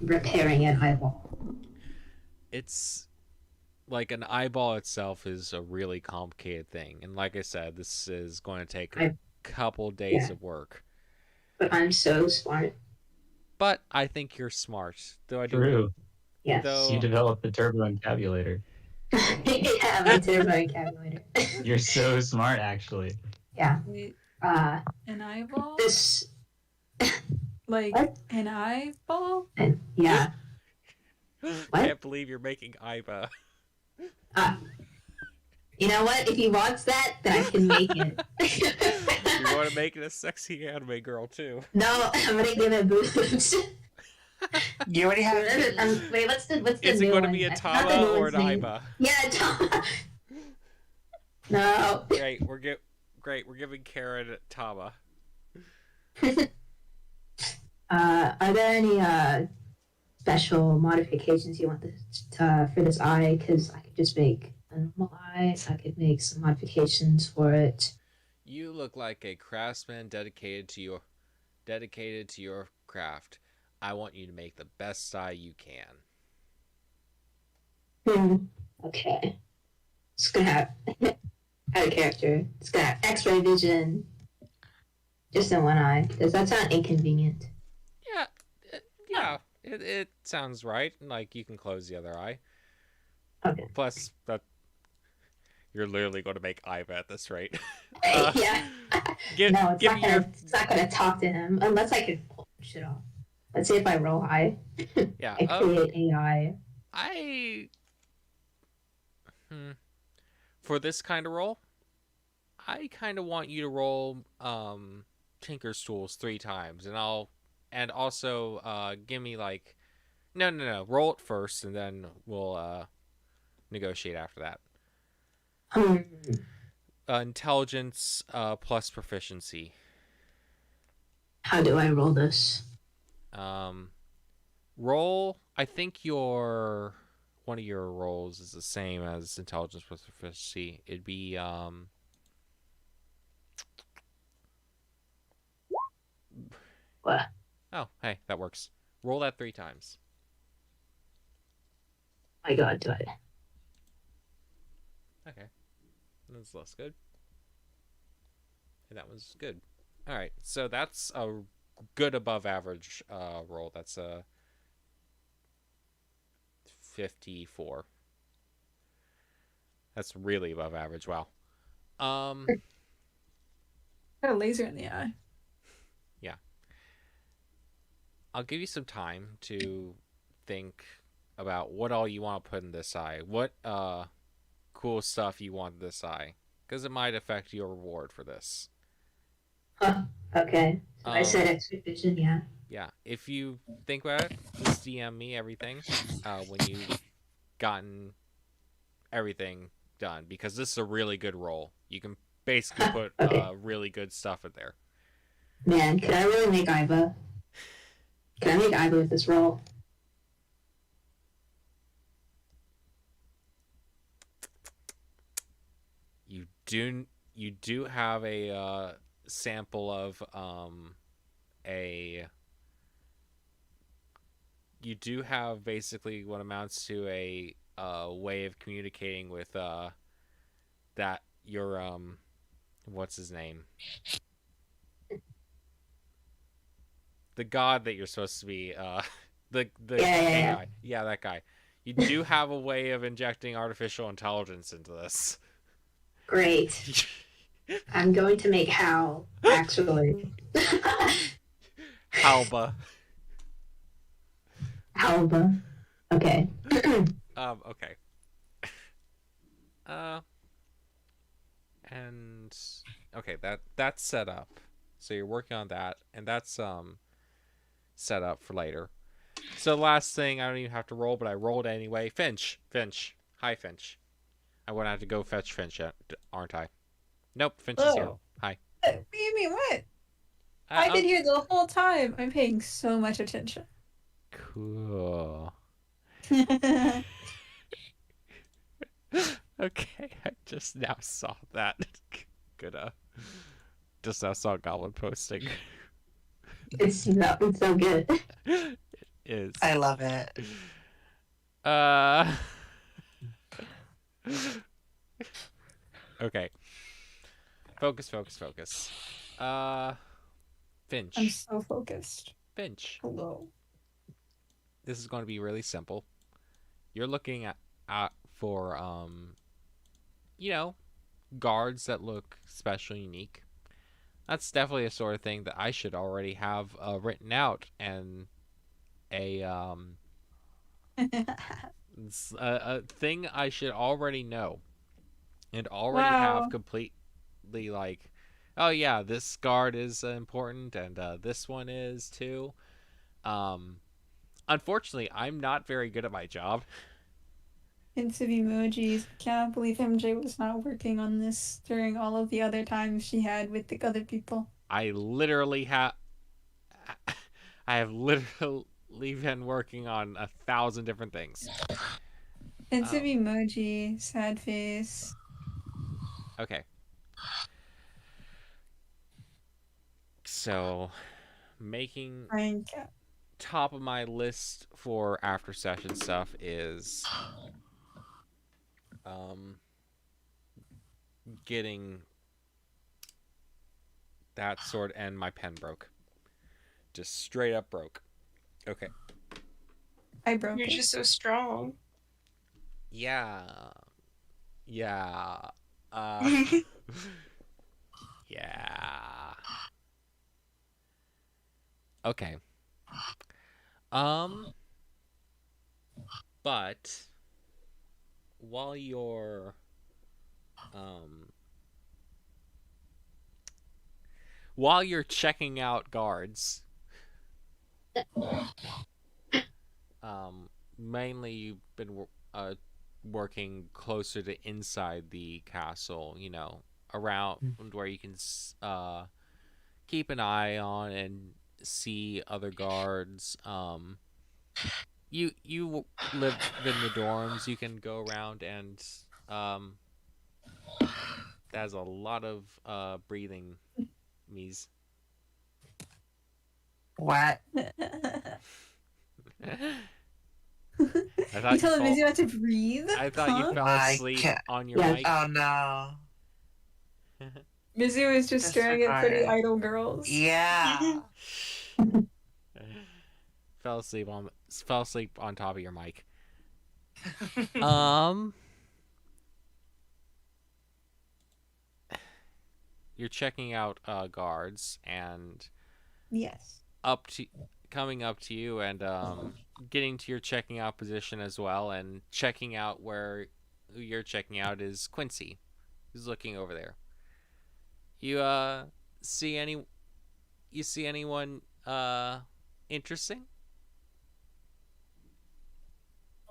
repairing an eyeball. It's like an eyeball itself is a really complicated thing. And like I said, this is going to take a couple days of work. But I'm so smart. But I think you're smart. Though I do. True. Yes. You developed the turbo encabulator. Yeah, my turbo encabulator. You're so smart, actually. Yeah. An eyeball? This. Like What? an eyeball? Yeah. I can't believe you're making Iba. You know what? If he wants that, then I can make it. You want to make it a sexy anime girl too? No, I'm gonna give it boobs. You already have. Wait, what's the Is new it going to one? be a I forgot the Tama new or an one's name. Iba? Yeah, Tama. No. Great, we're giving Karen Tama. Are there any special modifications you want for this eye? Because I could just make a normal eye. I could make some modifications for it. You look like a craftsman dedicated to your craft. I want you to make the best eye you can. Okay. It's gonna have out of character. It's gonna have X-ray vision. Just in one eye. Does that sound inconvenient? Yeah. It sounds right. Like you can close the other eye. Okay. Plus, that you're literally going to make Iva at this rate. Yeah. It's not gonna talk to him unless I could pull shit off. Let's see if I roll high. Yeah. I create AI. For this kind of roll, I kind of want you to roll Tinker's Tools 3 times, and also give me like no, roll it first, and then we'll negotiate after that. Hmm. Intelligence plus proficiency. How do I roll this? Roll. I think one of your rolls is the same as intelligence plus proficiency. It'd be What? Oh, hey, that works. Roll that 3 times. My God, do I? Okay. That's less good. And that was good. All right, so that's a good above average roll. That's a 54. That's really above average. Wow. Got a laser in the eye. Yeah. I'll give you some time to think about what all you want to put in this eye. What cool stuff you want in this eye, because it might affect your reward for this. Huh. Okay. So I said extra vision, yeah. Yeah. If you think about it, just DM me everything when you've gotten everything done, because this is a really good roll. You can basically put Okay. really good stuff in there. Man, could I really make Iva? Can I make Iva with this roll? You do have a sample of you do have basically what amounts to a way of communicating with that your what's his name, the god that you're supposed to be the AI. Yeah, that guy. You do have a way of injecting artificial intelligence into this. Great. I'm going to make Hal, actually. Halba. Alba. Okay. Okay. And okay, that's set up. So you're working on that, and that's set up for later. So the last thing, I don't even have to roll, but I rolled anyway. Finch. Hi, Finch. I wouldn't have to go fetch Finch yet, aren't I? Nope, Finch is here. Hi. What do you mean, what? I've been here the whole time. I'm paying so much attention. Cool. Okay, I just now saw that. Good, just now saw Goblin posting. It's so good. It is. I love it. Okay. Focus. Finch. I'm so focused. Finch. Hello. This is going to be really simple. You're looking at for guards that look special, unique. That's definitely a sort of thing that I should already have written out, and a thing I should already know and already have completely, like, oh yeah, this guard is important, and this one is too. Unfortunately, I'm not very good at my job. Hints of emojis. Can't believe MJ was not working on this during all of the other times she had with the other people. I literally have literally been working on 1,000 different things. Hints of emoji. Sad face. Okay. So, making top of my list for after session stuff is getting that sort, and my pen broke. Just straight up broke. Okay. I broke You're it. just so strong. Yeah. Yeah. Yeah. Okay. But while you're checking out guards, mainly you've been working closer to inside the castle, around where you can keep an eye on and see other guards. You live in the dorms. You can go around and there's a lot of breathing, Mies. What? You tell him he's not to breathe? I thought you fell asleep on your mic. Oh no. Mizu is just staring at pretty idle girls. Yeah. Fell asleep on top of your mic. You're checking out guards and yes, coming up to you and getting to your checking out position as well, and checking out where you're checking out is Quincy, who's looking over there. You see anyone interesting?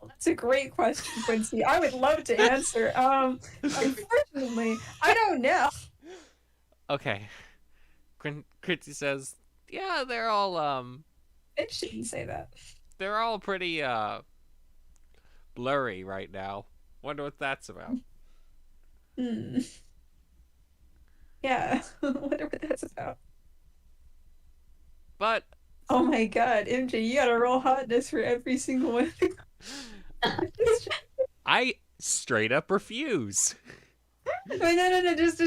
That's a great question, Quincy. I would love to answer. Unfortunately, I don't know. Okay. Quincy says, yeah, they're all It shouldn't say that. They're all pretty blurry right now. Wonder what that's about. Yeah, wonder what that's about. But oh my god, MJ, you gotta roll hotness for every single one. I straight up refuse. Wait, no, just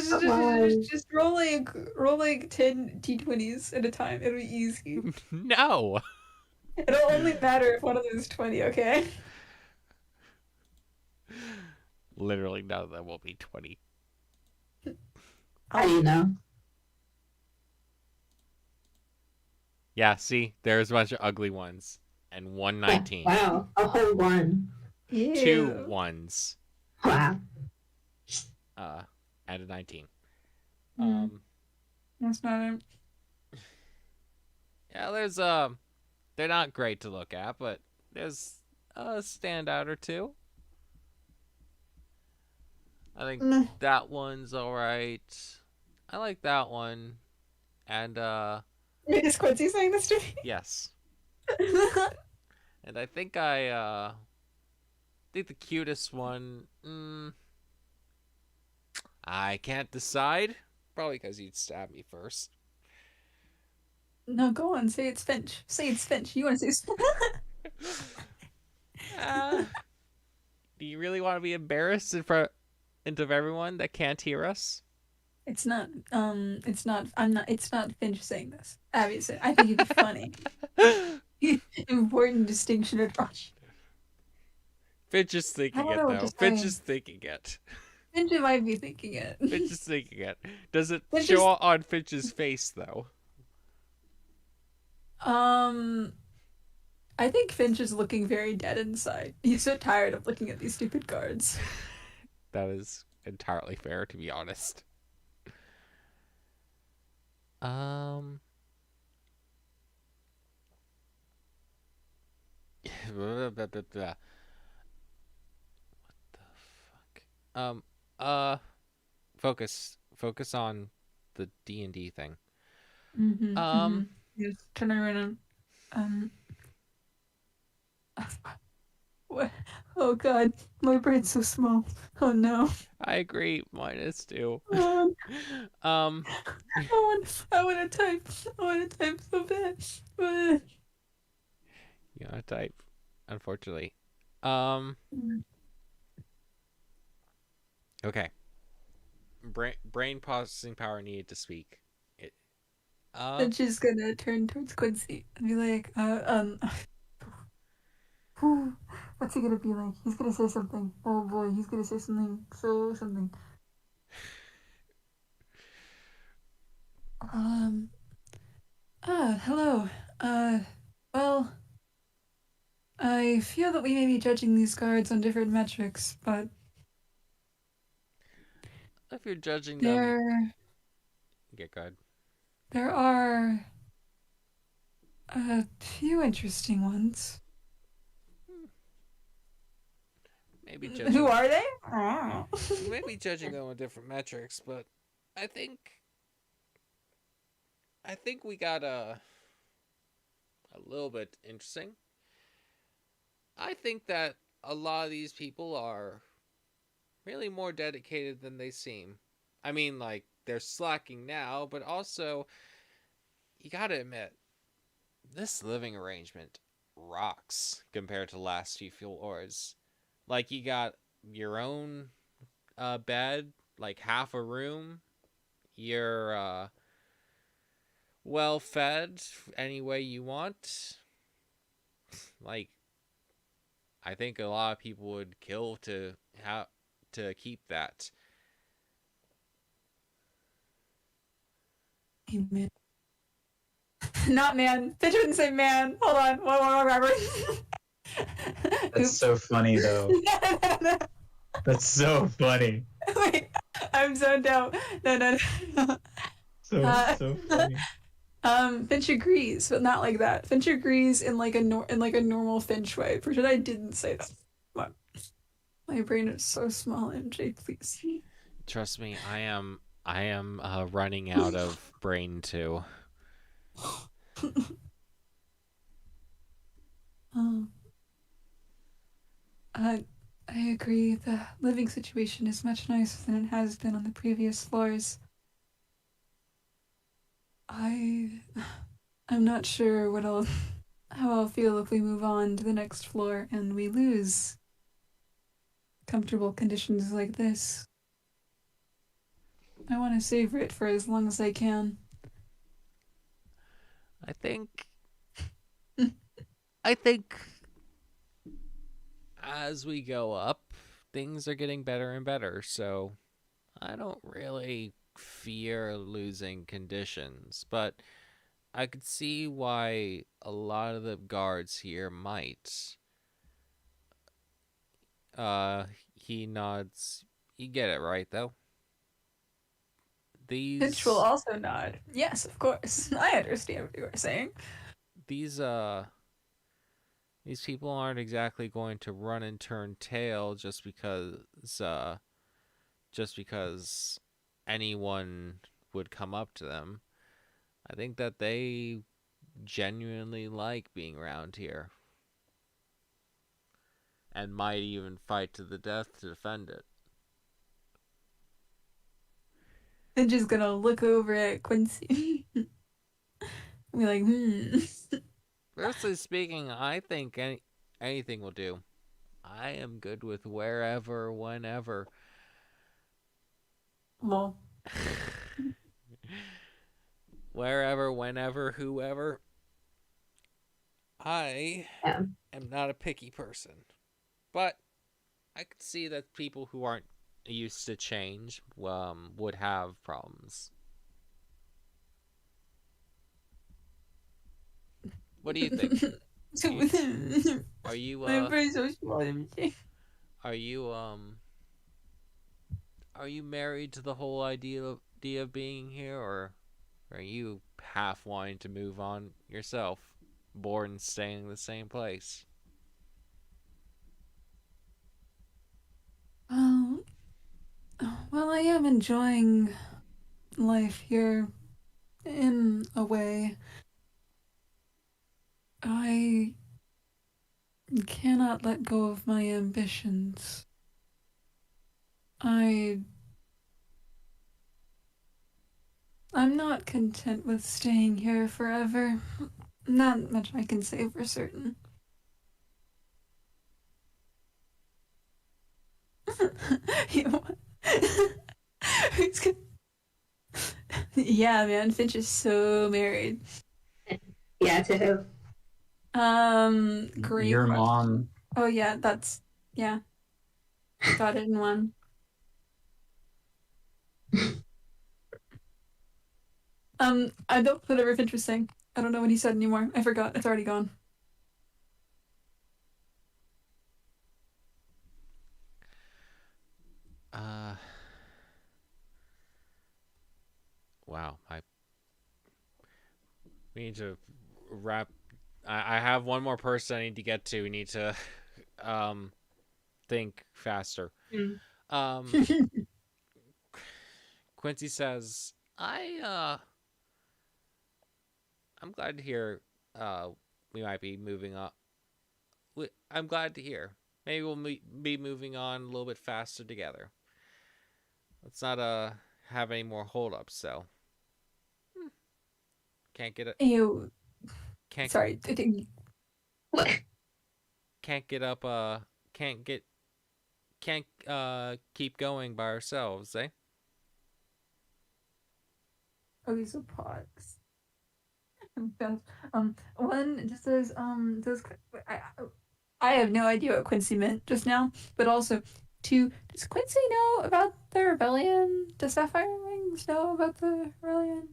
rolling 10 d20s at a time. It'll be easy. No. It'll only matter if one of them is 20, okay? Literally none of them will be 20. How do you know? Yeah, see? There's a bunch of ugly ones. And 119. Wow, a whole one. Ew. 2 ones. Wow. And a 19. That's not it. Yeah, there's they're not great to look at, but there's a standout or two. I think that one's alright. I like that one. And Is Quincy saying this to me? yes. And I think the cutest one, I can't decide. Probably because you'd stab me first. No, go on. Say it's Finch. Say it's Finch. You want to say do you really want to be embarrassed in front of everyone that can't hear us? It's not Finch saying this. Obviously. I think it'd be funny. Important distinction to draw. Finch is thinking it, though. Finch is thinking it. Finch might be thinking it. Finch is thinking it. Does it show on Finch's face, though? I think Finch is looking very dead inside. He's so tired of looking at these stupid guards. That is entirely fair, to be honest. What the fuck? Focus on the D&D thing. Yes, turn around. What? Oh god, my brain's so small. Oh no. I agree. Mine is too. I want to type. I want to type so bad. But... You want to type, unfortunately. Okay. Brain processing power needed to speak. Then she's gonna turn towards Quincy and be like, what's he gonna be like? He's gonna say something. Oh boy, he's gonna say something. Something. Hello. Well, I feel that we may be judging these guards on different metrics, but if you're judging them, get good. There are a few interesting ones. maybe judging. Who are they? Maybe judging them on different metrics, but I think we got a little bit interesting. I think that a lot of these people are really more dedicated than they seem. I mean, like, they're slacking now, but also, you gotta admit, this living arrangement rocks compared to the last few floors. Like, you got your own bed, like half a room. You're well fed any way you want. Like, I think a lot of people would kill to keep that. Amen. Not man. Bitch wouldn't say man. Hold on. Whoa, Robert. That's so funny, though. No. That's so funny. Wait, I'm zoned out. No. So funny. Finch agrees, but not like that. Finch agrees in like a normal Finch way. For sure, I didn't say that. But my brain is so small, MJ. Please. Trust me, I am running out of brain too. I agree. The living situation is much nicer than it has been on the previous floors. I'm not sure how I'll feel if we move on to the next floor and we lose comfortable conditions like this. I want to savor it for as long as I can. I think as we go up, things are getting better and better, so I don't really fear losing conditions, but I could see why a lot of the guards here might. He nods. You get it right, though. Finch will also nod. Yes, of course. I understand what you are saying. These people aren't exactly going to run and turn tail just because anyone would come up to them. I think that they genuinely like being around here and might even fight to the death to defend it. Finch is gonna look over at Quincy. Be like, Personally speaking, I think anything will do. I am good with wherever, whenever. Well. Wherever, whenever, whoever. I am not a picky person. But I could see that people who aren't used to change would have problems. What do you think? Are you My brain's so small. Are you married to the whole idea of being here, or are you half wanting to move on yourself, bored and staying in the same place? Well, I am enjoying life here in a way. I cannot let go of my ambitions. I'm not content with staying here forever. Not much I can say for certain. Yeah, man, Finch is so married. Yeah, to who? Great. Your question. mom. Oh yeah, yeah. Got it in one. I don't whatever Finch was saying. I don't know what he said anymore. I forgot. It's already gone. Wow, we need to wrap. I have one more person I need to get to. We need to think faster. Mm. Quincy says, I'm glad to hear we might be moving on. I'm glad to hear. Maybe we'll be moving on a little bit faster together. Let's not have any more holdups. So can't get it. Ew. Can't Sorry. What? can't get up. Can't keep going by ourselves, eh? Okay, so pause. One just says does I have no idea what Quincy meant just now, but also two, does Quincy know about the rebellion? Does Sapphire Rings know about the rebellion?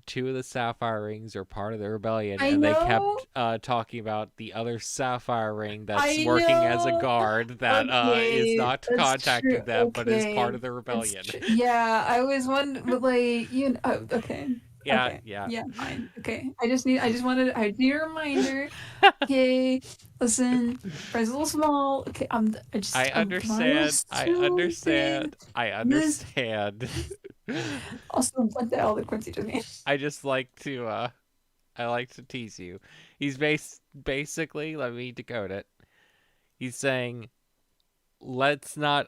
Two of the sapphire rings are part of the rebellion, I and know. they kept talking about the other sapphire ring that's I working as a know. guard that is Okay, not that's contacting true. them, but is Okay, part of the it's rebellion. Yeah, I was wondering, but like okay. Yeah, Okay. yeah. Yeah, fine. Okay. I need a reminder. Okay. Listen, Fred's a little small. Okay, I understand. I understand. I understand. Also, what the hell did Quincy just mean? I just like to tease you. He's basically, let me decode it. He's saying, let's not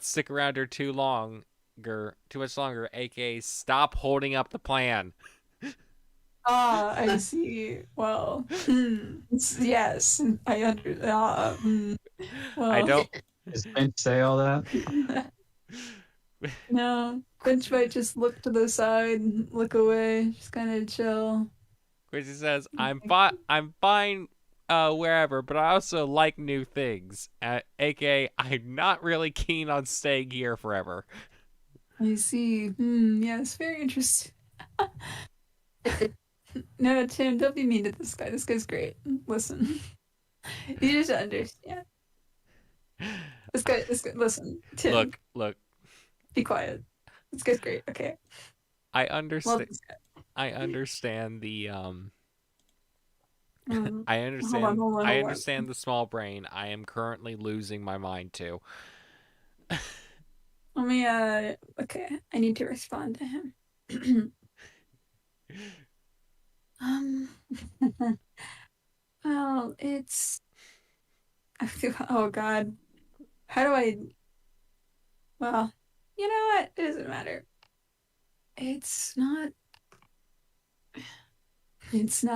stick around here too much longer, aka stop holding up the plan. Ah, I see. Well, yes, I well, I don't. Does Quinch say all that? No, Quinch might just look to the side, and look away, just kind of chill. Quincy says, I'm fine wherever, but I also like new things. AKA, I'm not really keen on staying here forever. I see. Yes, very interesting. No, Tim, don't be mean to this guy. This guy's great. Listen. You just understand. This guy, listen, Tim. Look. Be quiet. This guy's great, okay? I understand. Love this guy. I understand the Mm. I understand. Hold I on. understand the small brain. I am currently losing my mind too. Let me, okay. I need to respond to him. Well, it's... Oh, God. How do I... Well, you know what? It doesn't matter. It's not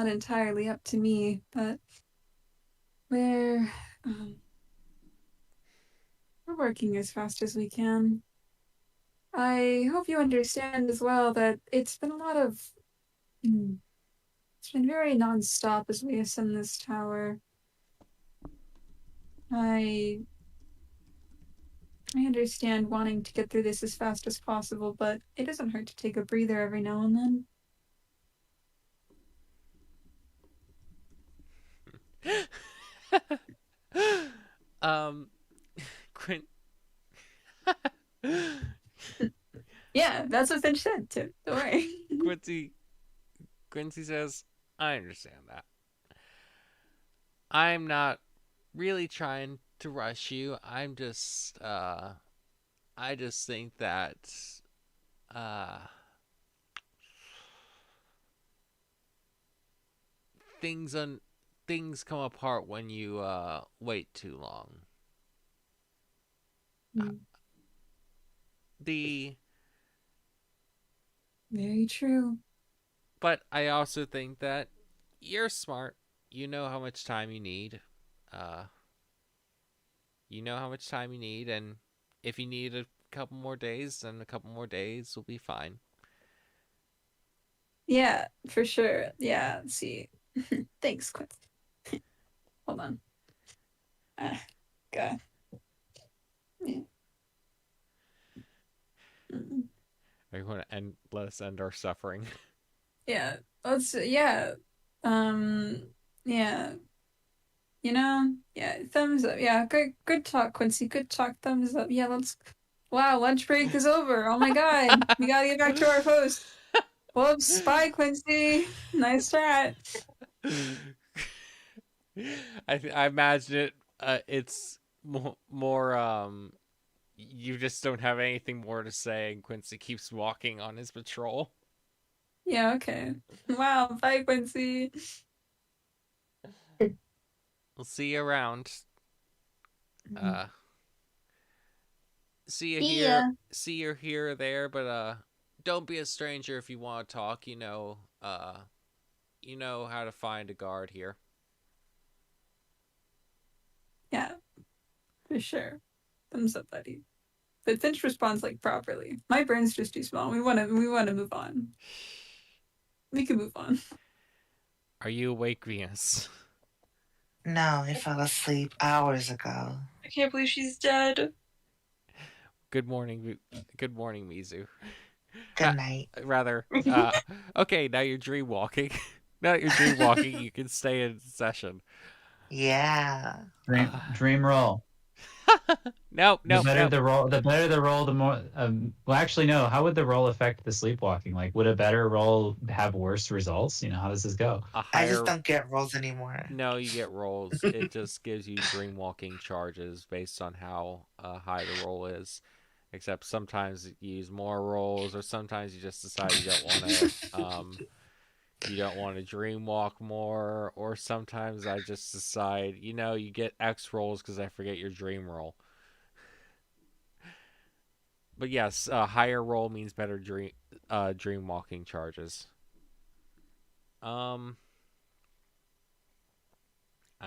entirely up to me, but we're working as fast as we can. I hope you understand as well that it's been very non-stop as we ascend this tower. I understand wanting to get through this as fast as possible, but it doesn't hurt to take a breather every now and then. Quint. Yeah, that's what Finch said too. Don't worry. Quincy says, I understand that. I'm not really trying to rush you. I just think that things come apart when you wait too long. Very true. But I also think that you're smart. You know how much time you need. And if you need a couple more days, then a couple more days will be fine. Yeah, for sure. Yeah, let's see. Thanks, Quincy. Hold on. God. Yeah. Are you going to let us end our suffering? Yeah. Yeah. Yeah. Yeah, thumbs up. Yeah, good talk, Quincy. Good talk, thumbs up. Yeah, wow, lunch break is over. Oh my God. We gotta get back to our post. Whoops, bye, Quincy. Nice chat. I imagine it it's more. You just don't have anything more to say, and Quincy keeps walking on his patrol. Yeah, okay. Wow, bye, Quincy. We'll see you around. See you See here. ya. See you here or there, but don't be a stranger if you want to talk. You know how to find a guard here. Yeah, for sure. Thumbs up, buddy. But Finch responds like properly. My brain's just too small. We wanna move on. We can move on. Are you awake, Venus? No, I fell asleep hours ago. I can't believe she's dead. Good morning, Mizu. Good night. Rather, okay, now you're dream walking. Now that you're dream walking, you can stay in session. Yeah. Dream roll. No. The better the roll, the more. Well, actually, no. How would the roll affect the sleepwalking? Like, would a better roll have worse results? How does this go? I just don't get rolls anymore. No, you get rolls. It just gives you dream walking charges based on how high the roll is. Except sometimes you use more rolls, or sometimes you just decide you don't want to dream walk more, or sometimes I just decide, you get X rolls because I forget your dream roll. But yes, higher roll means better dream walking charges. I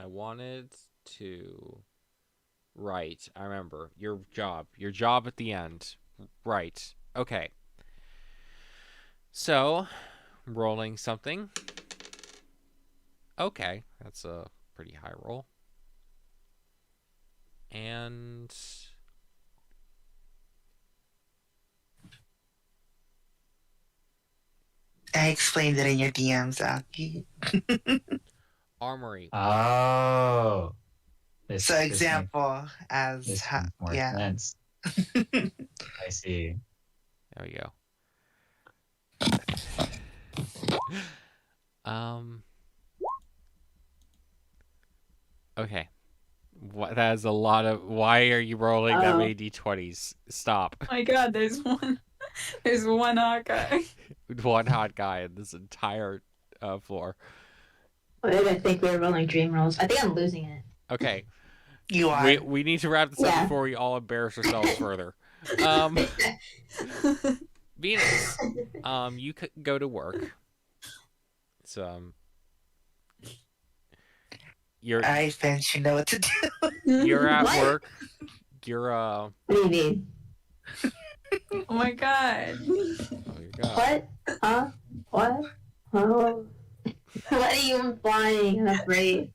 wanted to write. I remember your job at the end. Right. Okay. So, rolling something. Okay, that's a pretty high roll. And I explained it in your DMs, Aki. armory. Oh. So example as this makes more sense. I see. There we go. Okay. That is a lot of. Why are you rolling that many d20s? Stop. Oh my god, there's one hot guy. One hot guy in this entire floor. Why did I think we were rolling dream rolls? I think I'm losing it. Okay. You are. We need to wrap this up before we all embarrass ourselves further. Venus, you could go to work. So, you're. I Finch, you know what to do. You're at What? work. You're What do you mean? Oh my god. Oh your god. What? Huh? What? Oh. What are you implying? I'm afraid.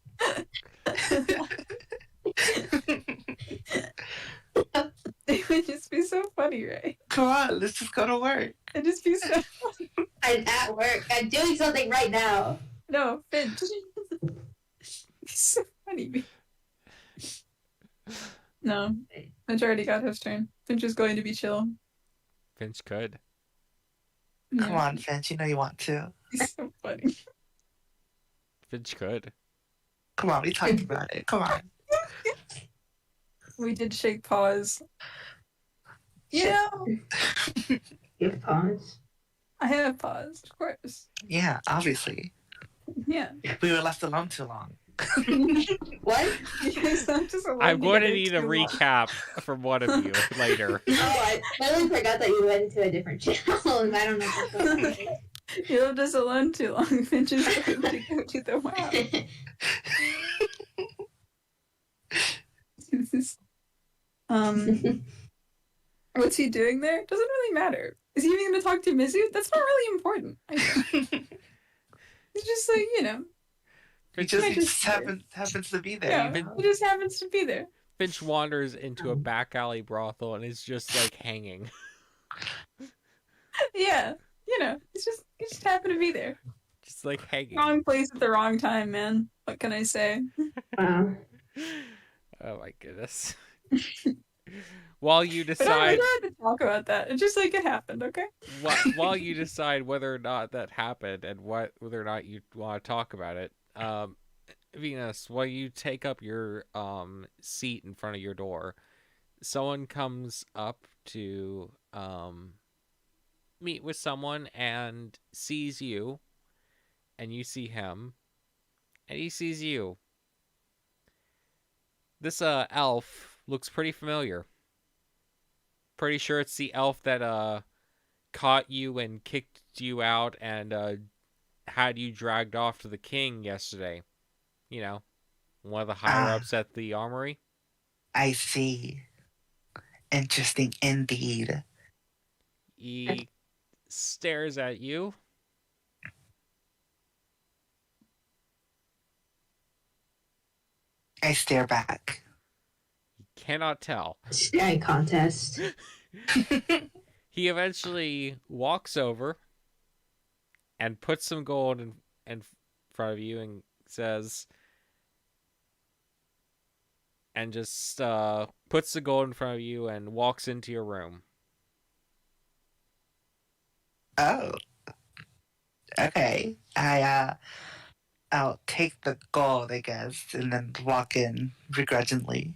It would just be so funny, right? Come on, let's just go to work. It'd just be so I'm at work. I'm doing something right now. No, Finch. It's so funny. No. Finch already got his turn. Finch is going to be chill. Finch could. Come on, Finch, you know you want to. He's so funny. Finch could. Come on, we talked about it. Come on. We did shake paws. Yeah. You have pause. I have paws, of course. Yeah, obviously. Yeah. We were left alone too long. What? Because I'm just alone I'm going to together need a too long. recap from one of you later. Oh, I totally forgot that you went into a different channel, and I don't know what's going on. You left us alone too long. Finch is going to go to the wow. What's he doing there? Doesn't really matter. Is he even going to talk to Mizu? That's not really important. I think. It's just like, He just happens to be there. yeah, You know? he just happens to be there. Finch wanders into a back alley brothel and is just like hanging. Yeah, he just happened to be there. Just like hanging. Wrong place at the wrong time, man. What can I say? Wow. Oh my goodness. While you We decide don't have to talk about that. It's just like it happened, okay? while you decide whether or not that happened and whether or not you want to talk about it, Venus, while you take up your seat in front of your door, someone comes up to meet with someone and sees you, and you see him, and he sees you. This elf looks pretty familiar. Pretty sure it's the elf that caught you and kicked you out and had you dragged off to the king yesterday. You know, one of the higher ups at the armory. I see. Interesting indeed. He stares at you. I stare back. You cannot tell. Staring contest. He eventually walks over and puts some gold in front of you and says, and just puts the gold in front of you and walks into your room. Oh. Okay. I'll take the gold, I guess, and then walk in begrudgingly.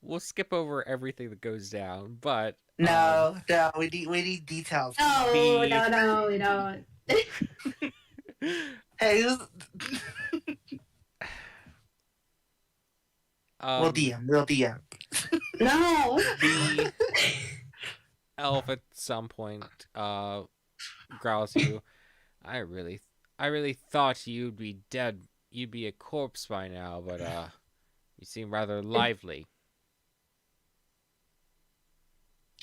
We'll skip over everything that goes down, but No, we need details. No, The- no, we don't. Hey, we'll um, DM. No. the elf at some point growls at you. I really thought you'd be dead. You'd be a corpse by now, but you seem rather lively.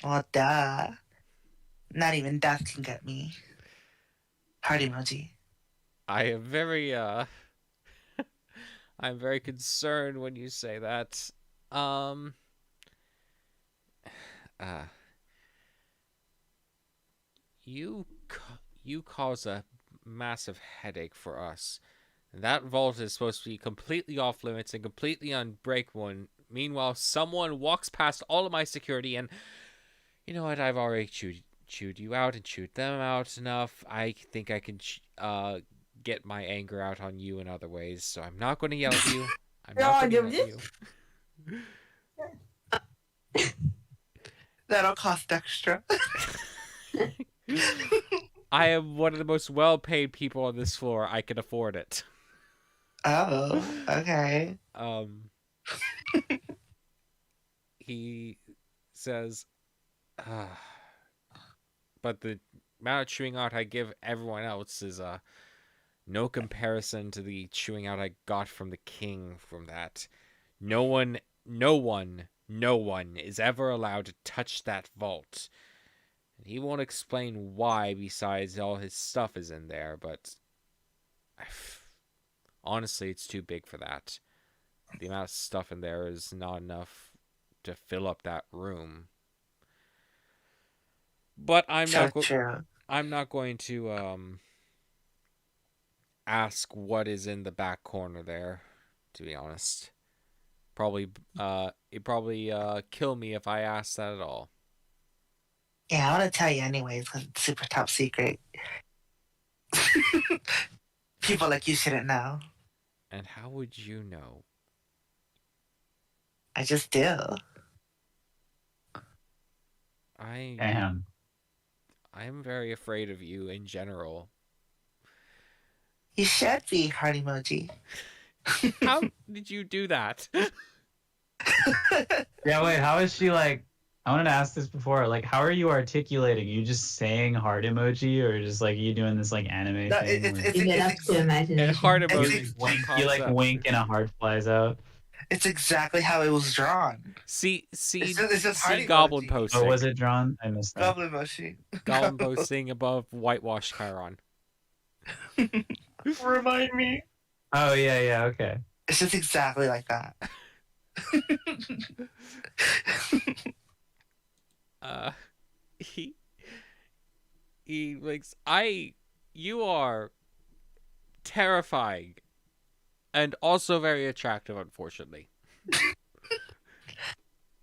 Well, duh. Not even death can get me. Heart emoji. I am very I'm very concerned when you say that. You cause a massive headache for us. That vault is supposed to be completely off limits and completely unbreakable. And meanwhile, someone walks past all of my security, and you know what? I've already chewed you out and chewed them out enough. I think I can get my anger out on you in other ways. So I'm not going to yell at you. I'm not going to yell at you. That'll cost extra. I am one of the most well-paid people on this floor. I can afford it. Oh, okay. He says, but the amount of chewing out I give everyone else is no comparison to the chewing out I got from the king from that. No one is ever allowed to touch that vault. And he won't explain why besides all his stuff is in there, but honestly, it's too big for that. The amount of stuff in there is not enough to fill up that room. But I'm not going to ask what is in the back corner there, to be honest. It'd probably kill me if I asked that at all. Yeah, I want to tell you anyways because it's super top secret. People like you shouldn't know. And how would you know? I just do. Damn. I'm very afraid of you in general. You should be, heart emoji. How did you do that? Yeah, wait, how is she like... I wanted to ask this before. Like, how are you articulating? You just saying heart emoji, or just like you doing this like anime No, thing? it's Leave it up to imagination. And heart It's- emoji. You like wink and a heart flies out. It's exactly how it was drawn. See It's just heart see Goblin emoji. posting. Oh, was it drawn? I missed that. Goblin emoji. Goblin posting above whitewashed Chiron. Remind me. Oh, yeah, okay. It's just exactly like that. He likes, you are terrifying and also very attractive, unfortunately.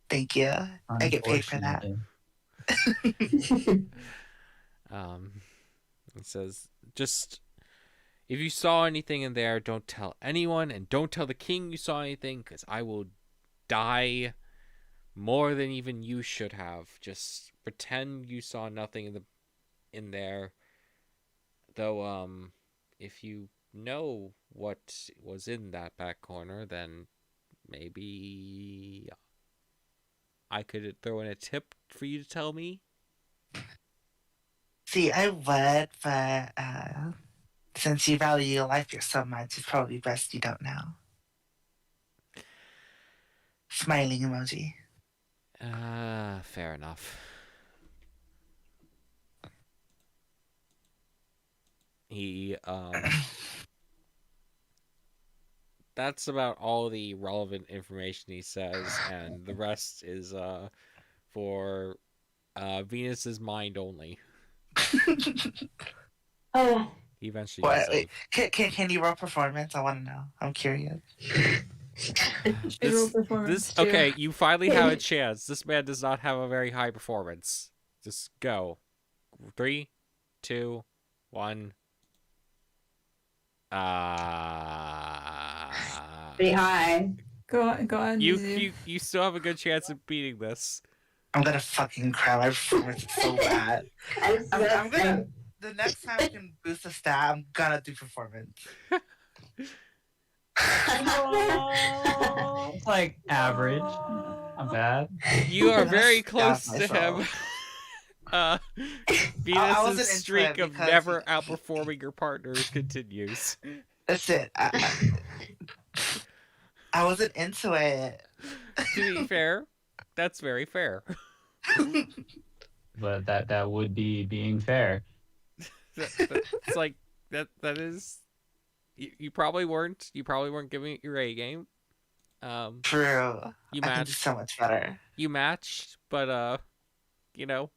Thank you. I get paid for that. Unfortunately. It says, just, If you saw anything in there, don't tell anyone, and don't tell the king you saw anything, because I will die more than even you should have. Just pretend you saw nothing in there. Though, if you know what was in that back corner, then maybe I could throw in a tip for you to tell me. See, I would, but since you value your life here so much, it's probably best you don't know. Smiling emoji. Fair enough. He, that's about all the relevant information he says, and the rest is, for, Venus's mind only. Oh, He eventually What? does Wait, leave. can you roll performance? I want to know. I'm curious. Roll performance too. Okay, you finally have a chance. This man does not have a very high performance. Just go. 3, 2, 1. pretty high. Go on. Mizu. You still have a good chance of beating this. I'm gonna fucking cry. My performance is so bad. I'm gonna. The next time I can boost a stat, I'm gonna do performance. It's like average. Not bad. You are very close Stop to him. myself. Venus's wasn't into streak it of because- never outperforming your partner continues. That's it. I wasn't into it. To be fair, that's very fair. But that would be being fair. It's like that is you probably weren't giving it your A game. True. You I can do matched, so much better. but you know,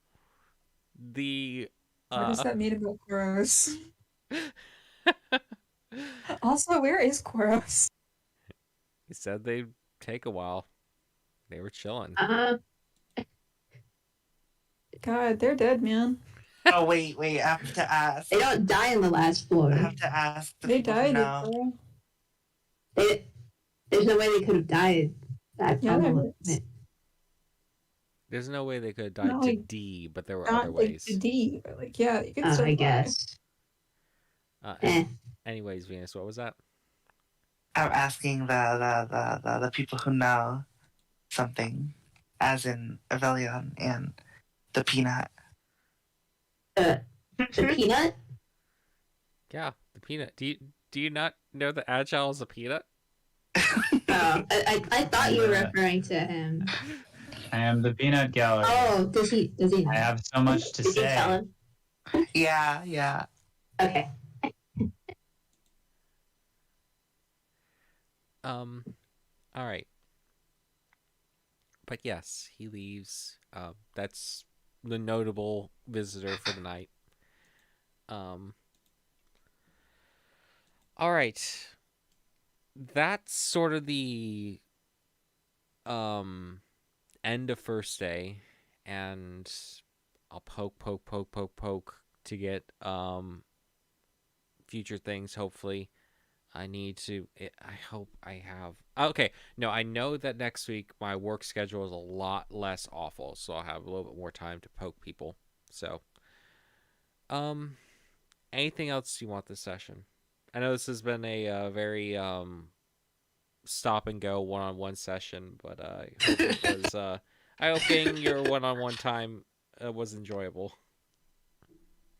the What does that mean about Koros? Also, where is Koros? he said they'd take a while. They were chilling. God, they're dead, man. Oh wait, I have to ask. They don't die in the last floor. I have to ask. The They people who died. know. There's no way they could have died. That's Yeah, there all. is. There's no way they could have died Not to like- D, but there were Not other like ways. the D, but like yeah, you can still I die. guess. Anyways, Venus, what was that? I'm asking the people who know something, as in Avelion and the peanut. The peanut? Yeah, the peanut. Do you not know that Agile is a peanut? I thought you were Yeah. referring to him. I am the peanut gallery. Oh, does he know? I have so much to Did you tell say. him? Yeah. Okay. All right. But yes, he leaves. That's the notable visitor for the night. All right. That's sort of the end of first day, and I'll poke to get future things. Hopefully, I hope I have. Okay, no, I know that next week my work schedule is a lot less awful, so I'll have a little bit more time to poke people. So, anything else you want this session? I know this has been a very stop and go one-on-one session, but I hope it was. I hope getting your one-on-one time was enjoyable.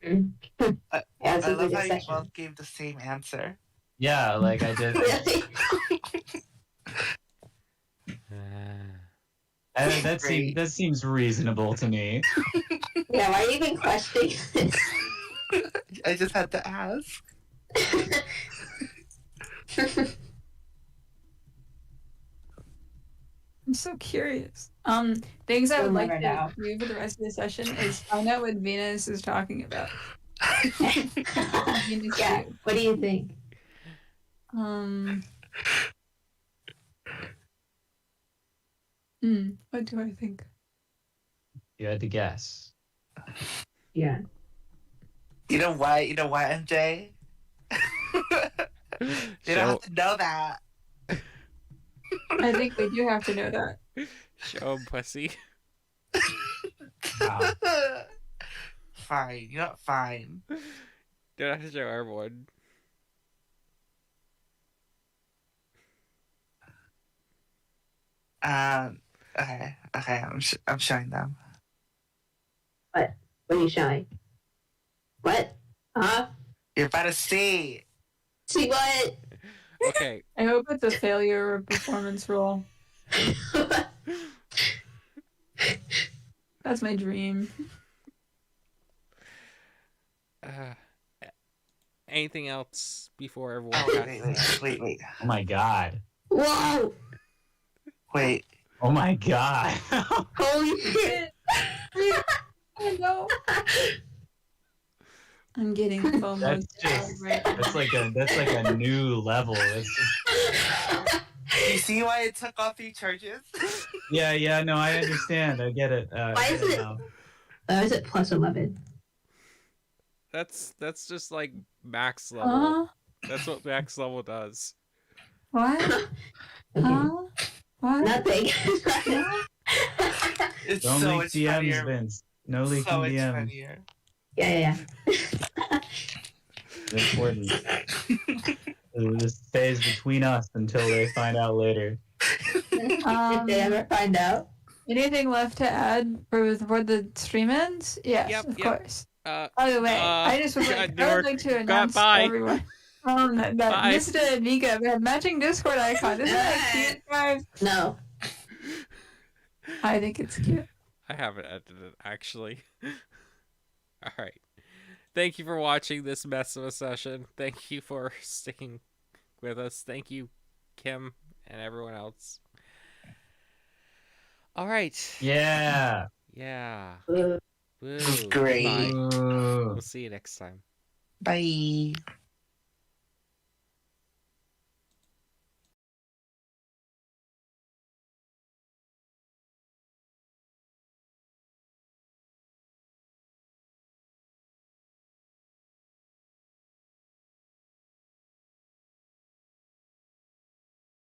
I Yeah, this is a love good how you session. both gave the same answer. Yeah, like I did. Really? That seems reasonable to me. Yeah, why are you even questioning this? I just had to ask. I'm so curious. Things I would We'll like never to know. do for the rest of the session is find out what Venus is talking about. Venus Yeah, too. what do you think? What do I think? You had to guess. Yeah. You know why, MJ? They don't have to know that. I think we do have to know that. Show him pussy. Wow. Fine, you're not fine. Don't have to show everyone. Okay, I'm showing them. What? What are you showing? What? Huh? You're about to see. See what? Okay. I hope it's a failure or performance roll. That's my dream. Anything else before everyone? Oh, wait. Oh my god. Whoa! Wait. Oh my god. Holy shit! Oh no. I'm getting FOMO. That's just that's like a new level. That's just... You see why it took all 3 charges? Yeah, no, I understand. I get it. Why is it? Now. Why is it plus 11? That's just like max level. Huh? That's what max level does. What? Okay. Huh? What? Nothing. It's Don't so leak much DMs, funnier. Vince. No leaking So much DMs. funnier. Yeah. It's important. This stays between us until they find out later. Did they ever find out? Anything left to add for the stream ends? Yes, Yep, of yep. course. Uh, By the way, I just would like, I would like to announce to Bye. everyone that Bye. Mr. and Nika have matching Discord icon. Isn't that cute, guys? No. I think it's cute. I haven't edited it actually. All right. Thank you for watching this mess of a session. Thank you for sticking with us. Thank you, Kim and everyone else. All right. Yeah. Yeah. Uh, Woo. Great. Bye. Ooh. We'll see you next time. Bye.